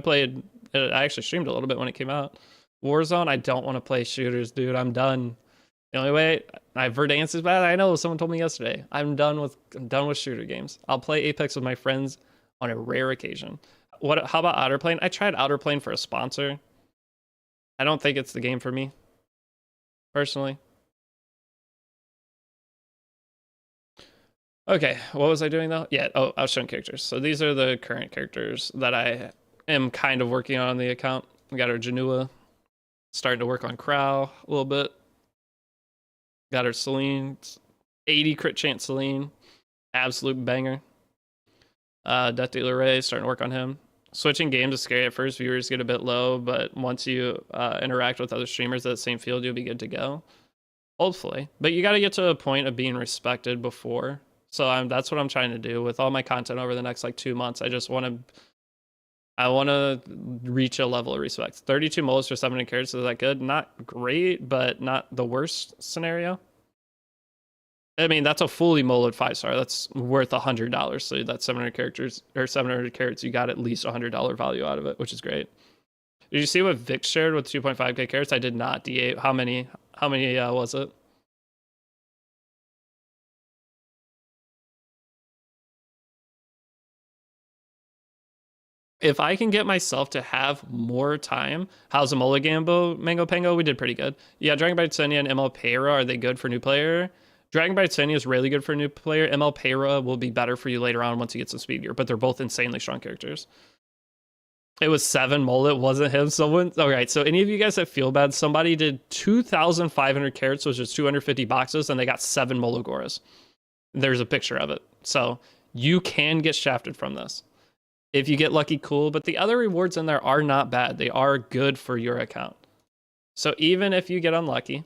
actually streamed a little bit when it came out. Warzone, I don't want to play shooters, dude. I'm done. The only way Verdansk is bad. I know, someone told me yesterday. I'm done with shooter games. I'll play Apex with my friends on a rare occasion. How about Outer Plane? I tried Outer Plane for a sponsor. I don't think it's the game for me, personally. Okay, what was I doing though? Yeah, oh, I was showing characters. So these are the current characters that I am kind of working on the account. We got our Janua, starting to work on Crow a little bit. Got our Celine, 80 crit chance Celine, absolute banger. Death Dealer Ray, starting to work on him. Switching games is scary at first, viewers get a bit low, but once you interact with other streamers at the same field, you'll be good to go. Hopefully. But you got to get to a point of being respected before. So that's what I'm trying to do with all my content over the next like 2 months. I want to reach a level of respect. 32 moles for 700 carats, is that good? Not great, but not the worst scenario. I mean, that's a fully moloed 5-star. That's worth $100. So that's 700 characters or 700 carats. You got at least $100 value out of it, which is great. Did you see what Vic shared with 2.5k carats? I did not. D8. How many was it? If I can get myself to have more time, how's the Mola Gambo Mango Pango? We did pretty good. Yeah, Dragon Bite Senya and ML Payra, are they good for new player? Dragon Bite Senya is really good for a new player. ML Payra will be better for you later on once you get some speed gear, but they're both insanely strong characters. It was 7 Mola, it wasn't him. Someone, all right, so any of you guys that feel bad, somebody did 2,500 carats, which is 250 boxes, and they got 7 Molagoras. There's a picture of it. So you can get shafted from this. If you get lucky, cool, but the other rewards in there are not bad. They are good for your account. So even if you get unlucky,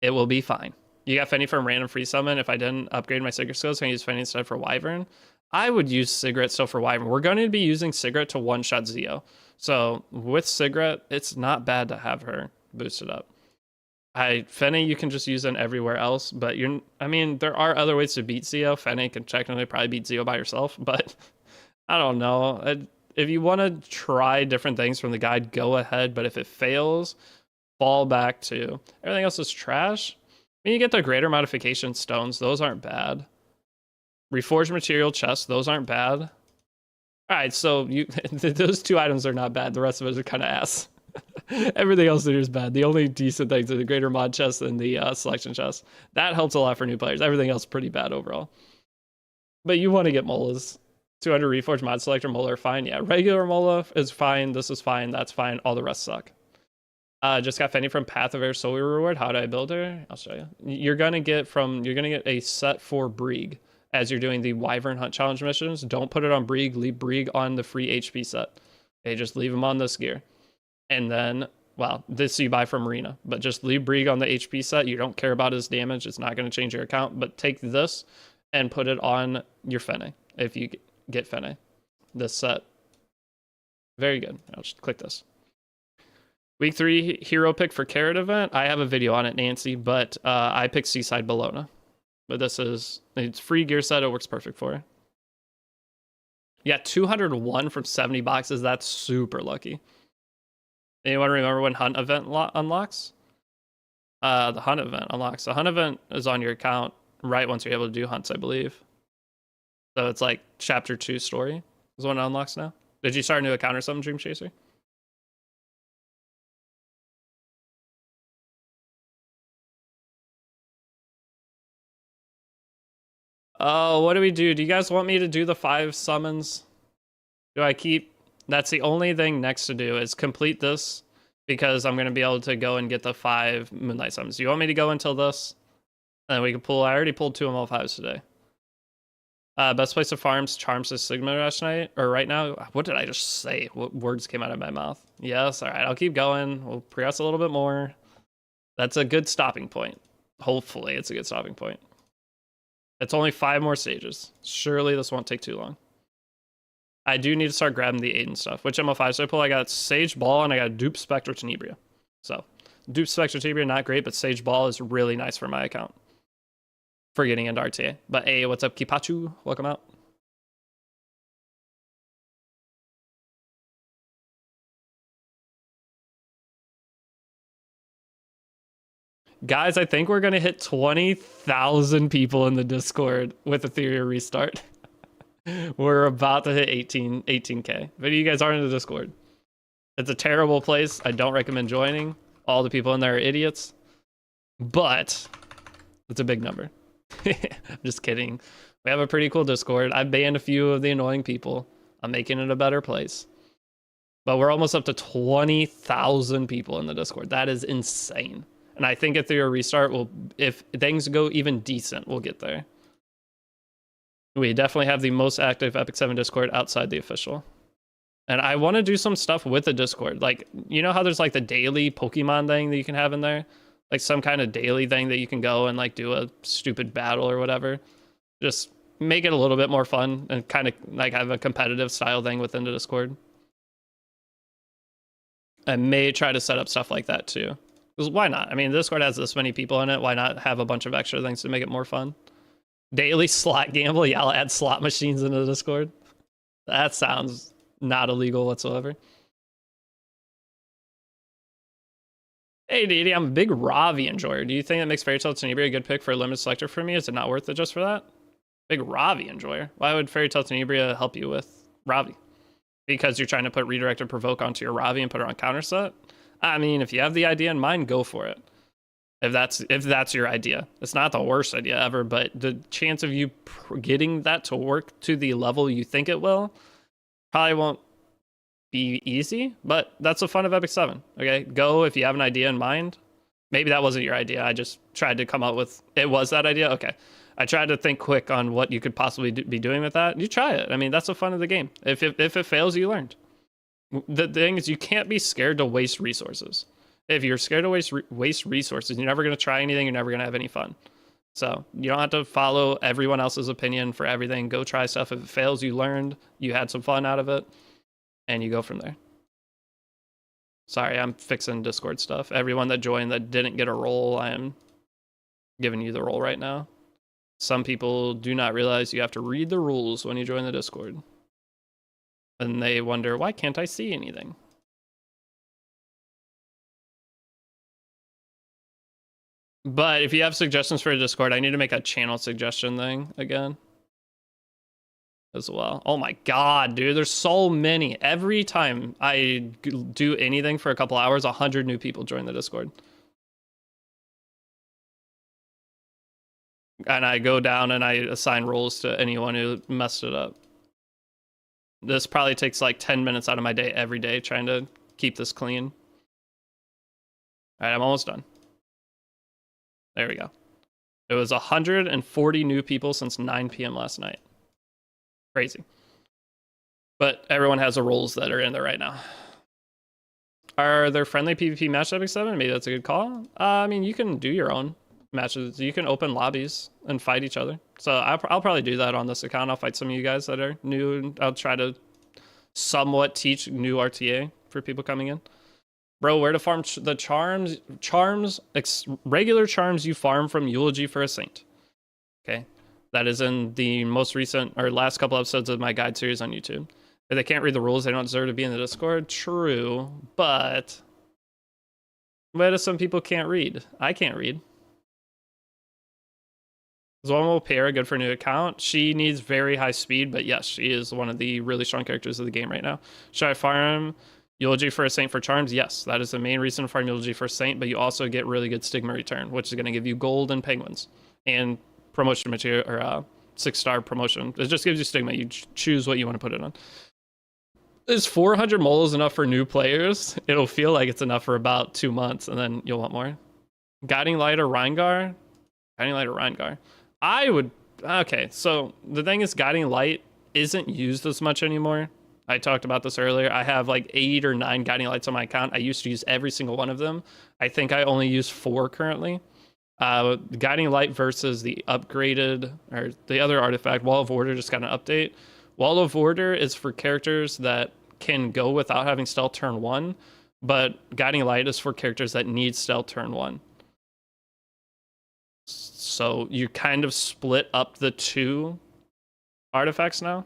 it will be fine. You got Fenny from random free summon. If I didn't upgrade my Cigarette skills, can I use Fenny instead for Wyvern? I would use Cigarette still for Wyvern. We're going to be using Cigarette to one-shot Zeo. So with Cigarette, it's not bad to have her boosted up. Fenny, you can just use it everywhere else, but I mean, there are other ways to beat Zeo. Fenny can technically probably beat Zeo by herself, but I don't know. If you want to try different things from the guide, go ahead. But if it fails, fall back to everything else is trash. I mean, you get the greater modification stones. Those aren't bad. Reforged material chests. Those aren't bad. All right, so those 2 items are not bad. The rest of us are kind of ass. Everything else there is bad. The only decent things are the greater mod chest and the selection chest. That helps a lot for new players. Everything else pretty bad overall. But you want to get Molas. 200 Reforged Mod Selector, Mola are fine. Yeah, regular Mola is fine. This is fine. That's fine. All the rest suck. Just got Fenny from Path of Air Soul Reward. How do I build her? I'll show you. You're gonna get a set for Brieg as you're doing the Wyvern Hunt Challenge missions. Don't put it on Brieg. Leave Brieg on the free HP set. Okay, just leave him on this gear. And then, well, this you buy from Marina. But just leave Brieg on the HP set. You don't care about his damage. It's not going to change your account. But take this and put it on your Fenny if you get Fenny. This set. Very good. I'll just click this. Week 3 hero pick for Carrot event. I have a video on it, Nancy, but I picked Seaside Bologna. But it's free gear set. It works perfect for it. Yeah, 201 from 70 boxes. That's super lucky. Anyone remember when Hunt event unlocks? The Hunt event unlocks. The Hunt event is on your account right once you're able to do hunts, I believe. So it's like chapter 2 story is when it unlocks now. Did you start a new account or something, Dream Chaser? Oh, what do we do? Do you guys want me to do the 5 summons? Do I keep... That's the only thing next to do is complete this because I'm going to be able to go and get the 5 Moonlight summons. Do you want me to go until this? And then we can pull... I already pulled 2 ML5s today. Best place to farm Charms is Sigma Rush Night, or right now. What did I just say? What words came out of my mouth? Yes, all right, I'll keep going. We'll progress a little bit more. That's a good stopping point. Hopefully, it's a good stopping point. It's only 5 more stages. Surely this won't take too long. I do need to start grabbing the Aiden stuff. Which ML5 should I pull? I got Sage Ball and I got Dupe Spectre Tenebria. So, Dupe Spectre Tenebria, not great, but Sage Ball is really nice for my account. For getting into RTA. But hey, what's up, Kipachu? Welcome out. Guys, I think we're going to hit 20,000 people in the Discord with Ethereum restart. We're about to hit 18K. But you guys aren't in the Discord. It's a terrible place. I don't recommend joining. All the people in there are idiots. But it's a big number. I'm just kidding. We have a pretty cool Discord. I've banned a few of the annoying people. I'm making it a better place. But we're almost up to 20,000 people in the Discord. That is insane. And I think if through a restart, if things go even decent, we'll get there. We definitely have the most active Epic 7 Discord outside the official. And I want to do some stuff with the Discord. Like, you know how there's like the daily Pokemon thing that you can have in there? Like some kind of daily thing that you can go and like do a stupid battle or whatever. Just make it a little bit more fun and kind of like have a competitive style thing within the Discord. I may try to set up stuff like that too. Because why not? I mean, Discord has this many people in it. Why not have a bunch of extra things to make it more fun? Daily slot gamble. Yeah, I'll add slot machines into the Discord. That sounds not illegal whatsoever. Hey, Deity, I'm a big Ravi enjoyer. Do you think that makes Fairy Tail Tenebria a good pick for a limited selector for me? Is it not worth it just for that? Big Ravi enjoyer. Why would Fairy Tail Tenebria help you with Ravi? Because you're trying to put redirect and provoke onto your Ravi and put it on counter set? I mean, if you have the idea in mind, go for it. If that's your idea. It's not the worst idea ever, but the chance of you getting that to work to the level you think it will probably won't be easy, but that's the fun of Epic 7. Okay, go if you have an idea in mind. Maybe that wasn't your idea. I just tried to come up with, it was that idea? Okay. I tried to think quick on what you could possibly be doing with that. You try it. I mean, that's the fun of the game. If it fails, you learned. The thing is, you can't be scared to waste resources. If you're scared to waste resources, you're never going to try anything. You're never going to have any fun. So you don't have to follow everyone else's opinion for everything. Go try stuff. If it fails, you learned. You had some fun out of it. And you go from there. Sorry, I'm fixing Discord stuff. Everyone that joined that didn't get a role, I am giving you the role right now. Some people do not realize you have to read the rules when you join the Discord. And they wonder, why can't I see anything? But if you have suggestions for a Discord, I need to make a channel suggestion thing again as well. Oh my god, dude, there's so many. Every time I do anything for a couple hours, 100 new people join the Discord. And I go down and I assign roles to anyone who messed it up. This probably takes like 10 minutes out of my day every day trying to keep this clean. All right, I'm almost done. There we go. It was 140 new people since 9 p.m. last night. Crazy. But everyone has the roles that are in there right now. Are there friendly PvP match Epic 7? Maybe that's a good call. I mean, you can do your own matches. You can open lobbies and fight each other. So I'll probably do that on this account. I'll fight some of you guys that are new. And I'll try to somewhat teach new RTA for people coming in. Bro, where to farm the charms? Regular charms you farm from Eulogy for a Saint. Okay. That is in the most recent or last couple episodes of my guide series on YouTube. If they can't read the rules, they don't deserve to be in the Discord. True, but what if some people can't read? I can't read. Is one will pair good for a new account? She needs very high speed, but yes, she is one of the really strong characters of the game right now. Should I farm Eulogy for a Saint for charms? Yes, that is the main reason to farm Eulogy for a Saint, but you also get really good Stigma return, which is going to give you gold and penguins and promotion material or 6-star promotion. It just gives you Stigma. You choose what you want to put it on. Is 400 molas enough for new players? It'll feel like it's enough for about 2 months, and then you'll want more. Guiding Light or Reingar? Guiding Light or Reingar? I would... Okay, so the thing is, Guiding Light isn't used as much anymore. I talked about this earlier. I have like 8 or 9 Guiding Lights on my account. I used to use every single one of them. I think I only use 4 currently. Guiding Light versus the upgraded, or the other artifact, Wall of Order just got an update. Wall of Order is for characters that can go without having stealth turn 1, but Guiding Light is for characters that need stealth turn 1. So you kind of split up the 2 artifacts now,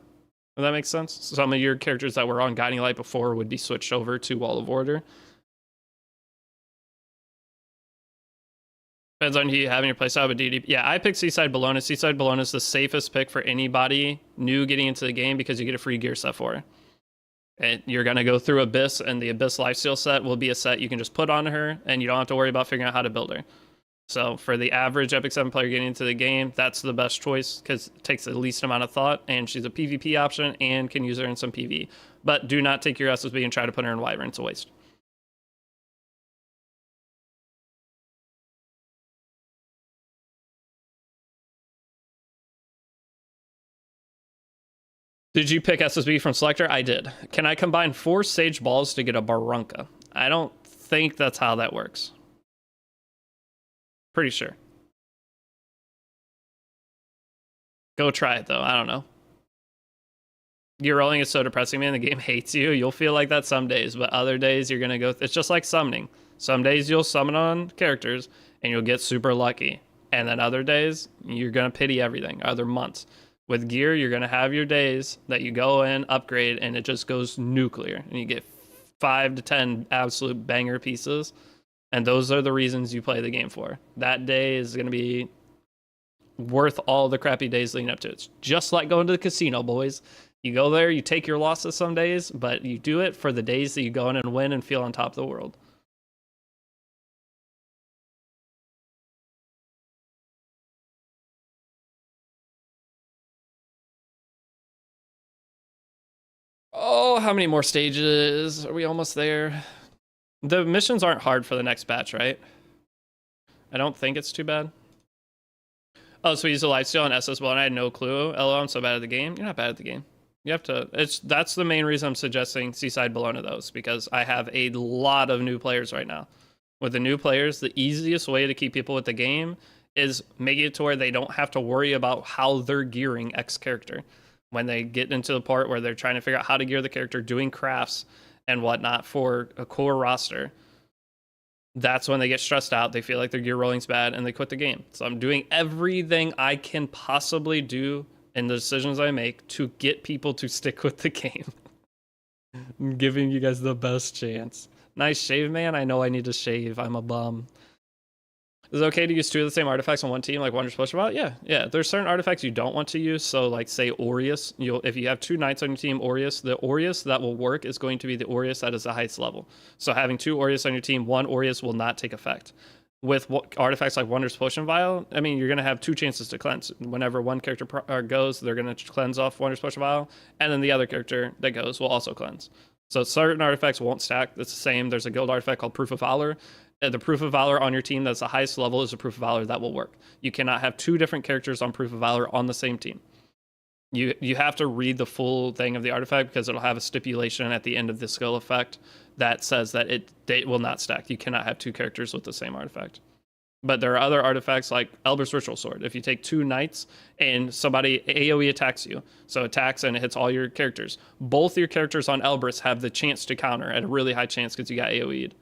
if that makes sense. Some of your characters that were on Guiding Light before would be switched over to Wall of Order. Depends on who you have in your playstyle with DD. Yeah, I picked Seaside Bologna. Seaside Bologna is the safest pick for anybody new getting into the game because you get a free gear set for it. And you're going to go through Abyss, and the Abyss Lifesteal set will be a set you can just put on her, and you don't have to worry about figuring out how to build her. So for the average Epic 7 player getting into the game, that's the best choice because it takes the least amount of thought, and she's a PvP option and can use her in some PvE. But do not take your SSB and try to put her in Wyvern. It's a waste. Did you pick SSB from Selector? I did. Can I combine 4 Sage Balls to get a Barunka? I don't think that's how that works. Pretty sure. Go try it, though. I don't know. Your rolling is so depressing, man. The game hates you. You'll feel like that some days, but other days you're going to go... It's just like summoning. Some days you'll summon on characters, and you'll get super lucky. And then other days, you're going to pity everything. Other months. With gear, you're going to have your days that you go in, upgrade, and it just goes nuclear. And you get 5 to 10 absolute banger pieces. And those are the reasons you play the game for. That day is going to be worth all the crappy days leading up to it. It's just like going to the casino, boys. You go there, you take your losses some days, but you do it for the days that you go in and win and feel on top of the world. Oh, how many more stages? Are we almost there? The missions aren't hard for the next batch, right? I don't think it's too bad. Oh, so we use a lifesteal on SS Well, and I had no clue. LO, I'm so bad at the game. You're not bad at the game. You have to... That's the main reason I'm suggesting Seaside Bologna, those, because I have a lot of new players right now. With the new players, the easiest way to keep people with the game is making it to where they don't have to worry about how they're gearing X character. When they get into the part where they're trying to figure out how to gear the character, doing crafts and whatnot for a core roster, that's when they get stressed out. They feel like their gear rolling's bad and they quit the game. So I'm doing everything I can possibly do in the decisions I make to get people to stick with the game. I'm giving you guys the best chance. Nice shave, man. I know I need to shave. I'm a bum. Is it okay to use 2 of the same artifacts on one team, like Wondrous Potion Vial? Yeah. There's certain artifacts you don't want to use. So, like, say Aureus. If you have 2 knights on your team, Aureus, the Aureus that will work is going to be the Aureus that is the highest level. So, having 2 Aureus on your team, 1 Aureus will not take effect. With artifacts like Wondrous Potion Vial, I mean, you're going to have 2 chances to cleanse. Whenever one character goes, they're going to cleanse off Wondrous Potion Vial, and then the other character that goes will also cleanse. So certain artifacts won't stack. It's the same. There's a guild artifact called Proof of Valor. The Proof of Valor on your team that's the highest level is a Proof of Valor that will work. You cannot have 2 different characters on Proof of Valor on the same team. You have to read the full thing of the artifact because it'll have a stipulation at the end of the skill effect that says that it will not stack. You cannot have 2 characters with the same artifact. But there are other artifacts like Elber's Ritual Sword. If you take 2 knights and somebody AoE attacks you, so attacks and it hits all your characters, both your characters on Elbrus have the chance to counter at a really high chance because you got AoE'd.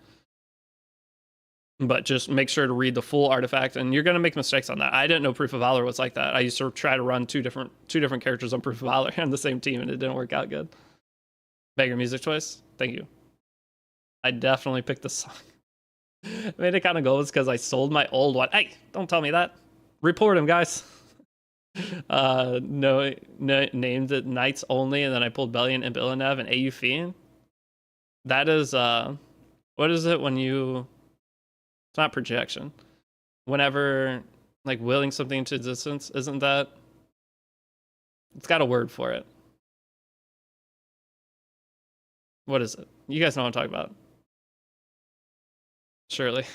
But just make sure to read the full artifact, and you're going to make mistakes on that. I didn't know Proof of Valor was like that. I used to try to run two different characters on Proof of Valor on the same team, and it didn't work out good. Beggar music choice. Thank you. I definitely picked this song. I made it kind of goes because I sold my old one. Hey, don't tell me that. Report him, guys. No, named it Knights Only, and then I pulled Bellion and Billanev and AU Fiend. That is, what is it when you... It's not projection. Whenever, like, willing something into existence, isn't that... It's got a word for it. What is it? You guys know what I'm talking about. Surely.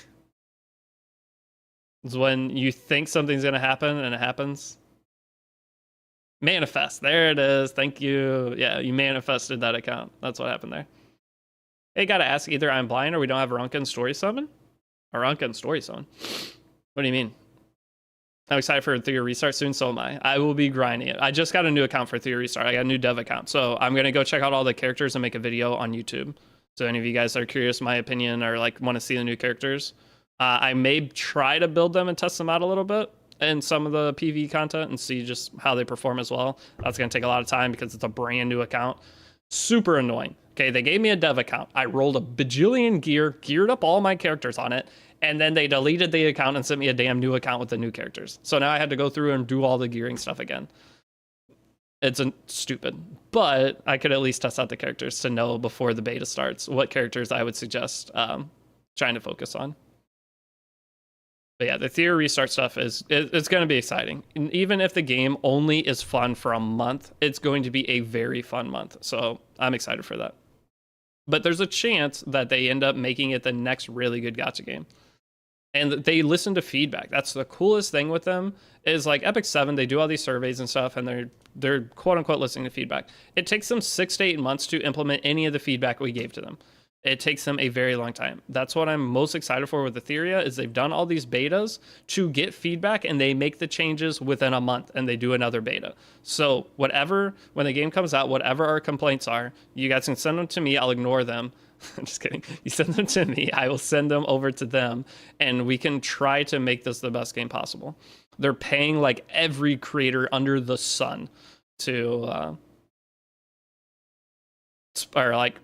It's when you think something's going to happen and it happens. Manifest. There it is. Thank you. Yeah, you manifested that account. That's what happened there. Hey, gotta ask, either I'm blind or we don't have Arunca and Story Summon? Arunca and Story Summon? What do you mean? I'm excited for Theory Restart soon, so am I. I will be grinding it. I just got a new account for Theory Restart. I got a new dev account. So I'm going to go check out all the characters and make a video on YouTube. So any of you guys that are curious my opinion or like want to see the new characters, I may try to build them and test them out a little bit in some of the PvE content and see just how they perform as well. That's going to take a lot of time because it's a brand new account. Super annoying. Okay, they gave me a dev account. I rolled a bajillion gear, geared up all my characters on it, and then they deleted the account and sent me a damn new account with the new characters. So now I had to go through and do all the gearing stuff again. It's stupid, but I could at least test out the characters to know before the beta starts what characters I would suggest trying to focus on. But yeah, the theory restart stuff it's going to be exciting. And even if the game only is fun for a month, it's going to be a very fun month. So I'm excited for that. But there's a chance that they end up making it the next really good gacha game. And they listen to feedback. That's the coolest thing with them is like Epic 7, they do all these surveys and stuff, and they're quote unquote listening to feedback. It takes them 6 to 8 months to implement any of the feedback we gave to them. It takes them a very long time. That's what I'm most excited for with Etheria is they've done all these betas to get feedback and they make the changes within a month and they do another beta. So whatever, when the game comes out, whatever our complaints are, you guys can send them to me. I'll ignore them. I'm just kidding. You send them to me. I will send them over to them and we can try to make this the best game possible. They're paying like every creator under the sun to, or like,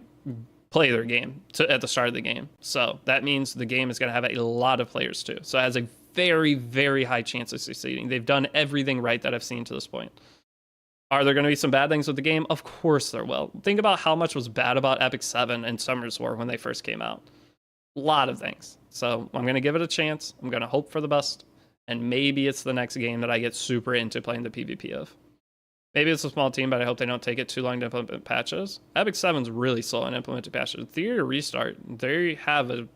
play their game at the start of the game. So that means the game is going to have a lot of players too. So it has a very, very high chance of succeeding. They've done everything right that I've seen to this point. Are there going to be some bad things with the game? Of course there will. Think about how much was bad about Epic 7 and Summer's War when they first came out. A lot of things. So I'm going to give it a chance. I'm going to hope for the best. And maybe it's the next game that I get super into playing the PvP of. Maybe it's a small team, but I hope they don't take it too long to implement patches. Epic 7's really slow in implementing patches. Theory Restart, they have a...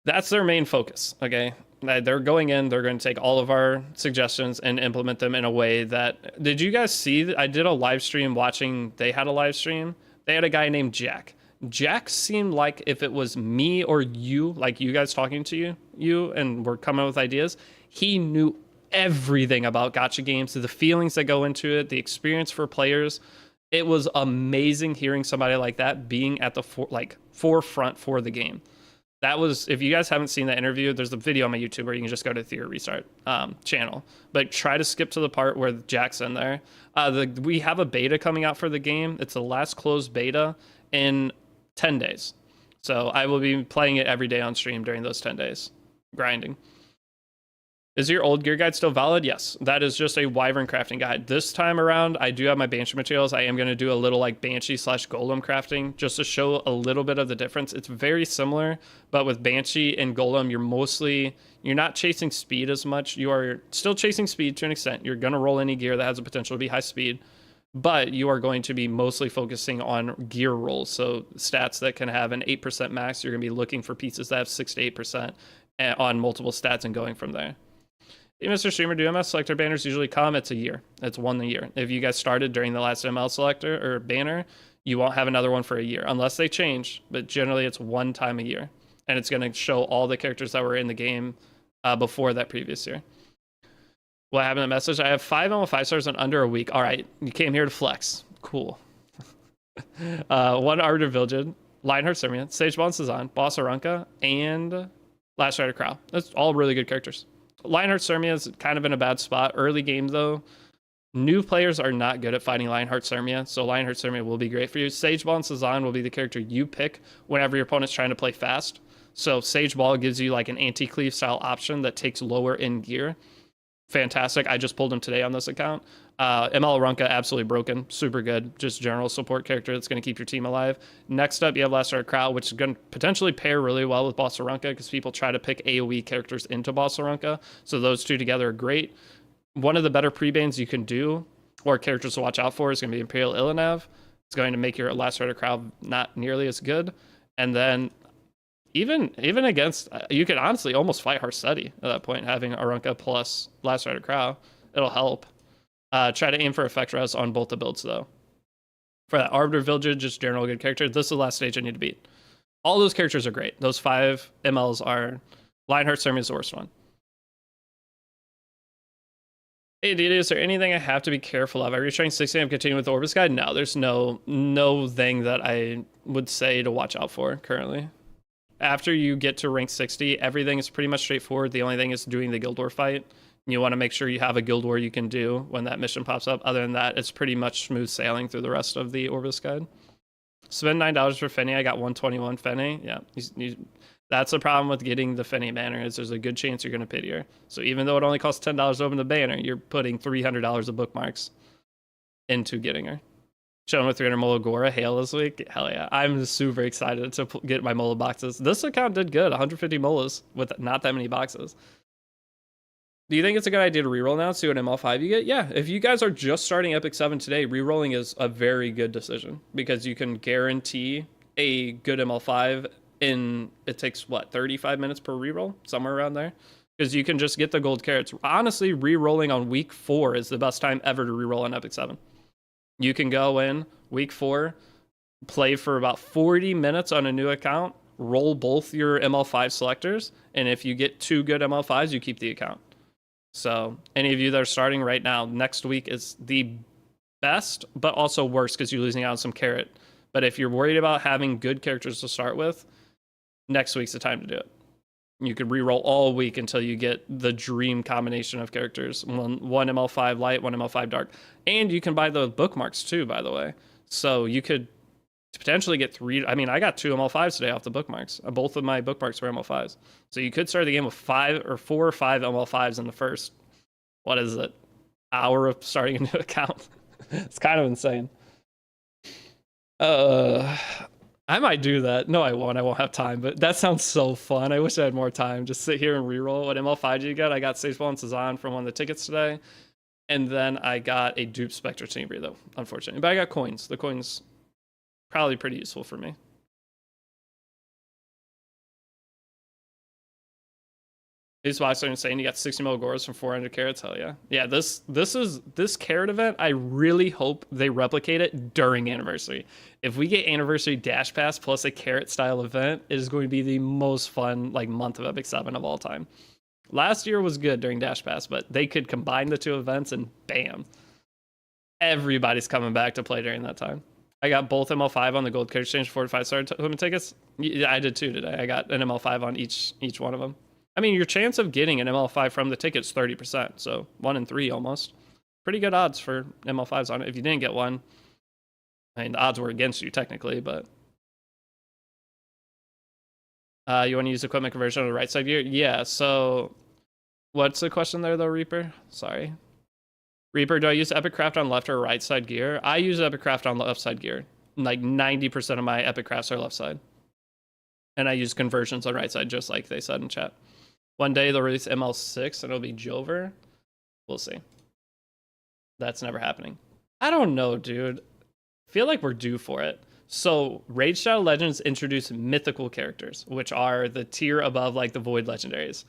That's their main focus, okay? They're going in, they're going to take all of our suggestions and implement them in a way that... Did you guys see? I did a live stream watching... They had a live stream. They had a guy named Jack. Jack seemed like if it was me or you, like you guys talking to you and we're coming up with ideas, he knew everything about gacha games, the feelings that go into it, the experience for players. It was amazing hearing somebody like that being at the forefront for the game. That was, if you guys haven't seen that interview, there's a video on my YouTube where you can just go to Theory Restart channel, but try to skip to the part where Jack's in there. We have a beta coming out for the game. It's the last closed beta in 10 days. So I will be playing it every day on stream during those 10 days, grinding. Is your old gear guide still valid? Yes, that is just a wyvern crafting guide. This time around, I do have my Banshee materials. I am going to do a little like Banshee / Golem crafting just to show a little bit of the difference. It's very similar, but with Banshee and Golem, you're not chasing speed as much. You are still chasing speed to an extent. You're going to roll any gear that has a potential to be high speed, but you are going to be mostly focusing on gear rolls. So stats that can have an 8% max, you're going to be looking for pieces that have 6 to 8% on multiple stats and going from there. Hey, Mr. Streamer, do ML Selector banners usually come? It's a year. It's one a year. If you guys started during the last ML Selector or banner, you won't have another one for a year unless they change, but generally it's one time a year. And it's going to show all the characters that were in the game before that previous year. What happened in the message? I have 5 ML 5 stars in under a week. All right, you came here to flex. Cool. 1 Arbiter Village, Lionheart Sirmian, Sage Ball Sazan, Boss Arunca, and Last Rider Crow. That's all really good characters. Lionheart Sirmia is kind of in a bad spot. Early game, though, new players are not good at fighting Lionheart Sirmia, so Lionheart Sirmia will be great for you. Sage Ball and Sazan will be the character you pick whenever your opponent's trying to play fast. So Sage Ball gives you like an anti-cleave style option that takes lower in gear. Fantastic. I just pulled him today on this account. ML Arunca, absolutely broken. Super good. Just general support character that's going to keep your team alive. Next up, you have Last Rider Crow, which is going to potentially pair really well with Boss Arunca because people try to pick AoE characters into Boss Arunca. So those two together are great. One of the better pre-bans you can do, or characters to watch out for, is going to be Imperial Illinev. It's going to make your Last Rider Crow not nearly as good. And then even against, you could honestly almost fight Harseti at that point, having Arunca plus Last Rider Crow. It'll help. Try to aim for effect res on both the builds, though. For that Arbiter Village, just general good character. This is the last stage I need to beat. All those characters are great. Those 5 MLs are... Lionheart Sirmia is the worst one. Hey, Deity, is there anything I have to be careful of? Are you trying 60 and continue with the Orbis guide? No, there's no thing that I would say to watch out for currently. After you get to rank 60, everything is pretty much straightforward. The only thing is doing the Guild War fight. You want to make sure you have a Guild War you can do when that mission pops up. Other than that, it's pretty much smooth sailing through the rest of the Orbis guide. Spend $9 for Fenny. I got 121 Fenny. Yeah, that's the problem with getting the Fenny banner, is there's a good chance you're going to pity her. So even though it only costs $10 to open the banner, you're putting $300 of bookmarks into getting her. Showing with 300 molagora hail this week. Hell yeah. I'm super excited to get my Mola boxes. This account did good. 150 molas with not that many boxes. Do you think it's a good idea to reroll now? See what ML5 you get? Yeah, if you guys are just starting Epic 7 today, rerolling is a very good decision because you can guarantee a good ML5 in, it takes what, 35 minutes per reroll? Somewhere around there. Because you can just get the gold carrots. Honestly, rerolling on week 4 is the best time ever to reroll on Epic 7. You can go in week 4, play for about 40 minutes on a new account, roll both your ML5 selectors, and if you get 2 good ML5s, you keep the account. So any of you that are starting right now, next week is the best, but also worse because you're losing out on some carrot. But if you're worried about having good characters to start with, next week's the time to do it. You could reroll all week until you get the dream combination of characters. One ML5 light, one ML5 dark. And you can buy the bookmarks too, by the way. So you could potentially get 3. I mean, I got 2 ML5s today off the bookmarks. Both of my bookmarks were ML5s. So you could start the game with 4 or 5 ML5s in the first, what is it, hour of starting a new account. It's kind of insane. I might do that. No, I won't. I won't have time, but that sounds so fun. I wish I had more time. Just sit here and reroll. What ML5 did you get? I got Sage and Cezanne from one of the tickets today. And then I got a dupe Spectre Chamber, though, unfortunately. But I got coins. The coins probably pretty useful for me. These spots are insane. You got 60 Mogoras from 400 carrots. Hell yeah. Yeah, this carrot event, I really hope they replicate it during anniversary. If we get anniversary dash pass plus a carrot style event, it is going to be the most fun like month of Epic 7 of all time. Last year was good during dash pass, but they could combine the 2 events and bam. Everybody's coming back to play during that time. I got both ML5 on the gold card exchange 4 to 5-star tournament tickets. Yeah, I did too today. I got an ML5 on each one of them. I mean, your chance of getting an ML5 from the ticket's 30%, so 1 in 3 almost. Pretty good odds for ML5s on it. If you didn't get one, I mean, the odds were against you technically, but you want to use equipment conversion on the right side gear? Yeah, so what's the question there though, Reaper? Sorry. Reaper, do I use Epic Craft on left or right side gear? I use Epic Craft on left side gear. Like 90% of my Epic Crafts are left side. And I use conversions on right side, just like they said in chat. One day they'll release ML6 and it'll be Jover. We'll see. That's never happening. I don't know, dude. I feel like we're due for it. So Raid Shadow Legends introduce mythical characters, which are the tier above like the Void Legendaries.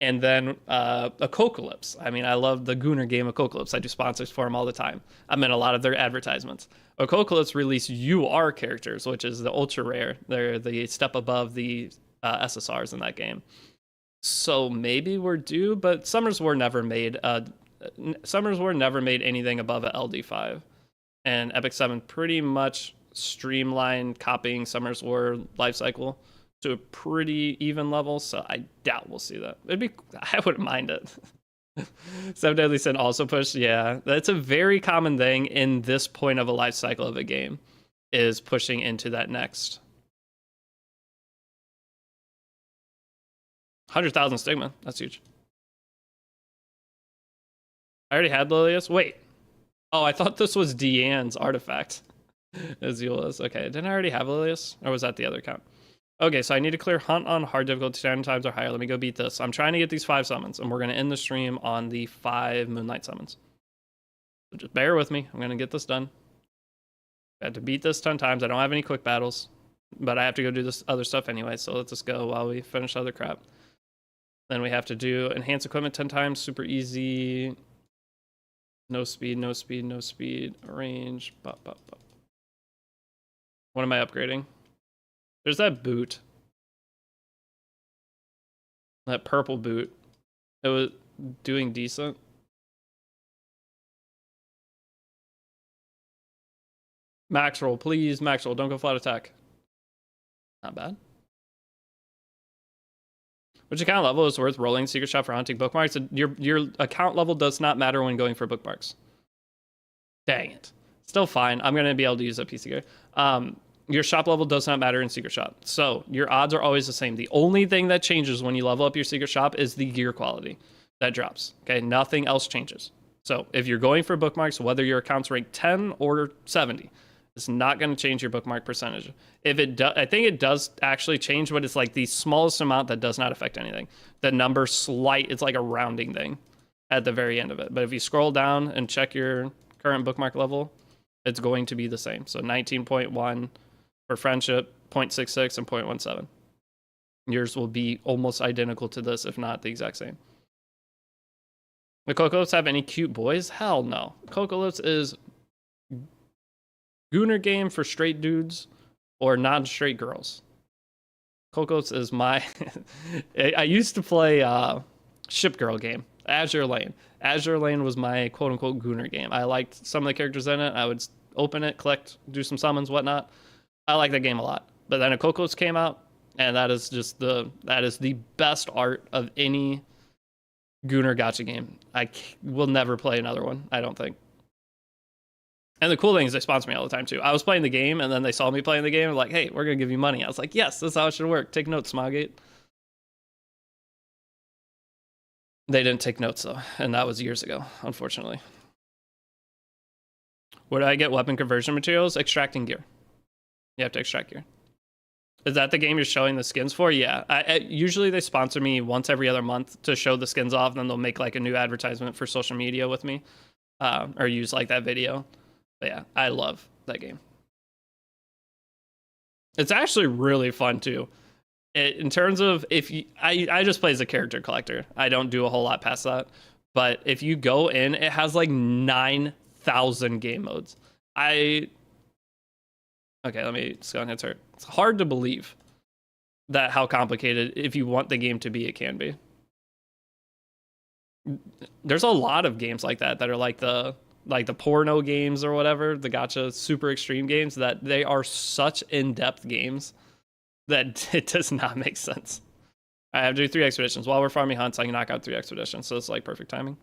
And then Apocalypse. I mean, I love the Gooner game Apocalypse. I do sponsors for them all the time. I'm in a lot of their advertisements. Apocalypse release UR characters, which is the ultra rare. They're the step above the SSRs in that game. So maybe we're due, but Summers War never made anything above a LD5. And Epic 7 pretty much streamlined copying Summers War lifecycle to a pretty even level, so I doubt we'll see that. I wouldn't mind it. 7 Deadly Sin also pushed, yeah. That's a very common thing in this point of a life cycle of a game, is pushing into that next. 100,000 Stigma, that's huge. I already had Lilius, wait. Oh, I thought this was Deanne's artifact. Azula's, okay, didn't I already have Lilius? Or was that the other account? Okay, so I need to clear Hunt on hard difficulty 10 times or higher. Let me go beat this. I'm trying to get these 5 summons, and we're going to end the stream on the 5 Moonlight summons. So just bear with me. I'm going to get this done. I had to beat this 10 times. I don't have any quick battles, but I have to go do this other stuff anyway, so let's just go while we finish other crap. Then we have to do enhance equipment 10 times. Super easy. No speed, no speed, no speed. Range. Bop, bop, bop. What am I upgrading? There's that boot. That purple boot. It was doing decent. Max roll, please. Max roll. Don't go flat attack. Not bad. Which account level is worth rolling secret shop for hunting bookmarks? Your account level does not matter when going for bookmarks. Dang it. Still fine. I'm going to be able to use a PC gear. Your shop level does not matter in secret shop. So your odds are always the same. The only thing that changes when you level up your secret shop is the gear quality. That drops. Okay, nothing else changes. So if you're going for bookmarks, whether your account's ranked 10 or 70, It's not going to change your bookmark percentage. If it does, I think it does actually change, but it's like the smallest amount that does not affect anything. The number it's like a rounding thing at the very end of it. But if you scroll down and check your current bookmark level, it's going to be the same. So 19.1 for friendship, 0.66 and 0.17. Yours will be almost identical to this, if not the exact same. The Cocolotes have any cute boys? Hell no. Cocolotes is Gooner game for straight dudes or non-straight girls. Cocolotes is my... I used to play Ship Girl game, Azure Lane. Azure Lane was my quote-unquote Gooner game. I liked some of the characters in it. I would open it, collect, do some summons, whatnot. I like that game a lot. But then a Cocolotes came out, and that is the best art of any Gooner gacha game. I will never play another one, I don't think. And the cool thing is they sponsor me all the time too. I was playing the game and then they saw me playing the game and like, hey, we're gonna give you money. I was like, yes, this is how it should work. Take notes, Smogate. They didn't take notes though, and that was years ago, unfortunately. Where do I get weapon conversion materials? Extracting gear. You have to extract gear. Is that the game you're showing the skins for? Yeah. Usually they sponsor me once every other month to show the skins off, and then they'll make like a new advertisement for social media with me, or use like that video. But yeah, I love that game. It's actually really fun too. In terms of I just play as a character collector. I don't do a whole lot past that. But if you go in, it has like 9,000 game modes. Okay, let me just go and hit her. It's hard to believe that how complicated, if you want the game to be, it can be. There's a lot of games like that are like the porno games or whatever, the gacha super extreme games, that they are such in-depth games that it does not make sense. I have to do 3 expeditions. While we're farming hunts, I can knock out 3 expeditions, so it's like perfect timing.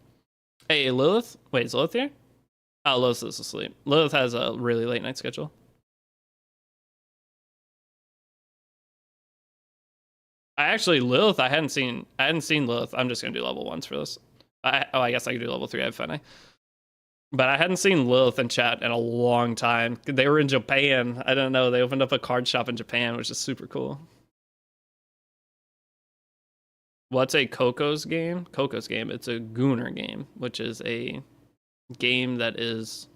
Hey, Lilith? Wait, is Lilith here? Oh, Lilith is asleep. Lilith has a really late night schedule. Lilith, I hadn't seen Lilith. I'm just gonna do level 1s for this. I guess I could do level 3. I have Fene. But I hadn't seen Lilith in chat in a long time. They were in Japan. I don't know. They opened up a card shop in Japan, which is super cool. What's a Coco's game? Coco's game. It's a Gooner game, which is a game that is...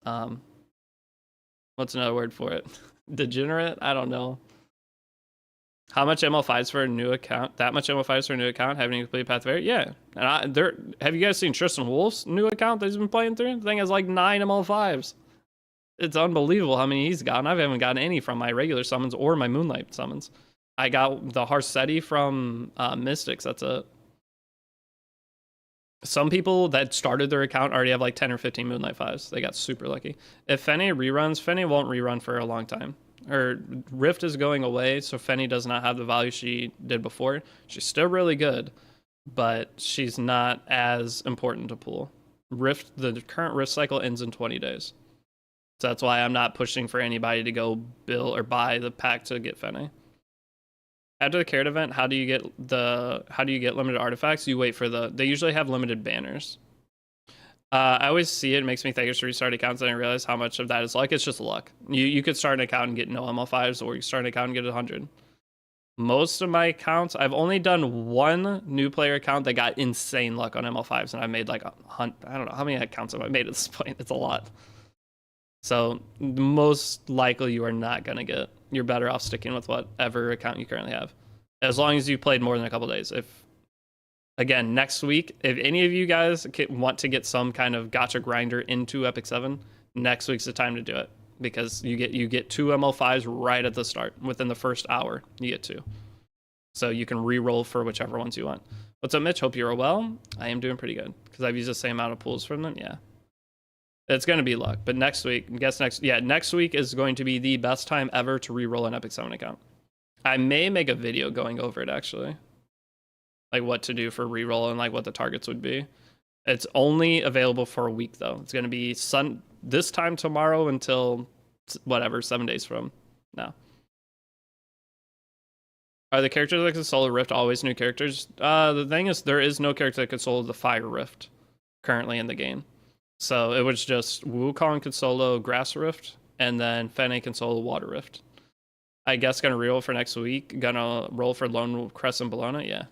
what's another word for it? Degenerate? I don't know. How much ML5s for a new account? That much ML5s for a new account? Having a complete path of Fairy? Yeah. And have you guys seen Tristan Wolf's new account that he's been playing through? The thing has like 9 ML5s. It's unbelievable how many he's gotten. I haven't gotten any from my regular summons or my Moonlight summons. I got the Harsetti from Mystics. That's it. Some people that started their account already have like 10 or 15 Moonlight 5s. They got super lucky. If Fene reruns, Fene won't rerun for a long time. Her Rift is going away, so Fene does not have the value she did before. She's still really good, but she's not as important to pull. The current Rift cycle ends in 20 days. So that's why I'm not pushing for anybody to go build or buy the pack to get Fene. After the carrot event, how do you get limited artifacts? You wait for they usually have limited banners. I always see it makes me think I should restart accounts, and I realize how much of that is luck. It's just luck. You could start an account and get no ML5s, or you start an account and get 100. Most of my accounts, I've only done 1 new player account that got insane luck on ML5s, and I made like I don't know how many accounts have I made at this point. It's a lot. So most likely you are not gonna get. You're better off sticking with whatever account you currently have, as long as you played more than a couple days. Again, next week, if any of you guys want to get some kind of gacha grinder into Epic 7, next week's the time to do it, because you get 2 ML5s right at the start. Within the first hour, you get 2. So you can re-roll for whichever ones you want. What's up, Mitch? Hope you're well. I am doing pretty good, because I've used the same amount of pools from them. Yeah. It's going to be luck. But next week, next week is going to be the best time ever to re-roll an Epic 7 account. I may make a video going over it, actually. Like what to do for reroll and like what the targets would be. It's only available for a week though. It's going to be this time tomorrow until whatever, 7 days from now. Are the characters that can solo Rift always new characters? The thing is, there is no character that can solo the Fire Rift currently in the game. So it was just Wukong can solo Grass Rift, and then Fene can solo Water Rift. I guess gonna reroll for next week. Gonna roll for Lone Crescent Bologna, yeah.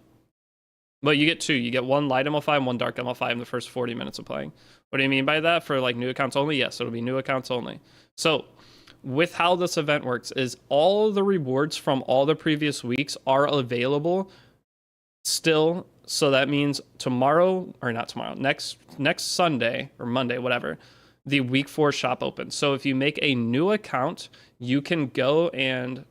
But you get two. You get one light ML5 and one dark ML5 in the first 40 minutes of playing. What do you mean by that? For like new accounts only? Yes, it'll be new accounts only. So with how this event works is all the rewards from all the previous weeks are available still. So that means tomorrow, or not tomorrow, next Sunday or Monday, whatever, the week 4 shop opens. So if you make a new account, you can go and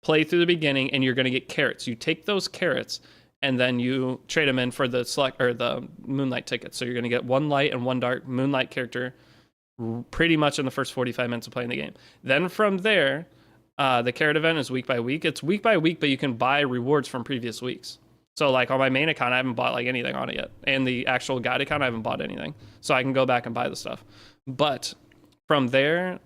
play through the beginning, and you're going to get carrots. You take those carrots and then you trade them in for the the Moonlight tickets. So you're going to get one light and one dark Moonlight character pretty much in the first 45 minutes of playing the game. Then from there, the carrot event is week by week. It's week by week, but you can buy rewards from previous weeks. So like on my main account, I haven't bought like anything on it yet. And the actual guide account, I haven't bought anything. So I can go back and buy the stuff. But from there,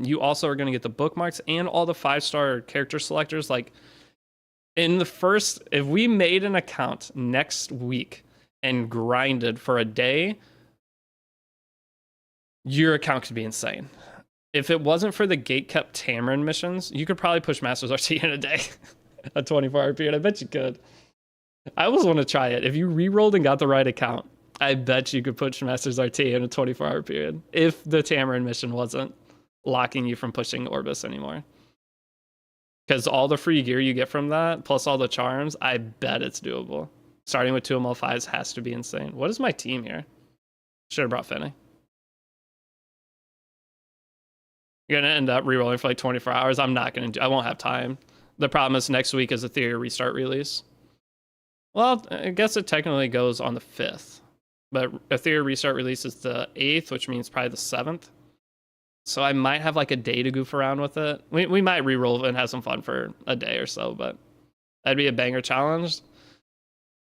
you also are going to get the bookmarks and all the 5-star character selectors. Like in the first, if we made an account next week and grinded for a day, your account could be insane. If it wasn't for the gatekept Tamarin missions, you could probably push Masters RT in a day. A 24-hour period. I bet you could. I always want to try it. If you re-rolled and got the right account, I bet you could push Masters RT in a 24-hour period if the Tamarin mission wasn't locking you from pushing Orbis anymore. Because all the free gear you get from that, plus all the charms, I bet it's doable. Starting with 2 ML5s has to be insane. What is my team here? Should have brought Fene. You're going to end up re-rolling for like 24 hours. I'm not going to do, I won't have time. The problem is next week is a Theory restart release. Well, I guess it technically goes on the 5th. But a Theory restart release is the 8th, which means probably the 7th. So I might have like a day to goof around with it. We might re-roll and have some fun for a day or so, but that'd be a banger challenge.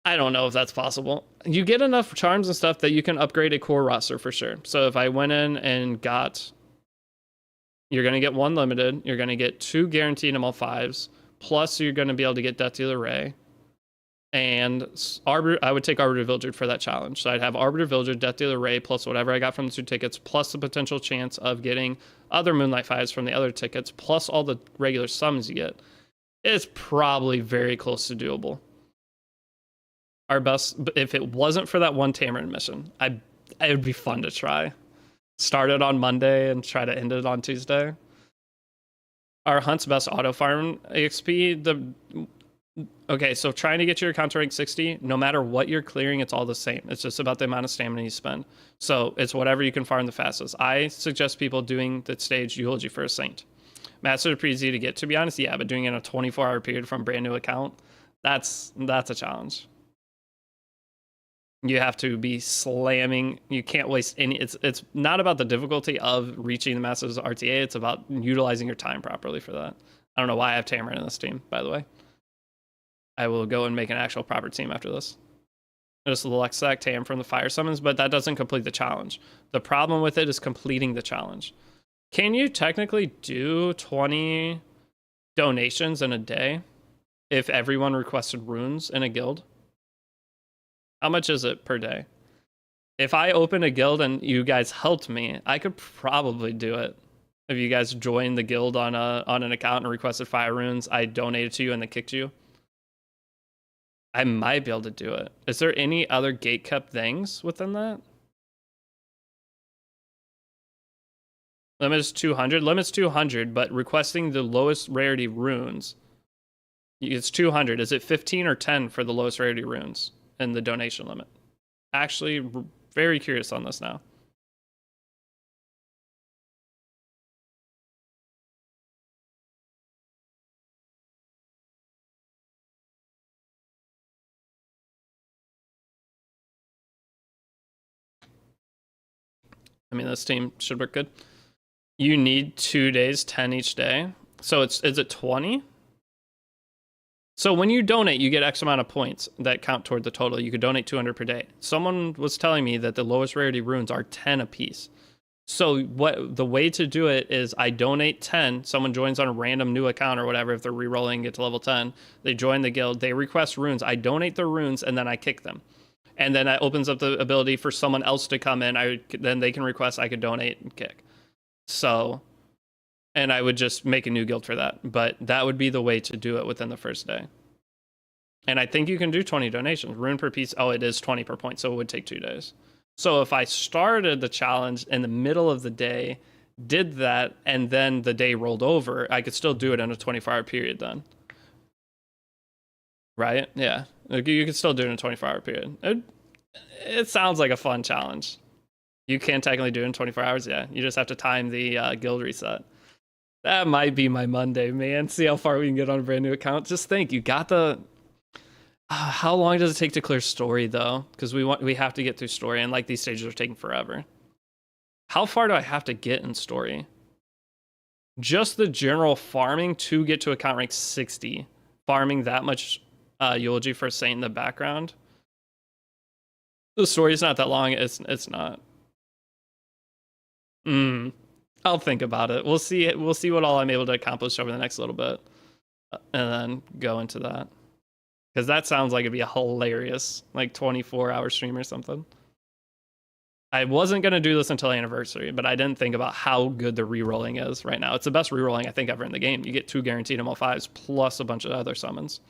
I don't know if that's possible. You get enough charms and stuff that you can upgrade a core roster for sure. So if I went in and got... You're going to get 1 limited. You're going to get 2 guaranteed ML5s. Plus, you're going to be able to get Death Dealer Ray. And I would take Arbiter Villager for that challenge. So I'd have Arbiter Villager, Death Dealer Ray, plus whatever I got from the 2 tickets, plus the potential chance of getting other Moonlight 5s from the other tickets, plus all the regular summons you get. It's probably very close to doable. Our best, if it wasn't for that one Tamarin mission, it would be fun to try. Start it on Monday and try to end it on Tuesday. Our Hunt's best auto farm XP, okay, so trying to get your account to rank 60, no matter what you're clearing, it's all the same. It's just about the amount of stamina you spend. So it's whatever you can farm the fastest. I suggest people doing the stage Eulogy for a Saint. Masters are pretty easy to get, to be honest, yeah, but doing it in a 24-hour period from a brand new account, that's a challenge. You have to be slamming. You can't waste any. It's not about the difficulty of reaching the Masters RTA. It's about utilizing your time properly for that. I don't know why I have Tamarin in this team, by the way. I will go and make an actual proper team after this. Just Lexac Tam from the fire summons, but that doesn't complete the challenge. The problem with it is completing the challenge. Can you technically do 20 donations in a day if everyone requested runes in a guild? How much is it per day? If I opened a guild and you guys helped me, I could probably do it. If you guys joined the guild on an account and requested 5 runes, I donated to you and they kicked you. I might be able to do it. Is there any other gatekept things within that? Limit is 200. Limit's 200, but requesting the lowest rarity runes, it's 200. Is it 15 or 10 for the lowest rarity runes and the donation limit? Actually, very curious on this now. I mean, this team should work good. You need 2 days, 10 each day. So is it 20? So when you donate, you get X amount of points that count toward the total. You could donate 200 per day. Someone was telling me that the lowest rarity runes are 10 apiece. So the way to do it is I donate 10. Someone joins on a random new account or whatever. If they're re-rolling, get to level 10. They join the guild. They request runes. I donate the runes and then I kick them. And then that opens up the ability for someone else to come in. Then they can request I could donate and kick. So, and I would just make a new guild for that. But that would be the way to do it within the first day. And I think you can do 20 donations. Rune per piece. Oh, it is 20 per point. So it would take 2 days. So if I started the challenge in the middle of the day, did that, and then the day rolled over, I could still do it in a 24-hour period then. Right? Yeah. You could still do it in a 24-hour period. It sounds like a fun challenge. You can technically do it in 24 hours, yeah. You just have to time the guild reset. That might be my Monday, man. See how far we can get on a brand new account. Just think, you got the... how long does it take to clear story, though? Because we have to get through story, and like these stages are taking forever. How far do I have to get in story? Just the general farming to get to account rank 60. Farming that much eulogy for a saint in the background. The story's not that long. It's not. I'll think about it. We'll see what all I'm able to accomplish over the next little bit, and then go into that. Because that sounds like it'd be a hilarious, like 24-hour stream or something. I wasn't gonna do this until anniversary, but I didn't think about how good the rerolling is right now. It's the best rerolling I think ever in the game. You get 2 guaranteed ML5s plus a bunch of other summons.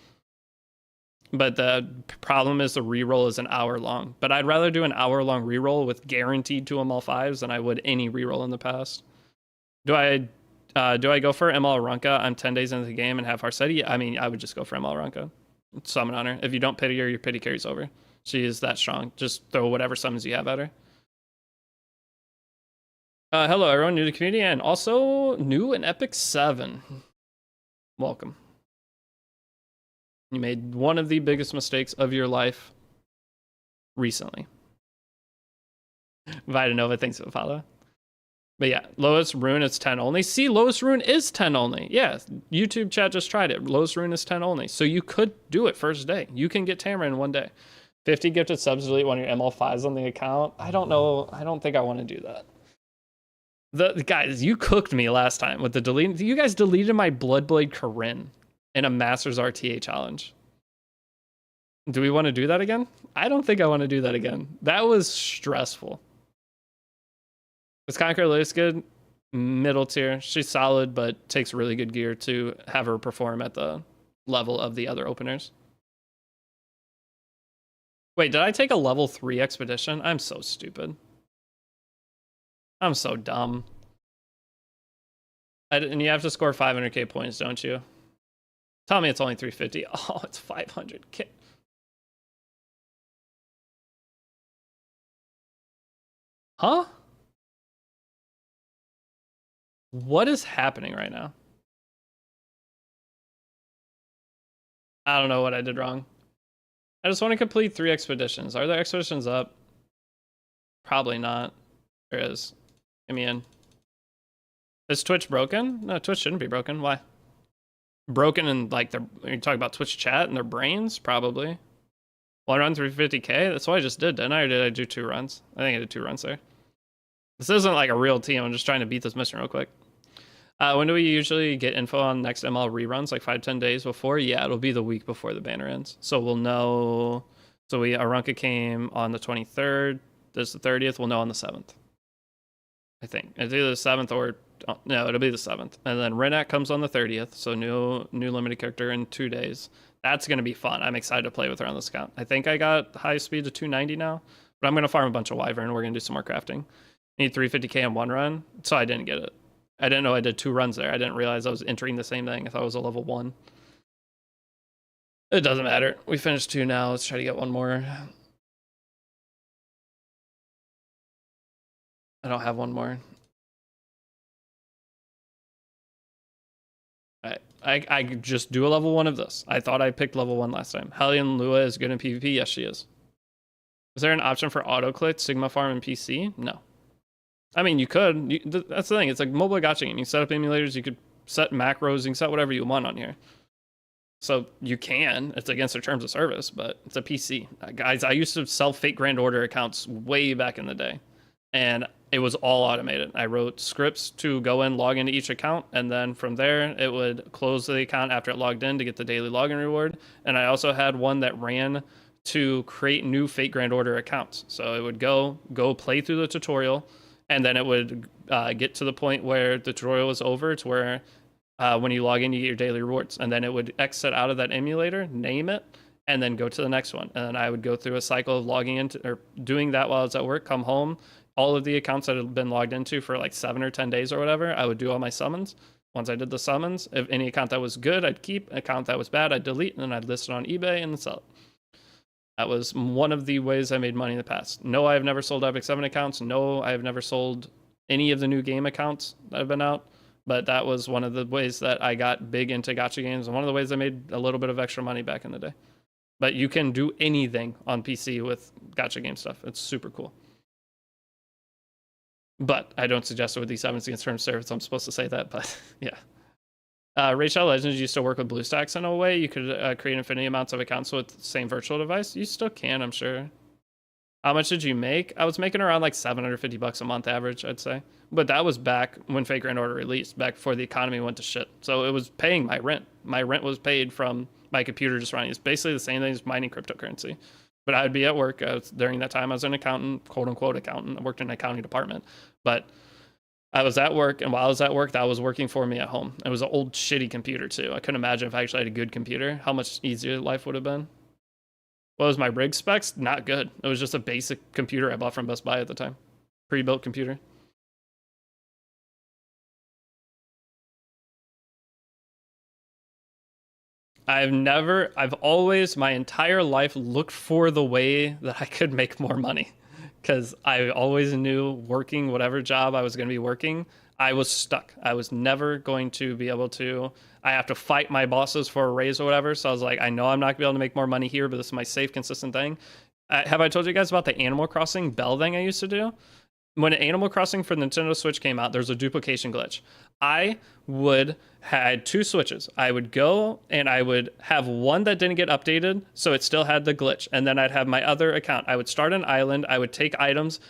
But the problem is the reroll is an hour long. But I'd rather do an hour-long reroll with guaranteed 2 ML5s than I would any reroll in the past. Do I go for ML Arunca? I'm 10 days into the game and have Harseti? I mean, I would just go for ML Arunca. Summon on her. If you don't pity her, your pity carries over. She is that strong. Just throw whatever summons you have at her. Hello, everyone new to the community and also new in Epic 7. Welcome. You made one of the biggest mistakes of your life recently. Vita Nova, thanks for the follow. But yeah, lowest rune is 10 only. See, lowest rune is 10 only. Yeah, YouTube chat just tried it. Lowest rune is 10 only. So you could do it first day. You can get Tamara in one day. 50 gifted subs, delete one of your ML5s on the account. I don't know. I don't think I want to do that. The guys, you cooked me last time with the delete. You guys deleted my Bloodblade Corinne in a Masters RTA challenge. Do we want to do that again? I don't think I want to do that again. That was stressful. Is Conqueror Lewis good? Middle tier. She's solid, but takes really good gear to have her perform at the level of the other openers. Wait, did I take a level 3 expedition? I'm so stupid. I'm so dumb. And you have to score 500k points, don't you? Tell me it's only 350. Oh, it's 500k. Huh? What is happening right now? I don't know what I did wrong. I just want to complete 3 expeditions. Are there expeditions up? Probably not. There is. Get me in. Is Twitch broken? No, Twitch shouldn't be broken. Why? Broken in like you talk about Twitch chat and their brains? Probably. 1 run 350k? That's what I just did, didn't I? Or did I do 2 runs? I think I did 2 runs there. This isn't like a real team. I'm just trying to beat this mission real quick. When do we usually get info on next ML reruns? Like 5-10 days before? Yeah, it'll be the week before the banner ends. So we'll know. So Arunca came on the 23rd. This is the 30th. We'll know on the 7th. I think it's either the 7th or no, it'll be the 7th. And then Renak comes on the 30th. So new limited character in 2 days. That's gonna be fun. I'm excited to play with her on this account. I think I got high speed to 290 now, but I'm gonna farm a bunch of Wyvern. We're gonna do some more crafting. Need 350k in 1 run, so I didn't get it. I didn't know I did 2 runs there. I didn't realize I was entering the same thing. I thought it was a level 1. It doesn't matter. We finished 2 now. Let's try to get 1 more. I don't have 1 more. I just do a level 1 of this. I thought I picked level 1 last time. Hellion Lua is good in PvP? Yes, she is. Is there an option for auto-click Sigma Farm in PC? No. I mean, you could. That's the thing. It's like mobile gacha game. You set up emulators. You could set macros. You can set whatever you want on here. So you can. It's against their terms of service, but it's a PC. Guys, I used to sell fake Grand Order accounts way back in the day. And it was all automated. I wrote scripts to go in, log into each account, and then from there, it would close the account after it logged in to get the daily login reward. And I also had one that ran to create new Fate Grand Order accounts. So it would go play through the tutorial, and then it would get to the point where the tutorial was over, to where when you log in, you get your daily rewards, and then it would exit out of that emulator, name it, and then go to the next one. And then I would go through a cycle of logging into or doing that while I was at work, come home, all of the accounts that had been logged into for like 7 or 10 days or whatever, I would do all my summons. Once I did the summons, if any account that was good, I'd keep. Account that was bad, I'd delete, and then I'd list it on eBay and sell it. That was one of the ways I made money in the past. No, I've never sold Epic 7 accounts. No, I've never sold any of the new game accounts that have been out. But that was one of the ways that I got big into gacha games, and one of the ways I made a little bit of extra money back in the day. But you can do anything on PC with gacha game stuff. It's super cool. But I don't suggest it with these 7s against term service. I'm supposed to say that, but yeah. Raid Shadow Legends used to work with BlueStacks in a way. You could create infinity amounts of accounts with the same virtual device. You still can, I'm sure. How much did you make? I was making around like $750 a month average, I'd say. But that was back when Fate Grand Order released, back before the economy went to shit. So it was paying my rent. My rent was paid from my computer just running. It's basically the same thing as mining cryptocurrency. But I would be at work. During that time, I was an accountant, quote unquote accountant. I worked in an accounting department. But I was at work, and while I was at work, that was working for me at home. It was an old shitty computer too. I couldn't imagine if I actually had a good computer, how much easier life would have been. What was my rig specs? Not good. It was just a basic computer I bought from Best Buy at the time. Pre-built computer. I've always, my entire life, looked for the way that I could make more money. Because I always knew working whatever job I was going to be working, I was stuck. I was never going to be able to, I have to fight my bosses for a raise or whatever. So I was like, I know I'm not going to be able to make more money here, but this is my safe, consistent thing. Have I told you guys about the Animal Crossing bell thing I used to do? When Animal Crossing for Nintendo Switch came out, there's a duplication glitch. I had 2 switches. I would go and I would have one that didn't get updated, so it still had the glitch. And then I'd have my other account. I would start an island. I would take items,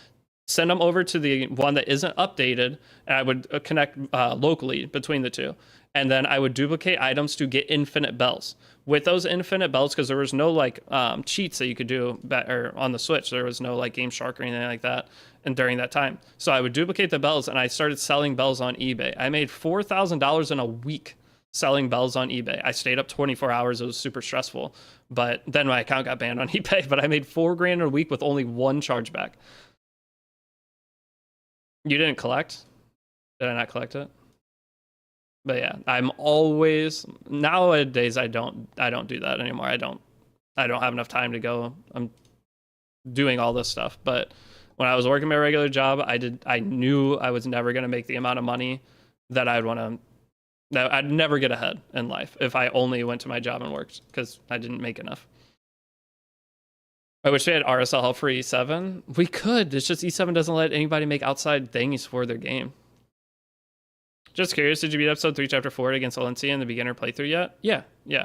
send them over to the one that isn't updated, and I would connect locally between the two. And then I would duplicate items to get infinite bells. With those infinite bells, because there was no like cheats that you could do or on the Switch, there was no like Game Shark or anything like that. And during that time, so I would duplicate the bells, and I started selling bells on eBay. I made $4,000 in a week selling bells on eBay. I stayed up 24 hours. It was super stressful, but then my account got banned on eBay. But I made $4,000 in a week with only 1 chargeback. You didn't collect? Did I not collect it? But yeah, I'm always, nowadays I don't do that anymore. I don't have enough time to go. I'm doing all this stuff. But when I was working my regular job, I knew I was never going to make the amount of money that I'd never get ahead in life if I only went to my job and worked, because I didn't make enough. I wish we had RSL help for E7. We could. It's just E7 doesn't let anybody make outside things for their game. Just curious, did you beat episode 3, chapter 4 against Alencia in the beginner playthrough yet? Yeah.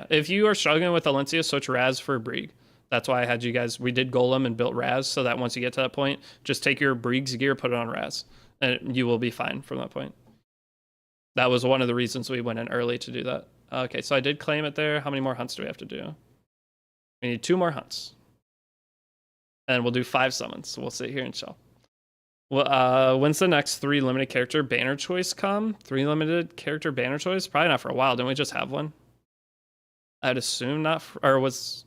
If you are struggling with Alencia, switch Raz for Brig. That's why I had you guys, we did Golem and built Raz, so that once you get to that point, just take your Brig's gear, put it on Raz, and you will be fine from that point. That was one of the reasons we went in early to do that. Okay, so I did claim it there. How many more hunts do we have to do? We need 2 more hunts. And we'll do 5 summons. So we'll sit here and chill. Well, when's the next 3 limited character banner choice come? 3 limited character banner choice? Probably not for a while. Didn't we just have one? I'd assume not, or was...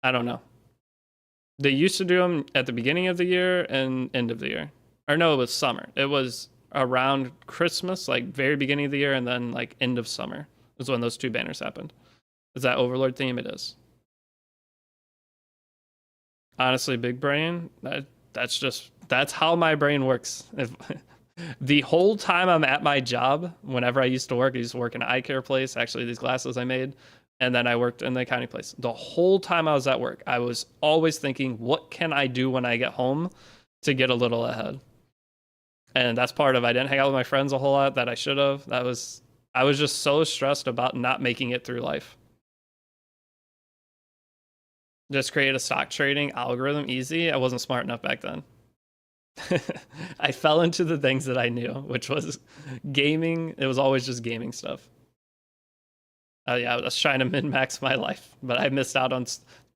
I don't know. They used to do them at the beginning of the year and end of the year. Or no, it was summer. It was around Christmas, like very beginning of the year, and then like end of summer is when those 2 banners happened. Is that Overlord theme? It is. Honestly, big brain, that's how my brain works. The whole time I'm at my job, whenever I used to work in an eye care place. Actually, these glasses I made. And then I worked in the accounting place. The whole time I was at work, I was always thinking, what can I do when I get home to get a little ahead? And that's part of, I didn't hang out with my friends a whole lot that I should have. I was just so stressed about not making it through life. Just create a stock trading algorithm easy. I wasn't smart enough back then. I fell into the things that I knew, which was gaming. It was always just gaming stuff. Yeah, I was trying to min-max my life, but I missed out on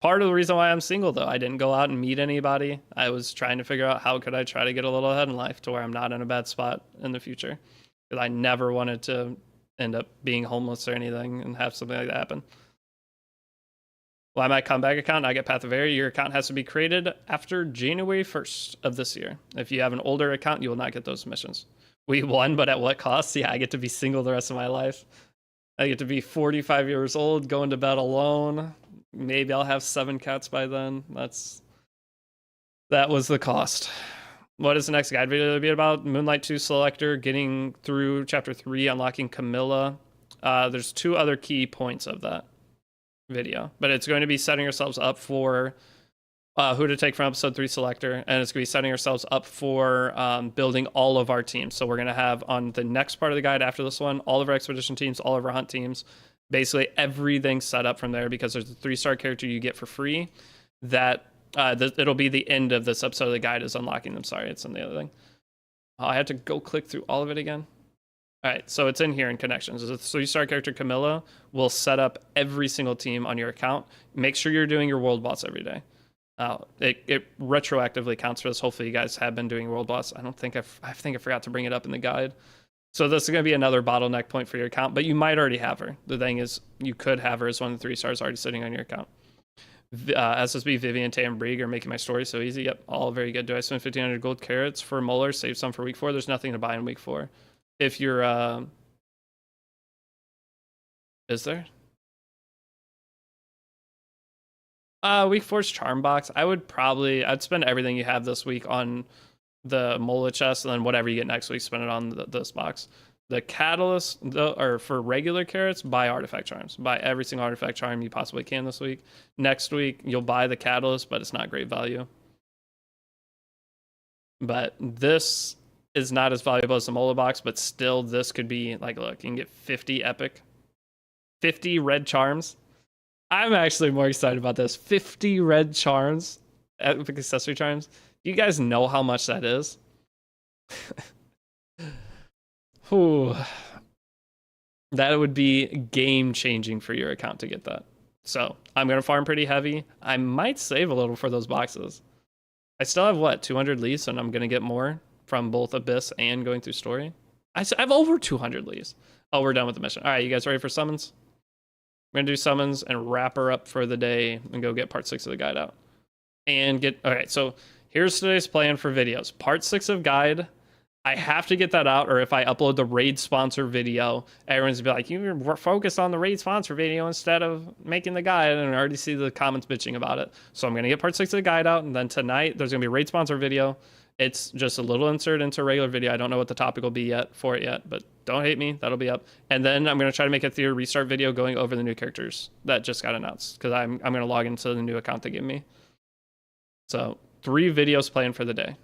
part of the reason why I'm single, though. I didn't go out and meet anybody. I was trying to figure out how could I try to get a little ahead in life to where I'm not in a bad spot in the future. Because I never wanted to end up being homeless or anything and have something like that happen. Why my comeback account, I get Path of Air. Your account has to be created after January 1st of this year. If you have an older account, you will not get those missions. We won, but at what cost? Yeah, I get to be single the rest of my life. I get to be 45 years old, going to bed alone. Maybe I'll have 7 cats by then. That was the cost. What is the next guide video to be about? Moonlight 2 Selector, getting through Chapter 3, unlocking Camilla. There's 2 other key points of that video, but it's going to be setting ourselves up for who to take from episode 3 Selector, and it's going to be setting ourselves up for building all of our teams. So we're going to have on the next part of the guide after this one, all of our expedition teams, all of our hunt teams, basically everything set up from there, because there's a 3-star character you get for free that it'll be the end of this episode of the guide is unlocking them. Sorry, it's in the other thing. I had to go click through all of it again. All right, so it's in here in connections. The 3-star character Camilla will set up every single team on your account. Make sure you're doing your world boss every day. It retroactively counts for this. Hopefully you guys have been doing world boss. I think I forgot to bring it up in the guide. So this is going to be another bottleneck point for your account, but you might already have her. The thing is, you could have her as one of the 3 stars already sitting on your account. SSB, Vivian, Tay, and Brig are making my story so easy. Yep, all very good. Do I spend 1,500 gold carrots for Mola? Save some for week 4. There's nothing to buy in week 4. If you're, is there? Week 4's charm box. I'd spend everything you have this week on the Mola chest, and then whatever you get next week, spend it on this box. The catalyst, or for regular carrots, buy artifact charms. Buy every single artifact charm you possibly can this week. Next week, you'll buy the catalyst, but it's not great value. But this is not as valuable as the Mola box, but still, this could be like, look, you can get 50 epic, 50 red charms. I'm actually more excited about this. 50 red charms, epic accessory charms. Do you guys know how much that is? Ooh. That would be game changing for your account to get that. So I'm going to farm pretty heavy. I might save a little for those boxes. I still have what, 200 leaves, and I'm going to get more from both Abyss and going through story. I have over 200 leaves. Oh, we're done with the mission. All right, you guys ready for summons? We're going to do summons and wrap her up for the day and go get part 6 of the guide out. And get, all right, so here's today's plan for videos. Part 6 of guide, I have to get that out, or if I upload the raid sponsor video, everyone's gonna be like, you're focused on the raid sponsor video instead of making the guide, and I already see the comments bitching about it. So I'm going to get part 6 of the guide out, and then tonight there's going to be a raid sponsor video. It's just a little insert into a regular video. I don't know what the topic will be yet, but don't hate me. That'll be up. And then I'm going to try to make a theory restart video going over the new characters that just got announced, because I'm going to log into the new account they gave me. So 3 videos planned for the day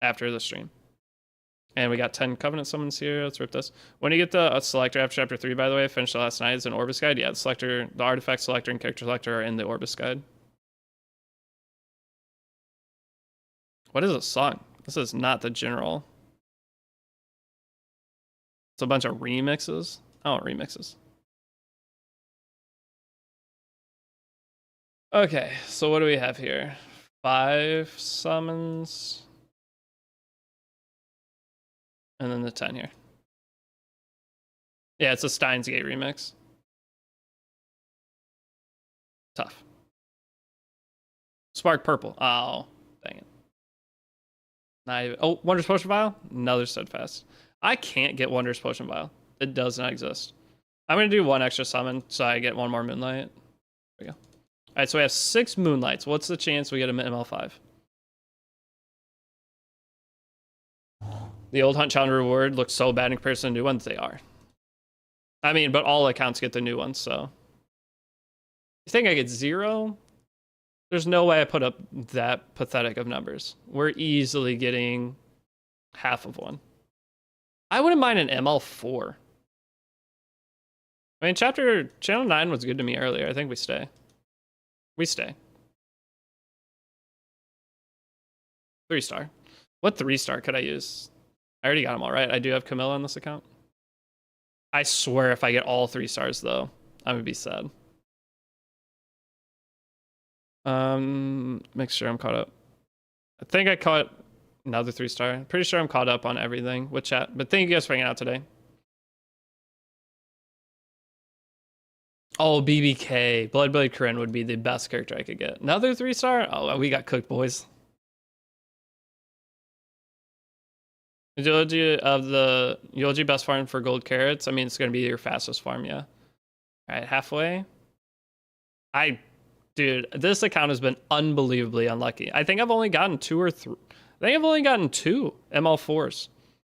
after the stream. And we got 10 Covenant summons here. Let's rip this. When you get the Selector after Chapter 3, by the way, I finished it last night. It's an Orbis guide. Yeah, the Selector, the Artifact Selector and Character Selector are in the Orbis guide. What is this song? This is not the general. It's a bunch of remixes. I want remixes. Okay, so what do we have here? 5 summons. And then the 10 here. Yeah, it's a Steins Gate remix. Tough. Spark Purple. Oh, dang it. Not even, oh, Wondrous Potion Vial? Another Steadfast. I can't get Wondrous Potion Vial. It does not exist. I'm going to do 1 extra summon so I get 1 more Moonlight. There we go. All right, so we have 6 Moonlights. What's the chance we get an ML5? The old Hunt Challenge reward looks so bad in comparison to new ones. They are. I mean, but all accounts get the new ones, so. You think I get 0? There's no way I put up that pathetic of numbers. We're easily getting half of 1. I wouldn't mind an ML4. I mean, Channel 9 was good to me earlier. I think we stay. We stay. 3-star. What 3-star could I use? I already got them all right. I do have Camilla on this account. I swear if I get all 3 stars, though, I'm going to be sad. Make sure I'm caught up. I think I caught another 3-star. Pretty sure I'm caught up on everything with chat. But thank you guys for hanging out today. Oh, BBK. Bloodblade Corinne would be the best character I could get. Another 3-star? Oh, we got cooked, boys. Eulogy of the Eulogy best farm for gold carrots. I mean, it's going to be your fastest farm, yeah. All right, halfway. Dude, this account has been unbelievably unlucky. I think I've only gotten 2 or 3. I think I've only gotten 2 ML4s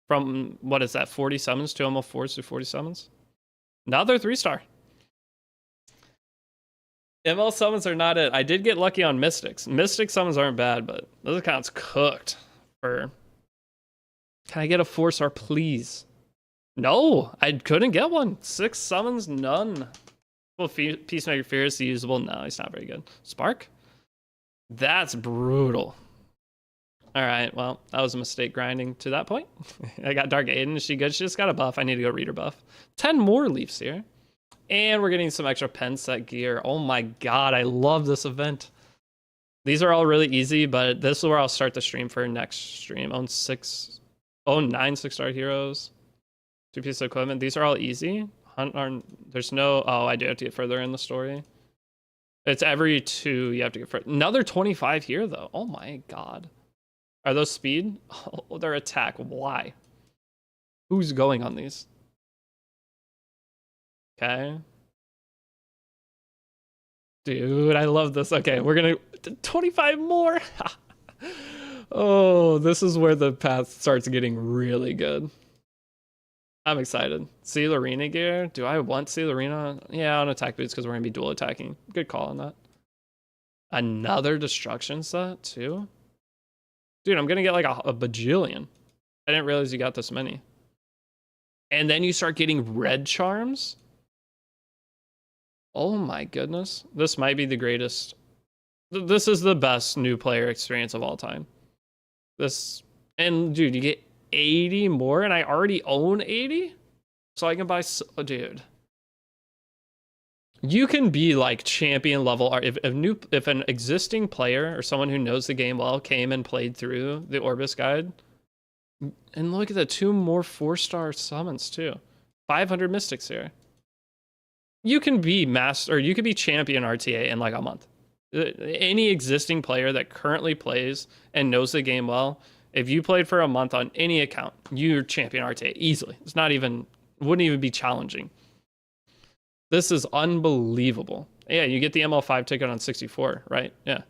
from, what is that, 40 summons, 2 ML4s to 40 summons? Another 3-star. ML summons are not it. I did get lucky on Mystics. Mystic summons aren't bad, but this account's cooked for... Can I get a 4-star, please? No, I couldn't get one. 6 summons, none. Well, Peacemaker Fierce, usable. No, he's not very good. Spark? That's brutal. All right, well, that was a mistake grinding to that point. I got Dark Aiden. Is she good? She just got a buff. I need to go read her buff. 10 more leaves here. And we're getting some extra pen set gear. Oh my god, I love this event. These are all really easy, but this is where I'll start the stream for next stream. Own 9 6-star heroes. 2 pieces of equipment. These are all easy. There's no... Oh, I do have to get further in the story. It's every 2 you have to get further. Another 25 here, though. Oh my god. Are those speed? Oh, they're attack. Why? Who's going on these? Okay. Dude, I love this. Okay, we're gonna... 25 more! Oh, this is where the path starts getting really good. I'm excited. Seal Arena gear. Do I want Seal Arena? Yeah, on attack boots because we're going to be dual attacking. Good call on that. Another destruction set, too? Dude, I'm going to get like a bajillion. I didn't realize you got this many. And then you start getting red charms? Oh my goodness. This might be the greatest. This is the best new player experience of all time. This... And, dude, you get 80 more and I already own 80, so I can buy dude, you can be like champion level. If an existing player or someone who knows the game well came and played through the Orbis guide, and look at the 2 more 4-star summons too, 500 mystics here, you can be master, or you could be champion RTA in like a month. Any existing player that currently plays and knows the game well, if you played for a month on any account, you're champion RTA easily. It's not even, wouldn't even be challenging. This is unbelievable. Yeah, you get the ML5 ticket on 64, right? Yeah.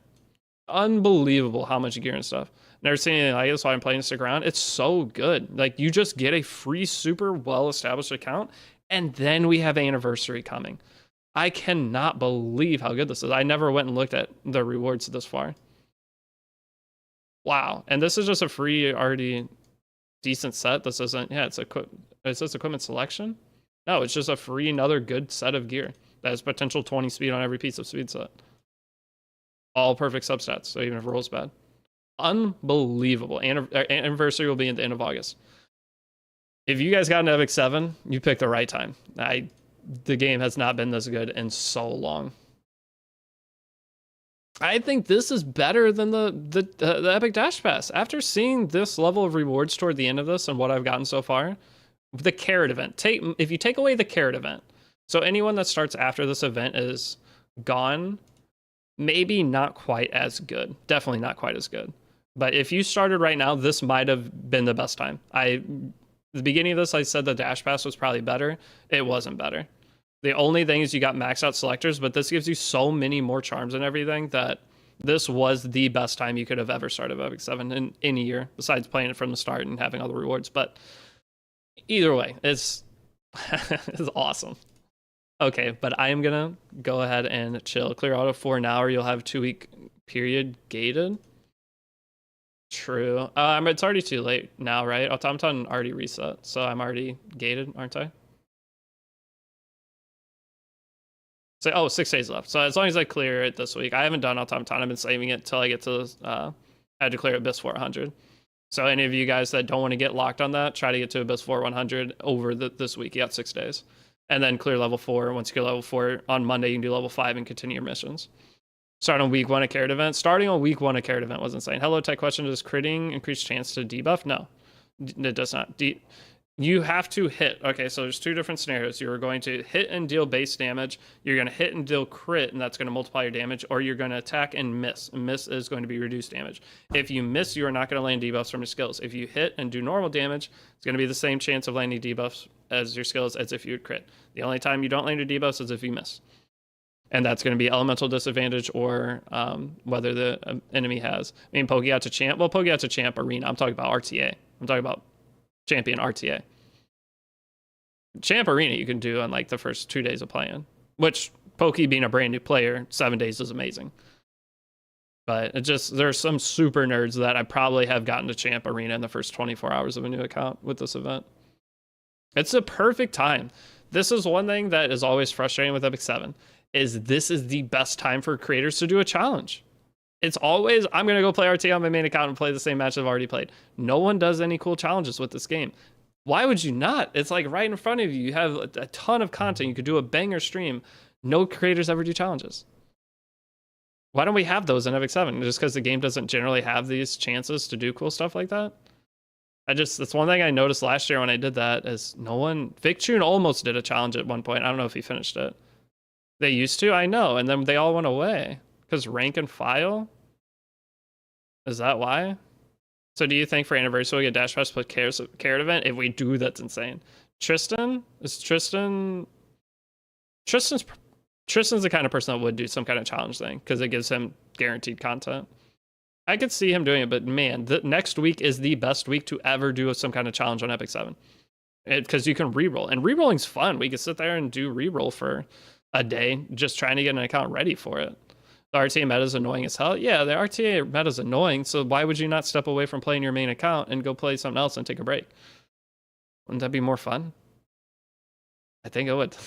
Unbelievable how much gear and stuff. Never seen anything like it, so I'm playing to stick around. It's so good. Like, you just get a free, super well-established account, and then we have Anniversary coming. I cannot believe how good this is. I never went and looked at the rewards this far. Wow. And this is just a free, already decent set. This isn't, yeah, is this equipment selection? No, it's just a free, another good set of gear that has potential 20 speed on every piece of speed set. All perfect substats, so even if it rolls bad. Unbelievable. Anniversary will be at the end of August. If you guys got an Epic 7, you picked the right time. The game has not been this good in so long. I think this is better than the Epic Dash Pass. After seeing this level of rewards toward the end of this and what I've gotten so far, the carrot event. If you take away the carrot event, so anyone that starts after this event is gone, maybe not quite as good. Definitely not quite as good. But if you started right now, this might have been the best time. The beginning of this, I said the Dash Pass was probably better. It wasn't better. The only thing is you got maxed out selectors, but this gives you so many more charms and everything that this was the best time you could have ever started Epic 7 in any year, besides playing it from the start and having all the rewards. But either way, it's awesome. Okay, but I am going to go ahead and chill. Clear auto 4 now, or you'll have a 2-week period gated. True. It's already too late now, right? Automaton already reset, so I'm already gated, aren't I? So, oh, 6 days left. So as long as I clear it this week, I haven't done Automaton. I've been saving it till I get to, I had to clear Abyss 400. So any of you guys that don't want to get locked on that, try to get to Abyss 4 100 over this week. You got 6 days. And then clear level 4. Once you get level 4, on Monday, you can do level 5 and continue your missions. Start on week 1 a carrot event. Starting on week 1 a carrot event was insane. Hello, tech question. Does critting increase chance to debuff? No, it does not. You have to hit. Okay, so there's 2 different scenarios. You're going to hit and deal base damage. You're going to hit and deal crit, and that's going to multiply your damage, or you're going to attack and miss. And miss is going to be reduced damage. If you miss, you are not going to land debuffs from your skills. If you hit and do normal damage, it's going to be the same chance of landing debuffs as your skills as if you would crit. The only time you don't land your debuffs is if you miss. And that's going to be elemental disadvantage or whether the enemy has. I mean, Poke out to champ. Well, Poke out to champ arena. I'm talking about RTA. I'm talking about champion RTA. Champ arena you can do on like the first 2 days of playing, which Poke being a brand new player, 7 days is amazing. But it just, there's some super nerds that I probably have gotten to champ arena in the first 24 hours of a new account with this event. It's a perfect time. This is one thing that is always frustrating with Epic 7. This is the best time for creators to do a challenge. It's always, I'm going to go play RT on my main account and play the same match I've already played. No one does any cool challenges with this game. Why would you not? It's like right in front of you. You have a ton of content. You could do a banger stream. No creators ever do challenges. Why don't we have those in Epic 7? Just because the game doesn't generally have these chances to do cool stuff like that? That's one thing I noticed last year when I did that is no one, Victune almost did a challenge at one point. I don't know if he finished it. They used to, I know, and then they all went away because rank and file. Is that why? So do you think for anniversary we get Dash Pass plus carrot event? If we do, that's insane. Tristan's the kind of person that would do some kind of challenge thing because it gives him guaranteed content. I could see him doing it, but man, the next week is the best week to ever do some kind of challenge on Epic 7. Because you can reroll, and rerolling's fun. We could sit there and do reroll for a day just trying to get an account ready for it. The RTA meta is annoying as hell. Yeah, the RTA meta is annoying, so why would you not step away from playing your main account and go play something else and take a break? Wouldn't that be more fun? I think it would.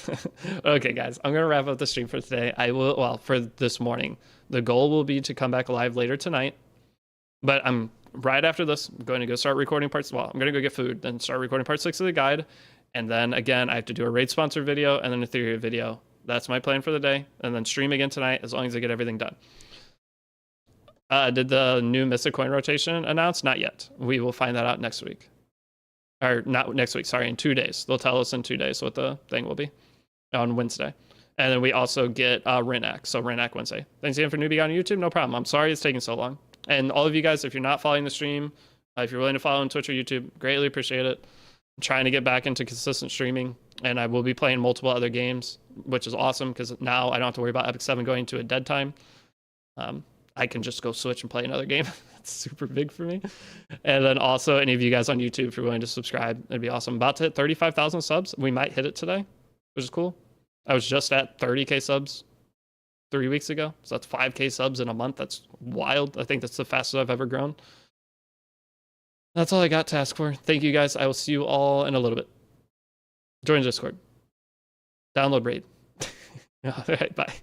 Okay, guys, I'm going to wrap up the stream for today. For this morning. The goal will be to come back live later tonight, but I'm right after this, I'm going to go start recording parts. Well, I'm going to go get food, then start recording part 6 of the guide. And then again, I have to do a raid sponsor video and then a theory video. That's my plan for the day. And then stream again tonight as long as I get everything done. Did the new Mystic Coin rotation announce? Not yet. We will find that out next week. Or not next week, sorry, in 2 days. They'll tell us in 2 days what the thing will be on Wednesday. And then we also get Renac. So Renac Wednesday. Thanks again for newbie on YouTube. No problem. I'm sorry it's taking so long. And all of you guys, if you're not following the stream, if you're willing to follow on Twitch or YouTube, greatly appreciate it. I'm trying to get back into consistent streaming, and I will be playing multiple other games, which is awesome because now I don't have to worry about Epic 7 going to a dead time. I can just go switch and play another game. That's super big for me. And then also any of you guys on YouTube, if you're willing to subscribe, it'd be awesome. About to hit 35,000 subs. We might hit it today, which is cool. I was just at 30K subs 3 weeks ago. So that's 5K subs in a month. That's wild. I think that's the fastest I've ever grown. That's all I got to ask for. Thank you guys. I will see you all in a little bit. Join Discord. Download Raid. All right, bye.